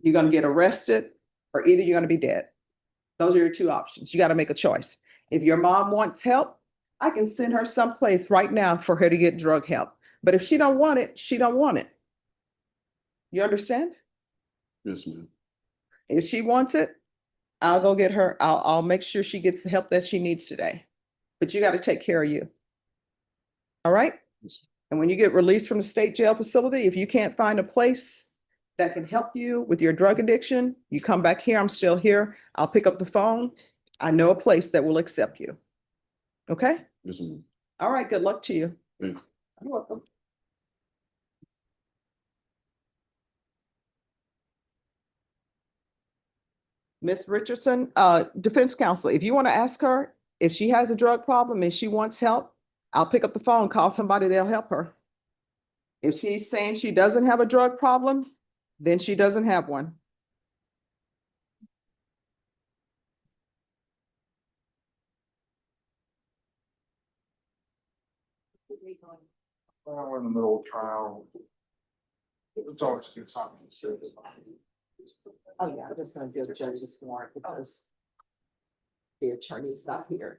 you're going to get arrested or either you're going to be dead. Those are your two options. You got to make a choice. If your mom wants help, I can send her someplace right now for her to get drug help. But if she don't want it, she don't want it. You understand? Yes, ma'am. If she wants it, I'll go get her. I'll make sure she gets the help that she needs today. But you got to take care of you. All right? Yes. And when you get released from the state jail facility, if you can't find a place that can help you with your drug addiction, you come back here. I'm still here. I'll pick up the phone. I know a place that will accept you. Okay? Yes, ma'am. All right. Good luck to you. Thank you. You're welcome. Miss Richardson, defense counsel, if you want to ask her if she has a drug problem and she wants help, I'll pick up the phone, call somebody, they'll help her. If she's saying she doesn't have a drug problem, then she doesn't have one. Well, we're in the middle of trial. It's always good talking. Oh, yeah, I'm just gonna give Judge this warrant because the attorney's not here.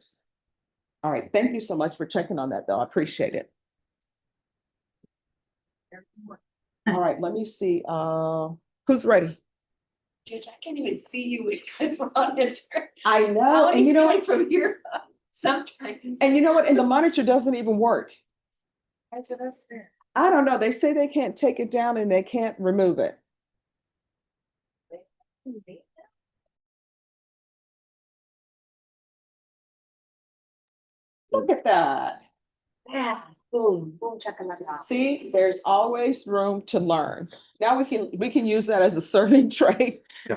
All right, thank you so much for checking on that, though. I appreciate it. All right, let me see, who's ready? Judge, I can't even see you with my monitor. I know, and you know what? From here sometimes. And you know what? And the monitor doesn't even work. I don't know. They say they can't take it down and they can't remove it. Look at that. Yeah, boom, boom, chakalaka. See, there's always room to learn. Now we can use that as a serving tray. Yeah.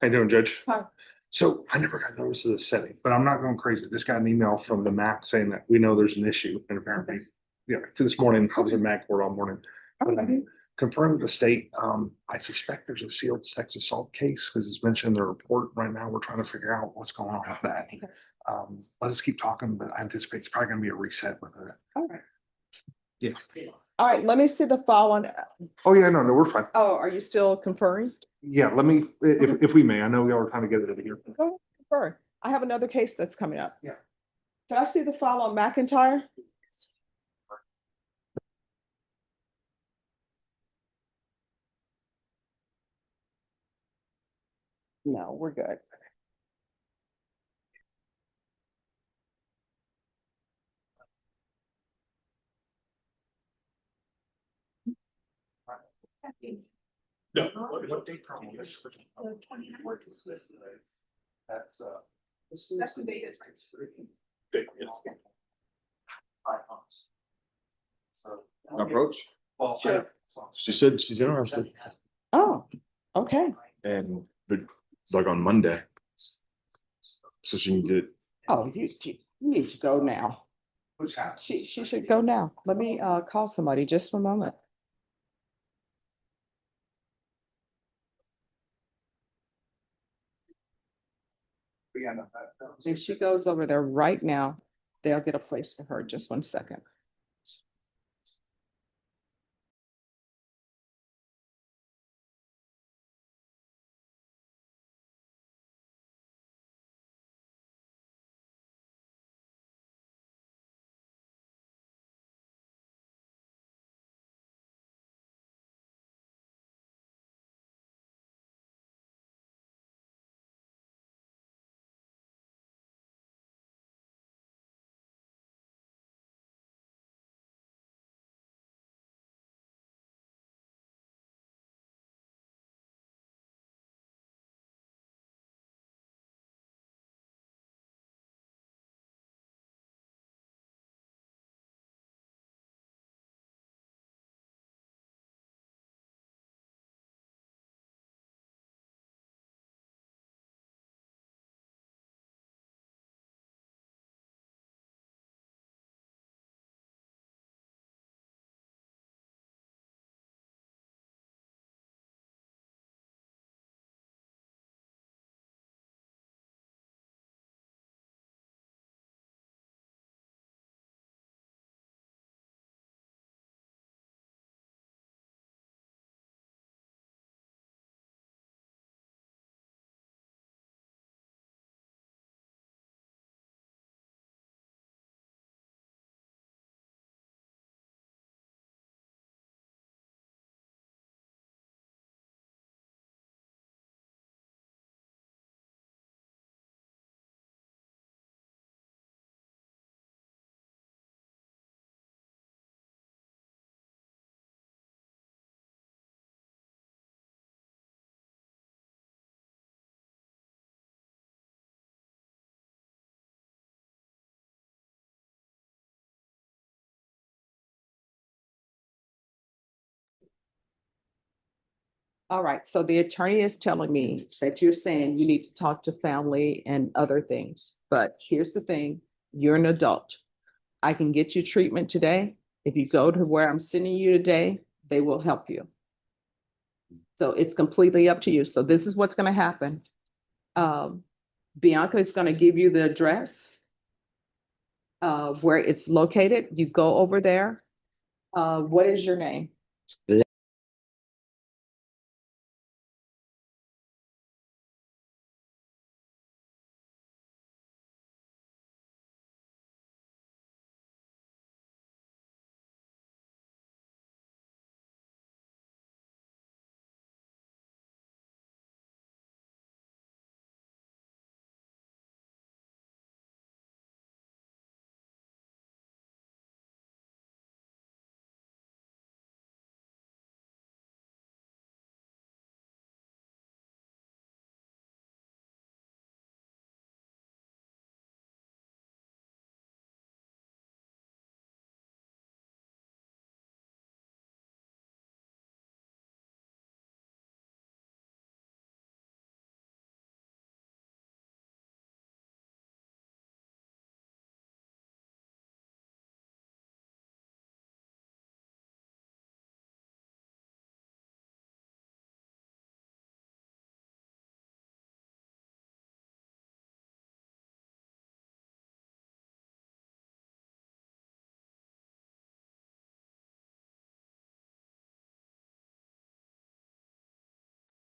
How you doing, Judge? Hi. So I never got notice of the setting, but I'm not going crazy. Just got an email from the MAC saying that we know there's an issue and apparently, yeah, to this morning, I was in MAC court all morning. But confirmed with the state, I suspect there's a sealed sex assault case because it's mentioned in the report. Right now, we're trying to figure out what's going on with that. Let us keep talking, but I anticipate it's probably gonna be a reset with it. All right. Yeah. All right, let me see the file on. Oh, yeah, no, we're fine. Oh, are you still conferring? Yeah, let me, if we may, I know we all are trying to get it over here. Go ahead, confer. I have another case that's coming up. Yeah. Can I see the file on McIntyre? No, we're good. No, what date probably is? That's That's the date is big, Approach. Sure. She said she's interested Oh, okay. and like on Monday. So she can get, Oh, you need to go now. Which house? She should go now. Let me call somebody just for a moment. Yeah, no, If she goes over there right now, they'll get a place for her. Just 1 second. All right, so the attorney is telling me that you're saying you need to talk to family and other things, but here's the thing, you're an adult. I can get you treatment today. If you go to where I'm sending you today, they will help you. So it's completely up to you. So this is what's gonna happen. Bianca is gonna give you the address of where it's located. You go over there. What is your name?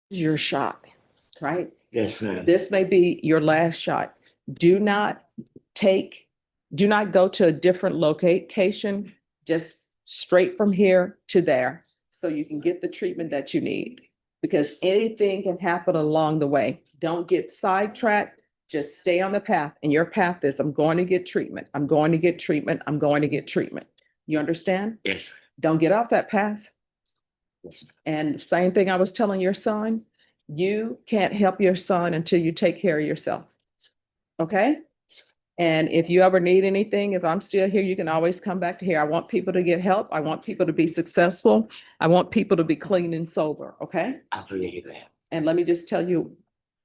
Your shot, right? Yes, ma'am. This may be your last shot. Do not do not go to a different location, just straight from here to there, so you can get the treatment that you need. Because anything can happen along the way. Don't get sidetracked, just stay on the path. And your path is, I'm going to get treatment. I'm going to get treatment. I'm going to get treatment. You understand? Yes. Don't get off that path. Yes. And the same thing I was telling your son, you can't help your son until you take care of yourself. Okay? And if you ever need anything, if I'm still here, you can always come back to here. I want people to get help. I want people to be successful. I want people to be clean and sober. Okay? I appreciate that. And let me just tell you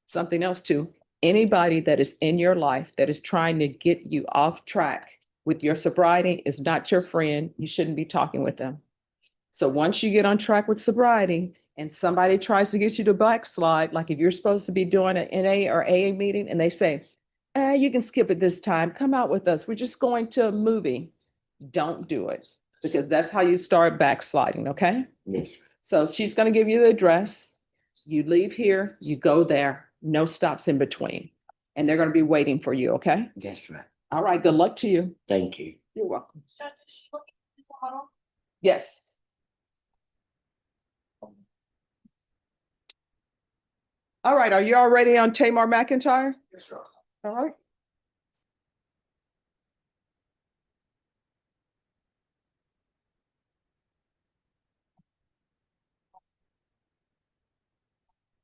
something else too. Anybody that is in your life that is trying to get you off track with your sobriety is not your friend. You shouldn't be talking with them. So once you get on track with sobriety and somebody tries to get you to backslide, like if you're supposed to be doing an NA or AA meeting and they say, you can skip it this time, come out with us, we're just going to a movie. Don't do it, because that's how you start backsliding, okay? Yes. So she's gonna give you the address. You leave here, you go there, no stops in between. And they're gonna be waiting for you, okay? Yes, ma'am. All right, good luck to you. Thank you. You're welcome. Yes. All right, are you all ready on Tamar McIntyre? Yes, sir. All right.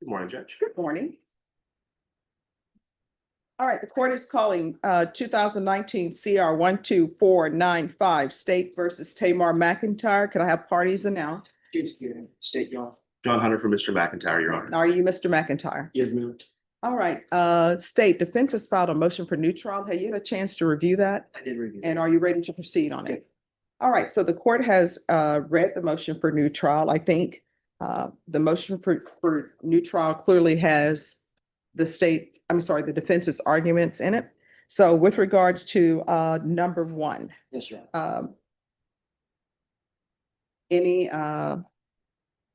Good morning, Judge. Good morning. All right, the court is calling 2019 CR 12495 State versus Tamar McIntyre. Could I have parties announced? State John. John Hunter for Mr. McIntyre, Your Honor. Are you Mr. McIntyre? Yes, ma'am. All right, State defense has filed a motion for new trial. Have you had a chance to review that? I did review. And are you ready to proceed on it? All right, so the court has read the motion for new trial. I think the motion for new trial clearly has the defense's arguments in it. So with regards to number one, Yes, sir. any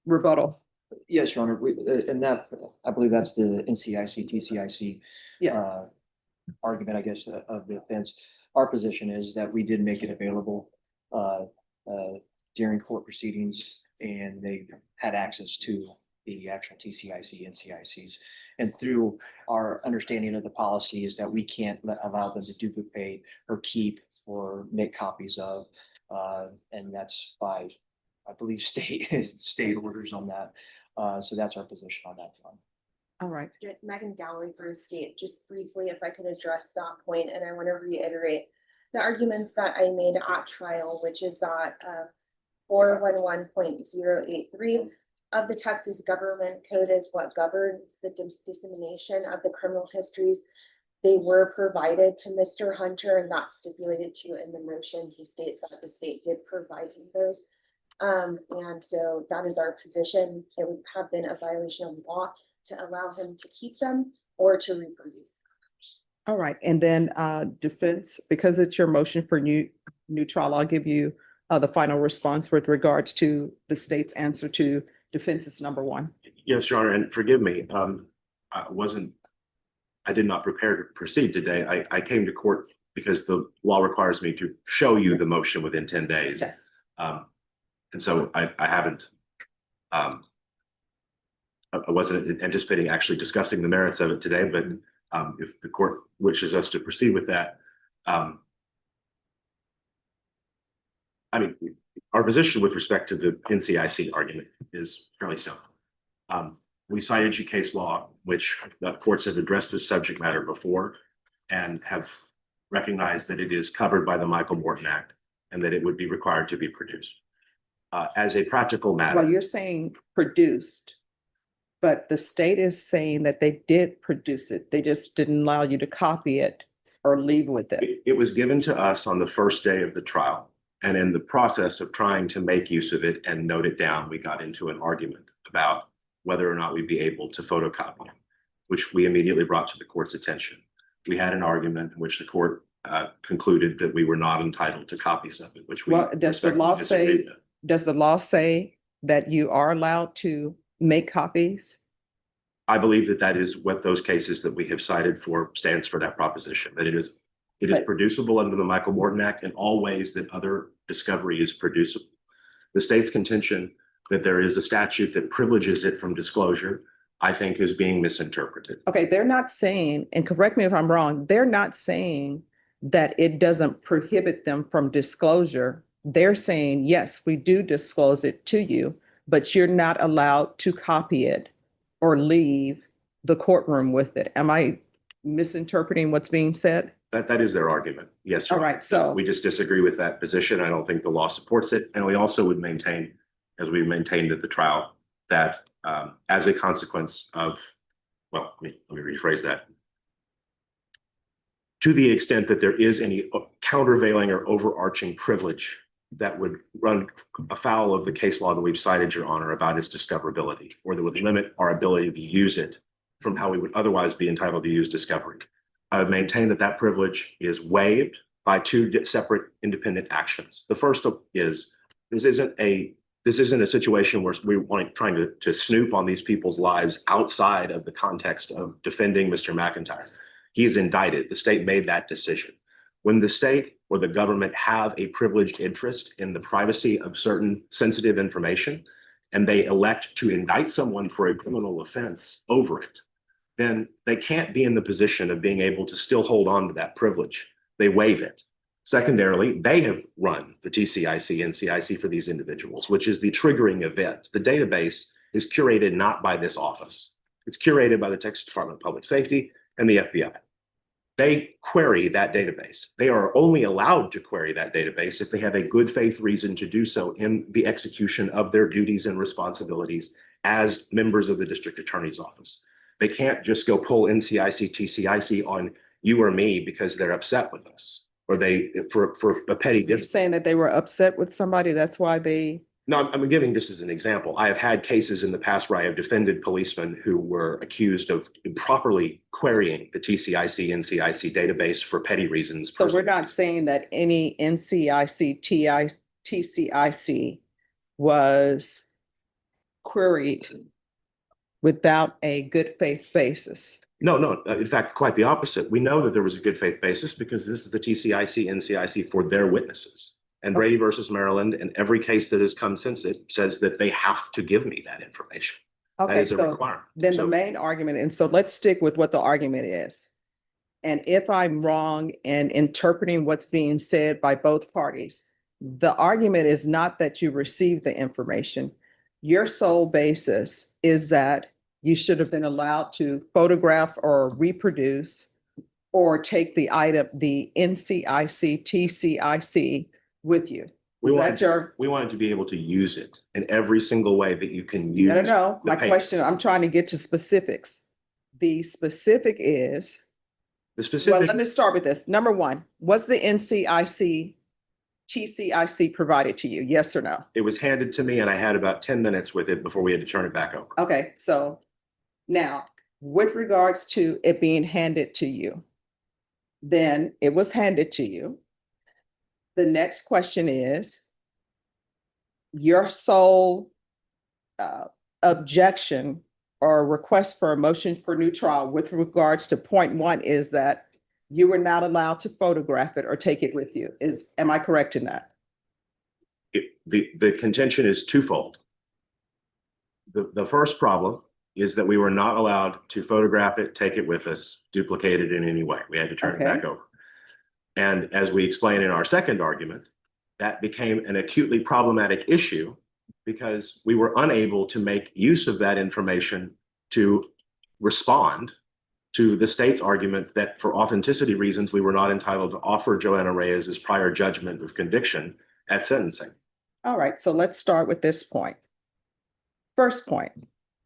rebuttal? Yes, Your Honor, and that, I believe that's the NCIC, TCIC. Yeah. Argument, I guess, of the defense. Our position is that we did make it available during court proceedings, and they had access to the actual TCIC, NCICs. And through our understanding of the policy is that we can't allow them to duplicate or keep or make copies of, and that's by, I believe, state orders on that. So that's our position on that front. All right. Megan Dowling for the state, just briefly, if I could address that point, and I want to reiterate the arguments that I made at trial, which is that 411.083 of the Texas government code is what governs the dissemination of the criminal histories. They were provided to Mr. Hunter and not stipulated to in the motion. He states that the state did provide him those. And so that is our position. It would have been a violation of law to allow him to keep them or to reproduce. All right, and then defense, because it's your motion for new trial, I'll give you the final response with regards to the state's answer to defense's number one. Yes, Your Honor, and forgive me, I did not prepare to proceed today. I came to court because the law requires me to show you the motion within 10 days. Yes. And so I haven't, I wasn't anticipating actually discussing the merits of it today, but if the court wishes us to proceed with that, I mean, our position with respect to the NCIC argument is fairly simple. We cited you case law, which the courts have addressed this subject matter before and have recognized that it is covered by the Michael Morton Act and that it would be required to be produced. As a practical matter. Well, you're saying produced, but the state is saying that they did produce it. They just didn't allow you to copy it or leave with it. It was given to us on the first day of the trial. And in the process of trying to make use of it and note it down, we got into an argument about whether or not we'd be able to photocopy it, which we immediately brought to the court's attention. We had an argument in which the court concluded that we were not entitled to copies of it, which we does the law say? Does the law say that you are allowed to make copies? I believe that that is what those cases that we have cited for stands for that proposition, that it is producible under the Michael Morton Act in all ways that other discovery is producible. The state's contention that there is a statute that privileges it from disclosure, I think is being misinterpreted. Okay, they're not saying, and correct me if I'm wrong, they're not saying that it doesn't prohibit them from disclosure. They're saying, yes, we do disclose it to you, but you're not allowed to copy it or leave the courtroom with it. Am I misinterpreting what's being said? That is their argument. Yes. All right, so we just disagree with that position. I don't think the law supports it. And we also would maintain, as we maintained at the trial, that as a consequence of, well, let me rephrase that. To the extent that there is any countervailing or overarching privilege that would run afoul of the case law that we've cited, Your Honor, about its discoverability, or that would limit our ability to use it from how we would otherwise be entitled to use discovery. I would maintain that that privilege is waived by two separate independent actions. The first is this isn't a situation where we're trying to snoop on these people's lives outside of the context of defending Mr. McIntyre. He is indicted. The state made that decision. When the state or the government have a privileged interest in the privacy of certain sensitive information, and they elect to indict someone for a criminal offense over it, then they can't be in the position of being able to still hold on to that privilege. They waive it. Secondarily, they have run the TCIC and NCIC for these individuals, which is the triggering event. The database is curated not by this office. It's curated by the Texas Department of Public Safety and the FBI. They query that database. They are only allowed to query that database if they have a good faith reason to do so in the execution of their duties and responsibilities as members of the district attorney's office. They can't just go pull NCIC, TCIC on you or me because they're upset with us, or they for a petty difference. You're saying that they were upset with somebody, that's why they. No, I'm giving this as an example. I have had cases in the past where I have defended policemen who were accused of improperly querying the TCIC, NCIC database for petty reasons. So we're not saying that any NCIC, TCIC was queried without a good faith basis. No. In fact, quite the opposite. We know that there was a good faith basis because this is the TCIC, NCIC for their witnesses. And Brady versus Maryland, and every case that has come since it says that they have to give me that information. That Okay, is a so requirement. then the main argument, and so let's stick with what the argument is. And if I'm wrong in interpreting what's being said by both parties, the argument is not that you received the information. Your sole basis is that you should have been allowed to photograph or reproduce or take the item, the NCIC, TCIC with you. Is that your, We wanted to be able to use it in every single way that you can use. no, the my paper. question, I'm trying to get to specifics. The specific is, The well, specific, let me start with this. Number one, was the NCIC, TCIC provided to you? Yes or no? it was handed to me and I had about 10 minutes with it before we had to turn it back over. Okay, so now with regards to it being handed to you, then it was handed to you. The next question is your sole objection or request for a motion for new trial with regards to point one is that you were not allowed to photograph it or take it with you. Am I correct in that? The contention is twofold. The first problem is that we were not allowed to photograph it, take it with us, duplicate it in any way. We had to turn it back over. And as we explain in our second argument, that became an acutely problematic issue because we were unable to make use of that information to respond to the state's argument that for authenticity reasons, we were not entitled to offer Joanna Reyes's prior judgment of conviction at sentencing. All right, so let's start with this point. First point,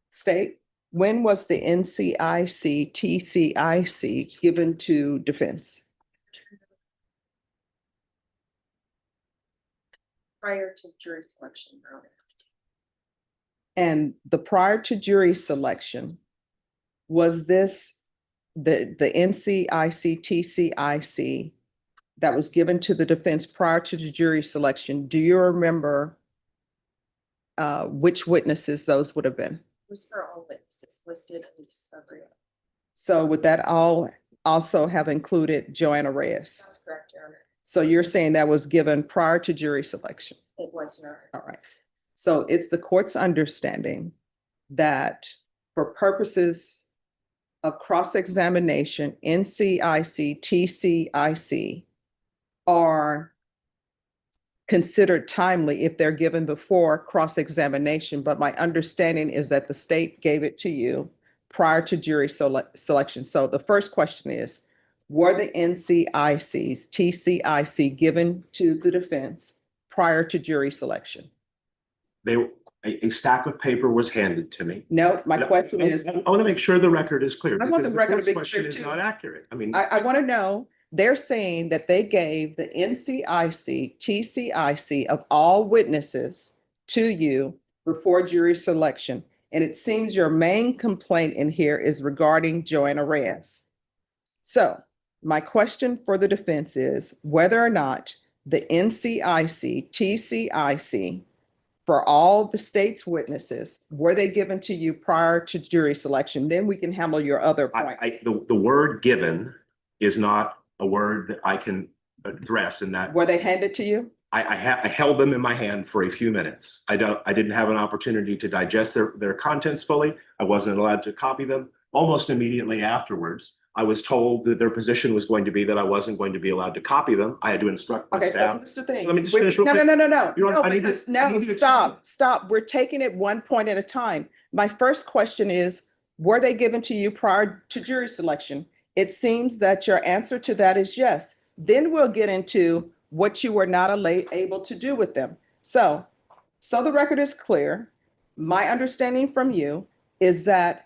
state, when was the NCIC, TCIC given to defense? Prior to jury selection, Your Honor. And the prior to jury selection, was this the NCIC, TCIC that was given to the defense prior to the jury selection? Do you remember which witnesses those would have been? It was for all witnesses listed in the discovery. So would that all also have included Joanna Reyes? That's correct, Your Honor. So you're saying that was given prior to jury selection? It was, Your Honor. All right. So it's the court's understanding that for purposes of cross-examination, NCIC, TCIC are considered timely if they're given before cross-examination. But my understanding is that the state gave it to you prior to jury selection. So the first question is, were the NCICs, TCIC given to the defense prior to jury selection? A stack of paper was handed to me. No, my question is. I want to make sure the record is clear. I want because the record to first be question clear is too. not accurate. I mean, I want to know, they're saying that they gave the NCIC, TCIC of all witnesses to you before jury selection. And it seems your main complaint in here is regarding Joanna Reyes. So my question for the defense is whether or not the NCIC, TCIC, for all the state's witnesses, were they given to you prior to jury selection? Then we can handle your other point. the word given is not a word that I can address in that. Were they handed to you? I held them in my hand for a few minutes. I didn't have an opportunity to digest their contents fully. I wasn't allowed to copy them. Almost immediately afterwards, I was told that their position was going to be that I wasn't going to be allowed to copy them. I had to instruct the Okay, so staff. here's the thing. Let me just finish real quick. No. You know, No, stop. We're taking it one point at a time. My first question is, were they given to you prior to jury selection? It seems that your answer to that is yes. Then we'll get into what you were not able to do with them. So the record is clear. My understanding from you is that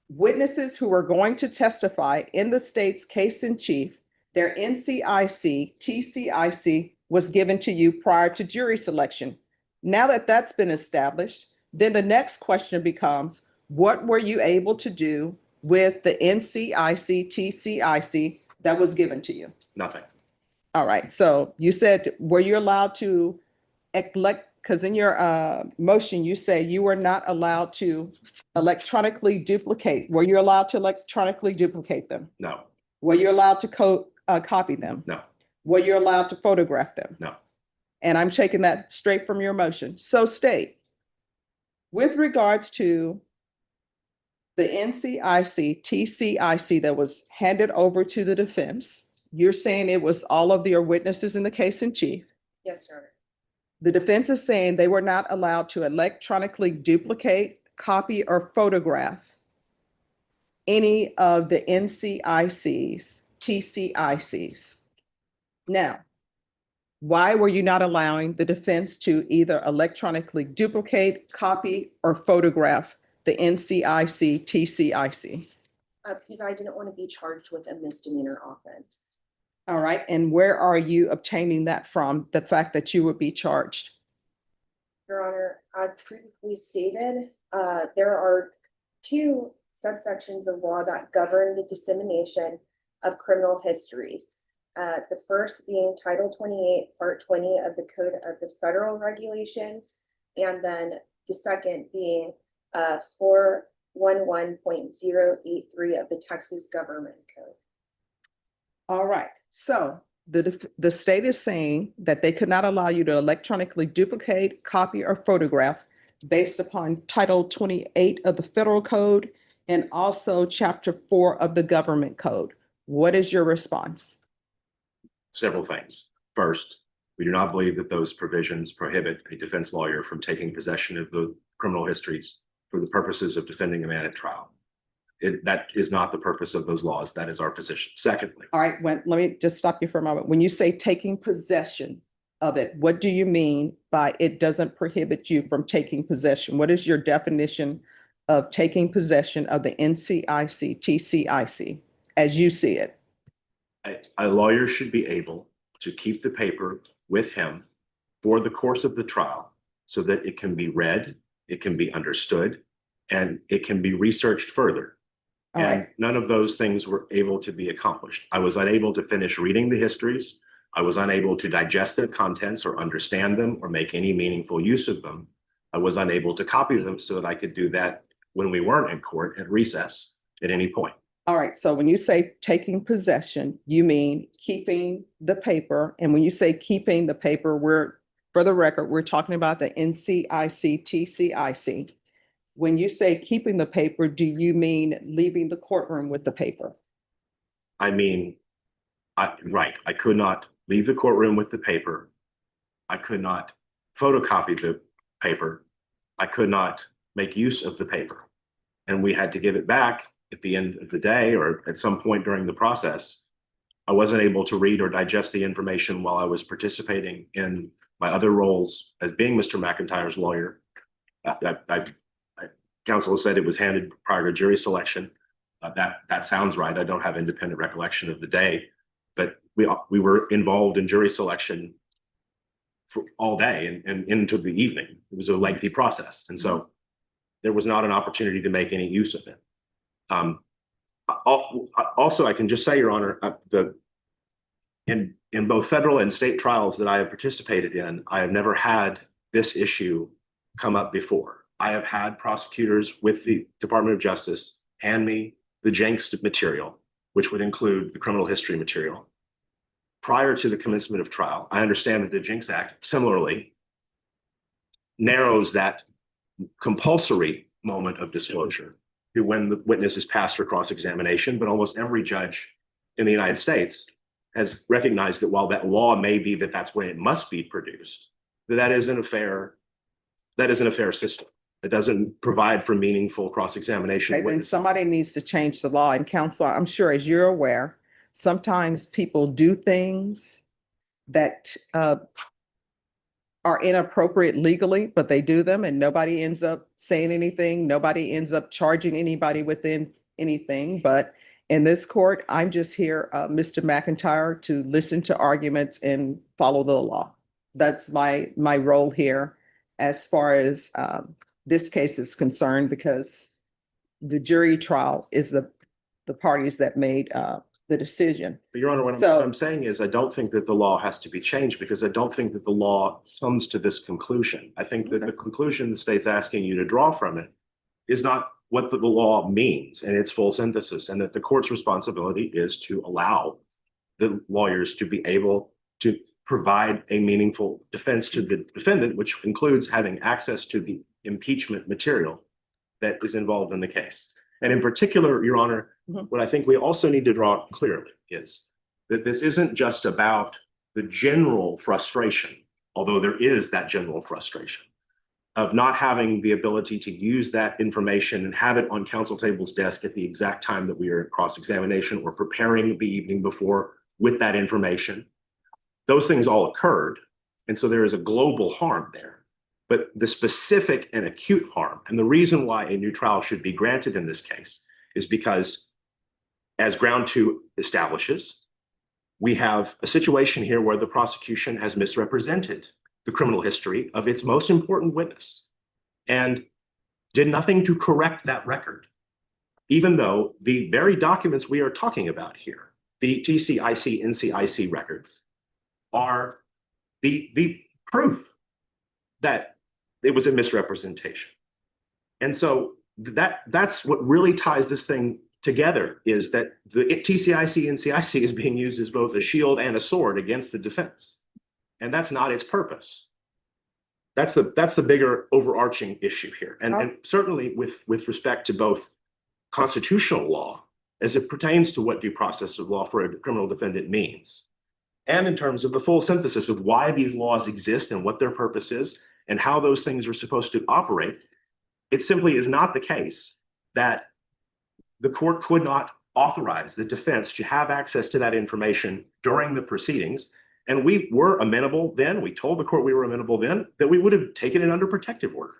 witnesses who are going to testify in the state's case in chief, their NCIC, TCIC was given to you prior to jury selection. Now that that's been established, then the next question becomes, what were you able to do with the NCIC, TCIC that was given to you? Nothing. All right. So you said, were you allowed to elect, because in your motion, you say you were not allowed to electronically duplicate. Were you allowed to electronically duplicate them? No. Were you allowed to copy them? No. Were you allowed to photograph them? No. And I'm taking that straight from your motion. So state, with regards to the NCIC, TCIC that was handed over to the defense, you're saying it was all of your witnesses in the case in chief. Yes, Your Honor. The defense is saying they were not allowed to electronically duplicate, copy, or photograph any of the NCICs, TCICs. Now, Why were you not allowing the defense to either electronically duplicate, copy, or photograph the NCIC, TCIC? Because I didn't want to be charged with a misdemeanor offense. All right, and where are you obtaining that from, the fact that you would be charged? Your Honor, I previously stated, there are two subsections of law that govern the dissemination of criminal histories. The first being Title 28, Part 20 of the Code of the Federal Regulations, and then the second being 411.083 of the Texas Government Code. All right, so the state is saying that they could not allow you to electronically duplicate, copy, or photograph based upon Title 28 of the Federal Code and also Chapter 4 of the Government Code. What is your response? Several things. First, we do not believe that those provisions prohibit a defense lawyer from taking possession of the criminal histories for the purposes of defending a man at trial. That is not the purpose of those laws. That is our position. Secondly. All right, let me just stop you for a moment. When you say taking possession of it, what do you mean by it doesn't prohibit you from taking possession? What is your definition of taking possession of the NCIC, TCIC, as you see it? A lawyer should be able to keep the paper with him for the course of the trial so that it can be read, it can be understood, and it can be researched further. And none of those things were able to be accomplished. I was unable to finish reading the histories. I was unable to digest their contents or understand them or make any meaningful use of them. I was unable to copy them so that I could do that when we weren't in court at recess at any point. All right, so when you say taking possession, you mean keeping the paper. And when you say keeping the paper, for the record, we're talking about the NCIC, TCIC. When you say keeping the paper, do you mean leaving the courtroom with the paper? I mean, right, I could not leave the courtroom with the paper. I could not photocopy the paper. I could not make use of the paper. And we had to give it back at the end of the day or at some point during the process. I wasn't able to read or digest the information while I was participating in my other roles as being Mr. McIntyre's lawyer. Counsel said it was handed prior to jury selection. That sounds right. I don't have independent recollection of the day, but we were involved in jury selection for all day and into the evening. It was a lengthy process, and so there was not an opportunity to make any use of it. Also, I can just say, Your Honor, in both federal and state trials that I have participated in, I have never had this issue come up before. I have had prosecutors with the Department of Justice hand me the Jenks material, which would include the criminal history material, prior to the commencement of trial. I understand that the Jenks Act similarly narrows that compulsory moment of disclosure to when the witness is passed for cross-examination, but almost every judge in the United States has recognized that while that law may be that that's when it must be produced, that isn't a fair system. It doesn't provide for meaningful cross-examination. Okay, then somebody needs to change the law. And counsel, I'm sure as you're aware, sometimes people do things that are inappropriate legally, but they do them and nobody ends up saying anything. Nobody ends up charging anybody within anything. But in this court, I'm just here, Mr. McIntyre, to listen to arguments and follow the law. That's my role here as far as this case is concerned, because the jury trial is the parties that made the decision. But Your Honor, what I'm saying is I don't think that the law has to be changed because I don't think that the law comes to this conclusion. I think that the conclusion the state's asking you to draw from it is not what the law means in its full synthesis, and that the court's responsibility is to allow the lawyers to be able to provide a meaningful defense to the defendant, which includes having access to the impeachment material that is involved in the case. And in particular, Your Honor, what I think we also need to draw clearly is that this isn't just about the general frustration, although there is that general frustration of not having the ability to use that information and have it on counsel table's desk at the exact time that we are at cross-examination or preparing the evening before with that information. those things all occurred. And so there is a global harm there. But the specific and acute harm, and the reason why a new trial should be granted in this case, is because, as ground two establishes, we have a situation here where the prosecution has misrepresented the criminal history of its most important witness and did nothing to correct that record, even though the very documents we are talking about here, the TCIC, NCIC records, are the proof that it was a misrepresentation. And so that's what really ties this thing together, is that the TCIC, NCIC is being used as both a shield and a sword against the defense. And that's not its purpose. That's the bigger overarching issue here. And certainly with respect to both constitutional law, as it pertains to what due process of law for a criminal defendant means, and in terms of the full synthesis of why these laws exist and what their purpose is and how those things are supposed to operate, it simply is not the case that the court could not authorize the defense to have access to that information during the proceedings. And we were amenable then, we told the court we were amenable then, that we would have taken it under protective order.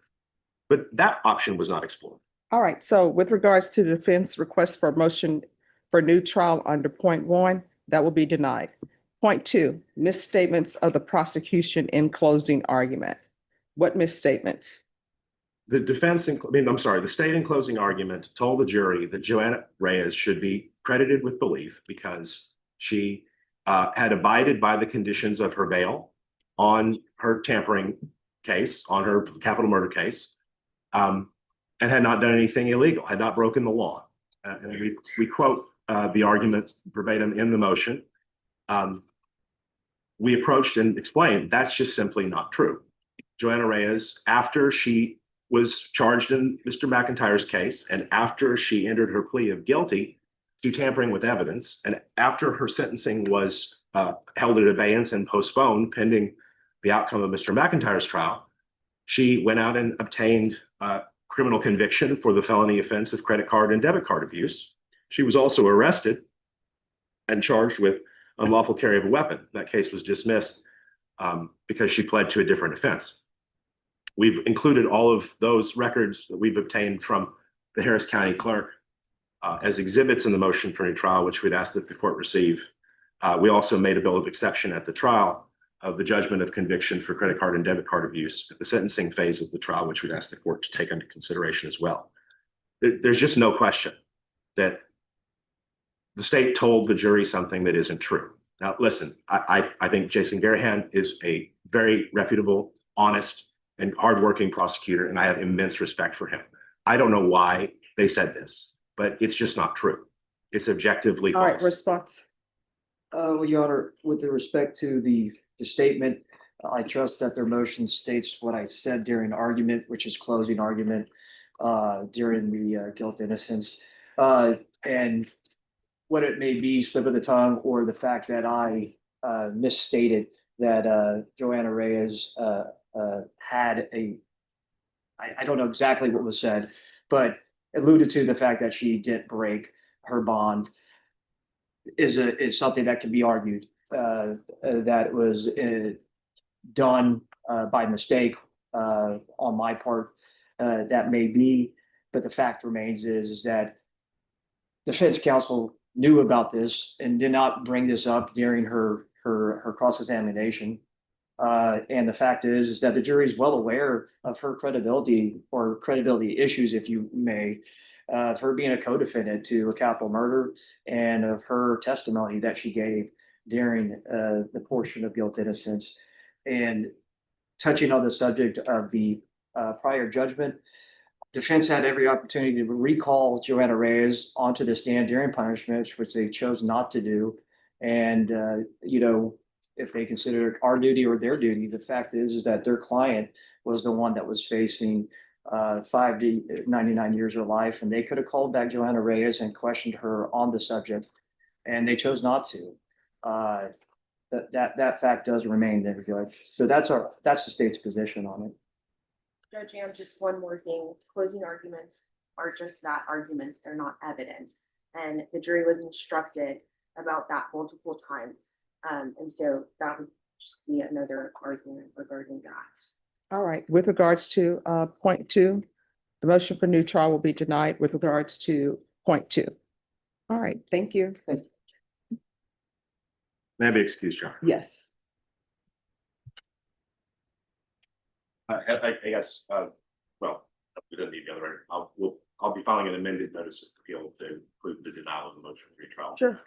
But that option was not explored. All right, so with regards to the defense request for a motion for new trial under point 1, that will be denied. Point 2, misstatements of the prosecution in closing argument. What misstatements? The the state in closing argument told the jury that Joanna Reyes should be credited with belief because she had abided by the conditions of her bail on her tampering case, on her capital murder case, and had not done anything illegal, had not broken the law. And we quote the argument verbatim in the motion. We approached and explained that's just simply not true. Joanna Reyes, after she was charged in Mr. McIntyre's case, and after she entered her plea of guilty to tampering with evidence, and after her sentencing was held at abeyance and postponed pending the outcome of Mr. McIntyre's trial, she went out and obtained criminal conviction for the felony offense of credit card and debit card abuse. She was also arrested and charged with unlawful carry of a weapon. That case was dismissed because she pled to a different offense. We've included all of those records that we've obtained from the Harris County clerk as exhibits in the motion for new trial, which we'd ask that the court receive. We also made a bill of exception at the trial of the judgment of conviction for credit card and debit card abuse at the sentencing phase of the trial, which we'd ask the court to take under consideration as well. There's just no question that the state told the jury something that isn't true. Now, listen, I think Jason Garahan is a very reputable, honest, and hardworking prosecutor, and I have immense respect for him. I don't know why they said this, but it's just not true. It's objectively false. All right, response. Well, Your Honor, with respect to the statement, I trust that their motion states what I said during argument, which is closing argument during the guilt innocence. And what it may be, slip of the tongue, or the fact that I misstated that Joanna Reyes had I don't know exactly what was said, but alluded to the fact that she didn't break her bond is something that can be argued. That was done by mistake on my part. That may be, but the fact remains is that defense counsel knew about this and did not bring this up during her cross-examination. And the fact is that the jury is well aware of her credibility or credibility issues, if you may, of her being a co-defendant to a capital murder and of her testimony that she gave during the portion of guilt innocence. And touching on the subject of the prior judgment, defense had every opportunity to recall Joanna Reyes onto the stand during punishment, which they chose not to do. And, if they consider it our duty or their duty, the fact is that their client was the one that was facing 5 to 99 years of life, and they could have called back Joanna Reyes and questioned her on the subject, and they chose not to. That fact does remain there, Judge. So that's the state's position on it. Judge, I have just one more thing. Closing arguments are just that, arguments. They're not evidence. And the jury was instructed about that multiple times. And so that would just be another argument regarding that. All right, with regards to point two, the motion for new trial will be denied with regards to point two. All right, thank you. May I be excused, Your Honor? Yes. I guess, well, we don't need the other, I'll be filing an amended notice of appeal to include the denial of the motion for retrial. Sure.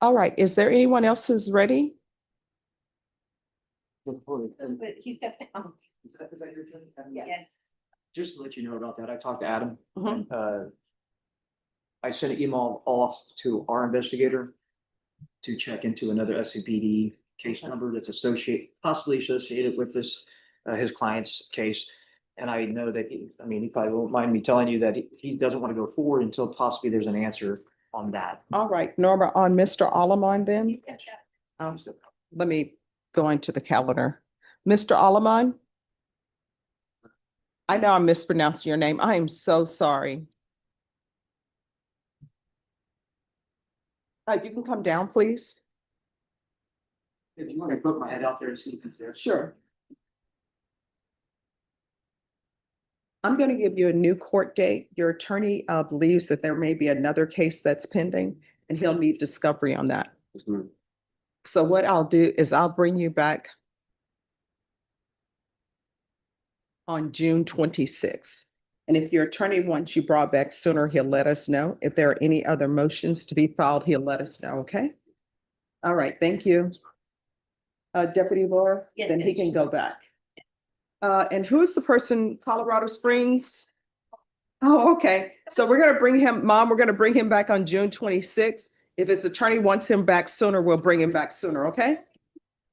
All right, is there anyone else who's ready? But he's got, Is that your turn? yes. Just to let you know about that, I talked to Adam. Mhm. and, I sent an email off to our investigator to check into another SCPD case number that's possibly associated with this, his client's case. And I know that he probably won't mind me telling you that he doesn't want to go forward until possibly there's an answer on that. All right, Norma, on Mr. Alaman then? Let me go into the calendar. Mr. Alaman? I know I'm mispronouncing your name. I am so sorry. If you can come down, please. If you want to put my head out there and see if it's there. Sure. I'm going to give you a new court date. Your attorney believes that there may be another case that's pending and he'll need discovery on that. So what I'll do is I'll bring you back on June 26th. And if your attorney wants you brought back sooner, he'll let us know. If there are any other motions to be filed, he'll let us know, okay? All right, thank you. Deputy Laura, Yes, then he can go back. And who's the person, Colorado Springs? Oh, okay. So we're gonna bring him, Mom, we're gonna bring him back on June 26th. If his attorney wants him back sooner, we'll bring him back sooner, okay?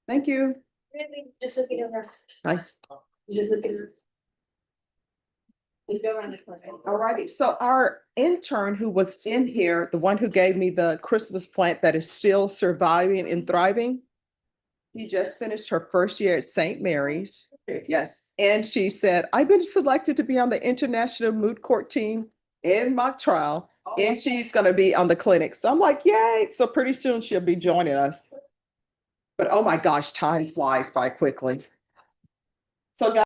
Thank you. Just looking over. Nice. Just looking over. We go around the corner. All righty, so our intern who was in here, the one who gave me the Christmas plant that is still surviving and thriving. She just finished her first year at St. Mary's. Yes, and she said, I've been selected to be on the international moot court team in mock trial. And she's gonna be on the clinic. So I'm like, yay. So pretty soon she'll be joining us. But oh my gosh, time flies by quickly. So guys.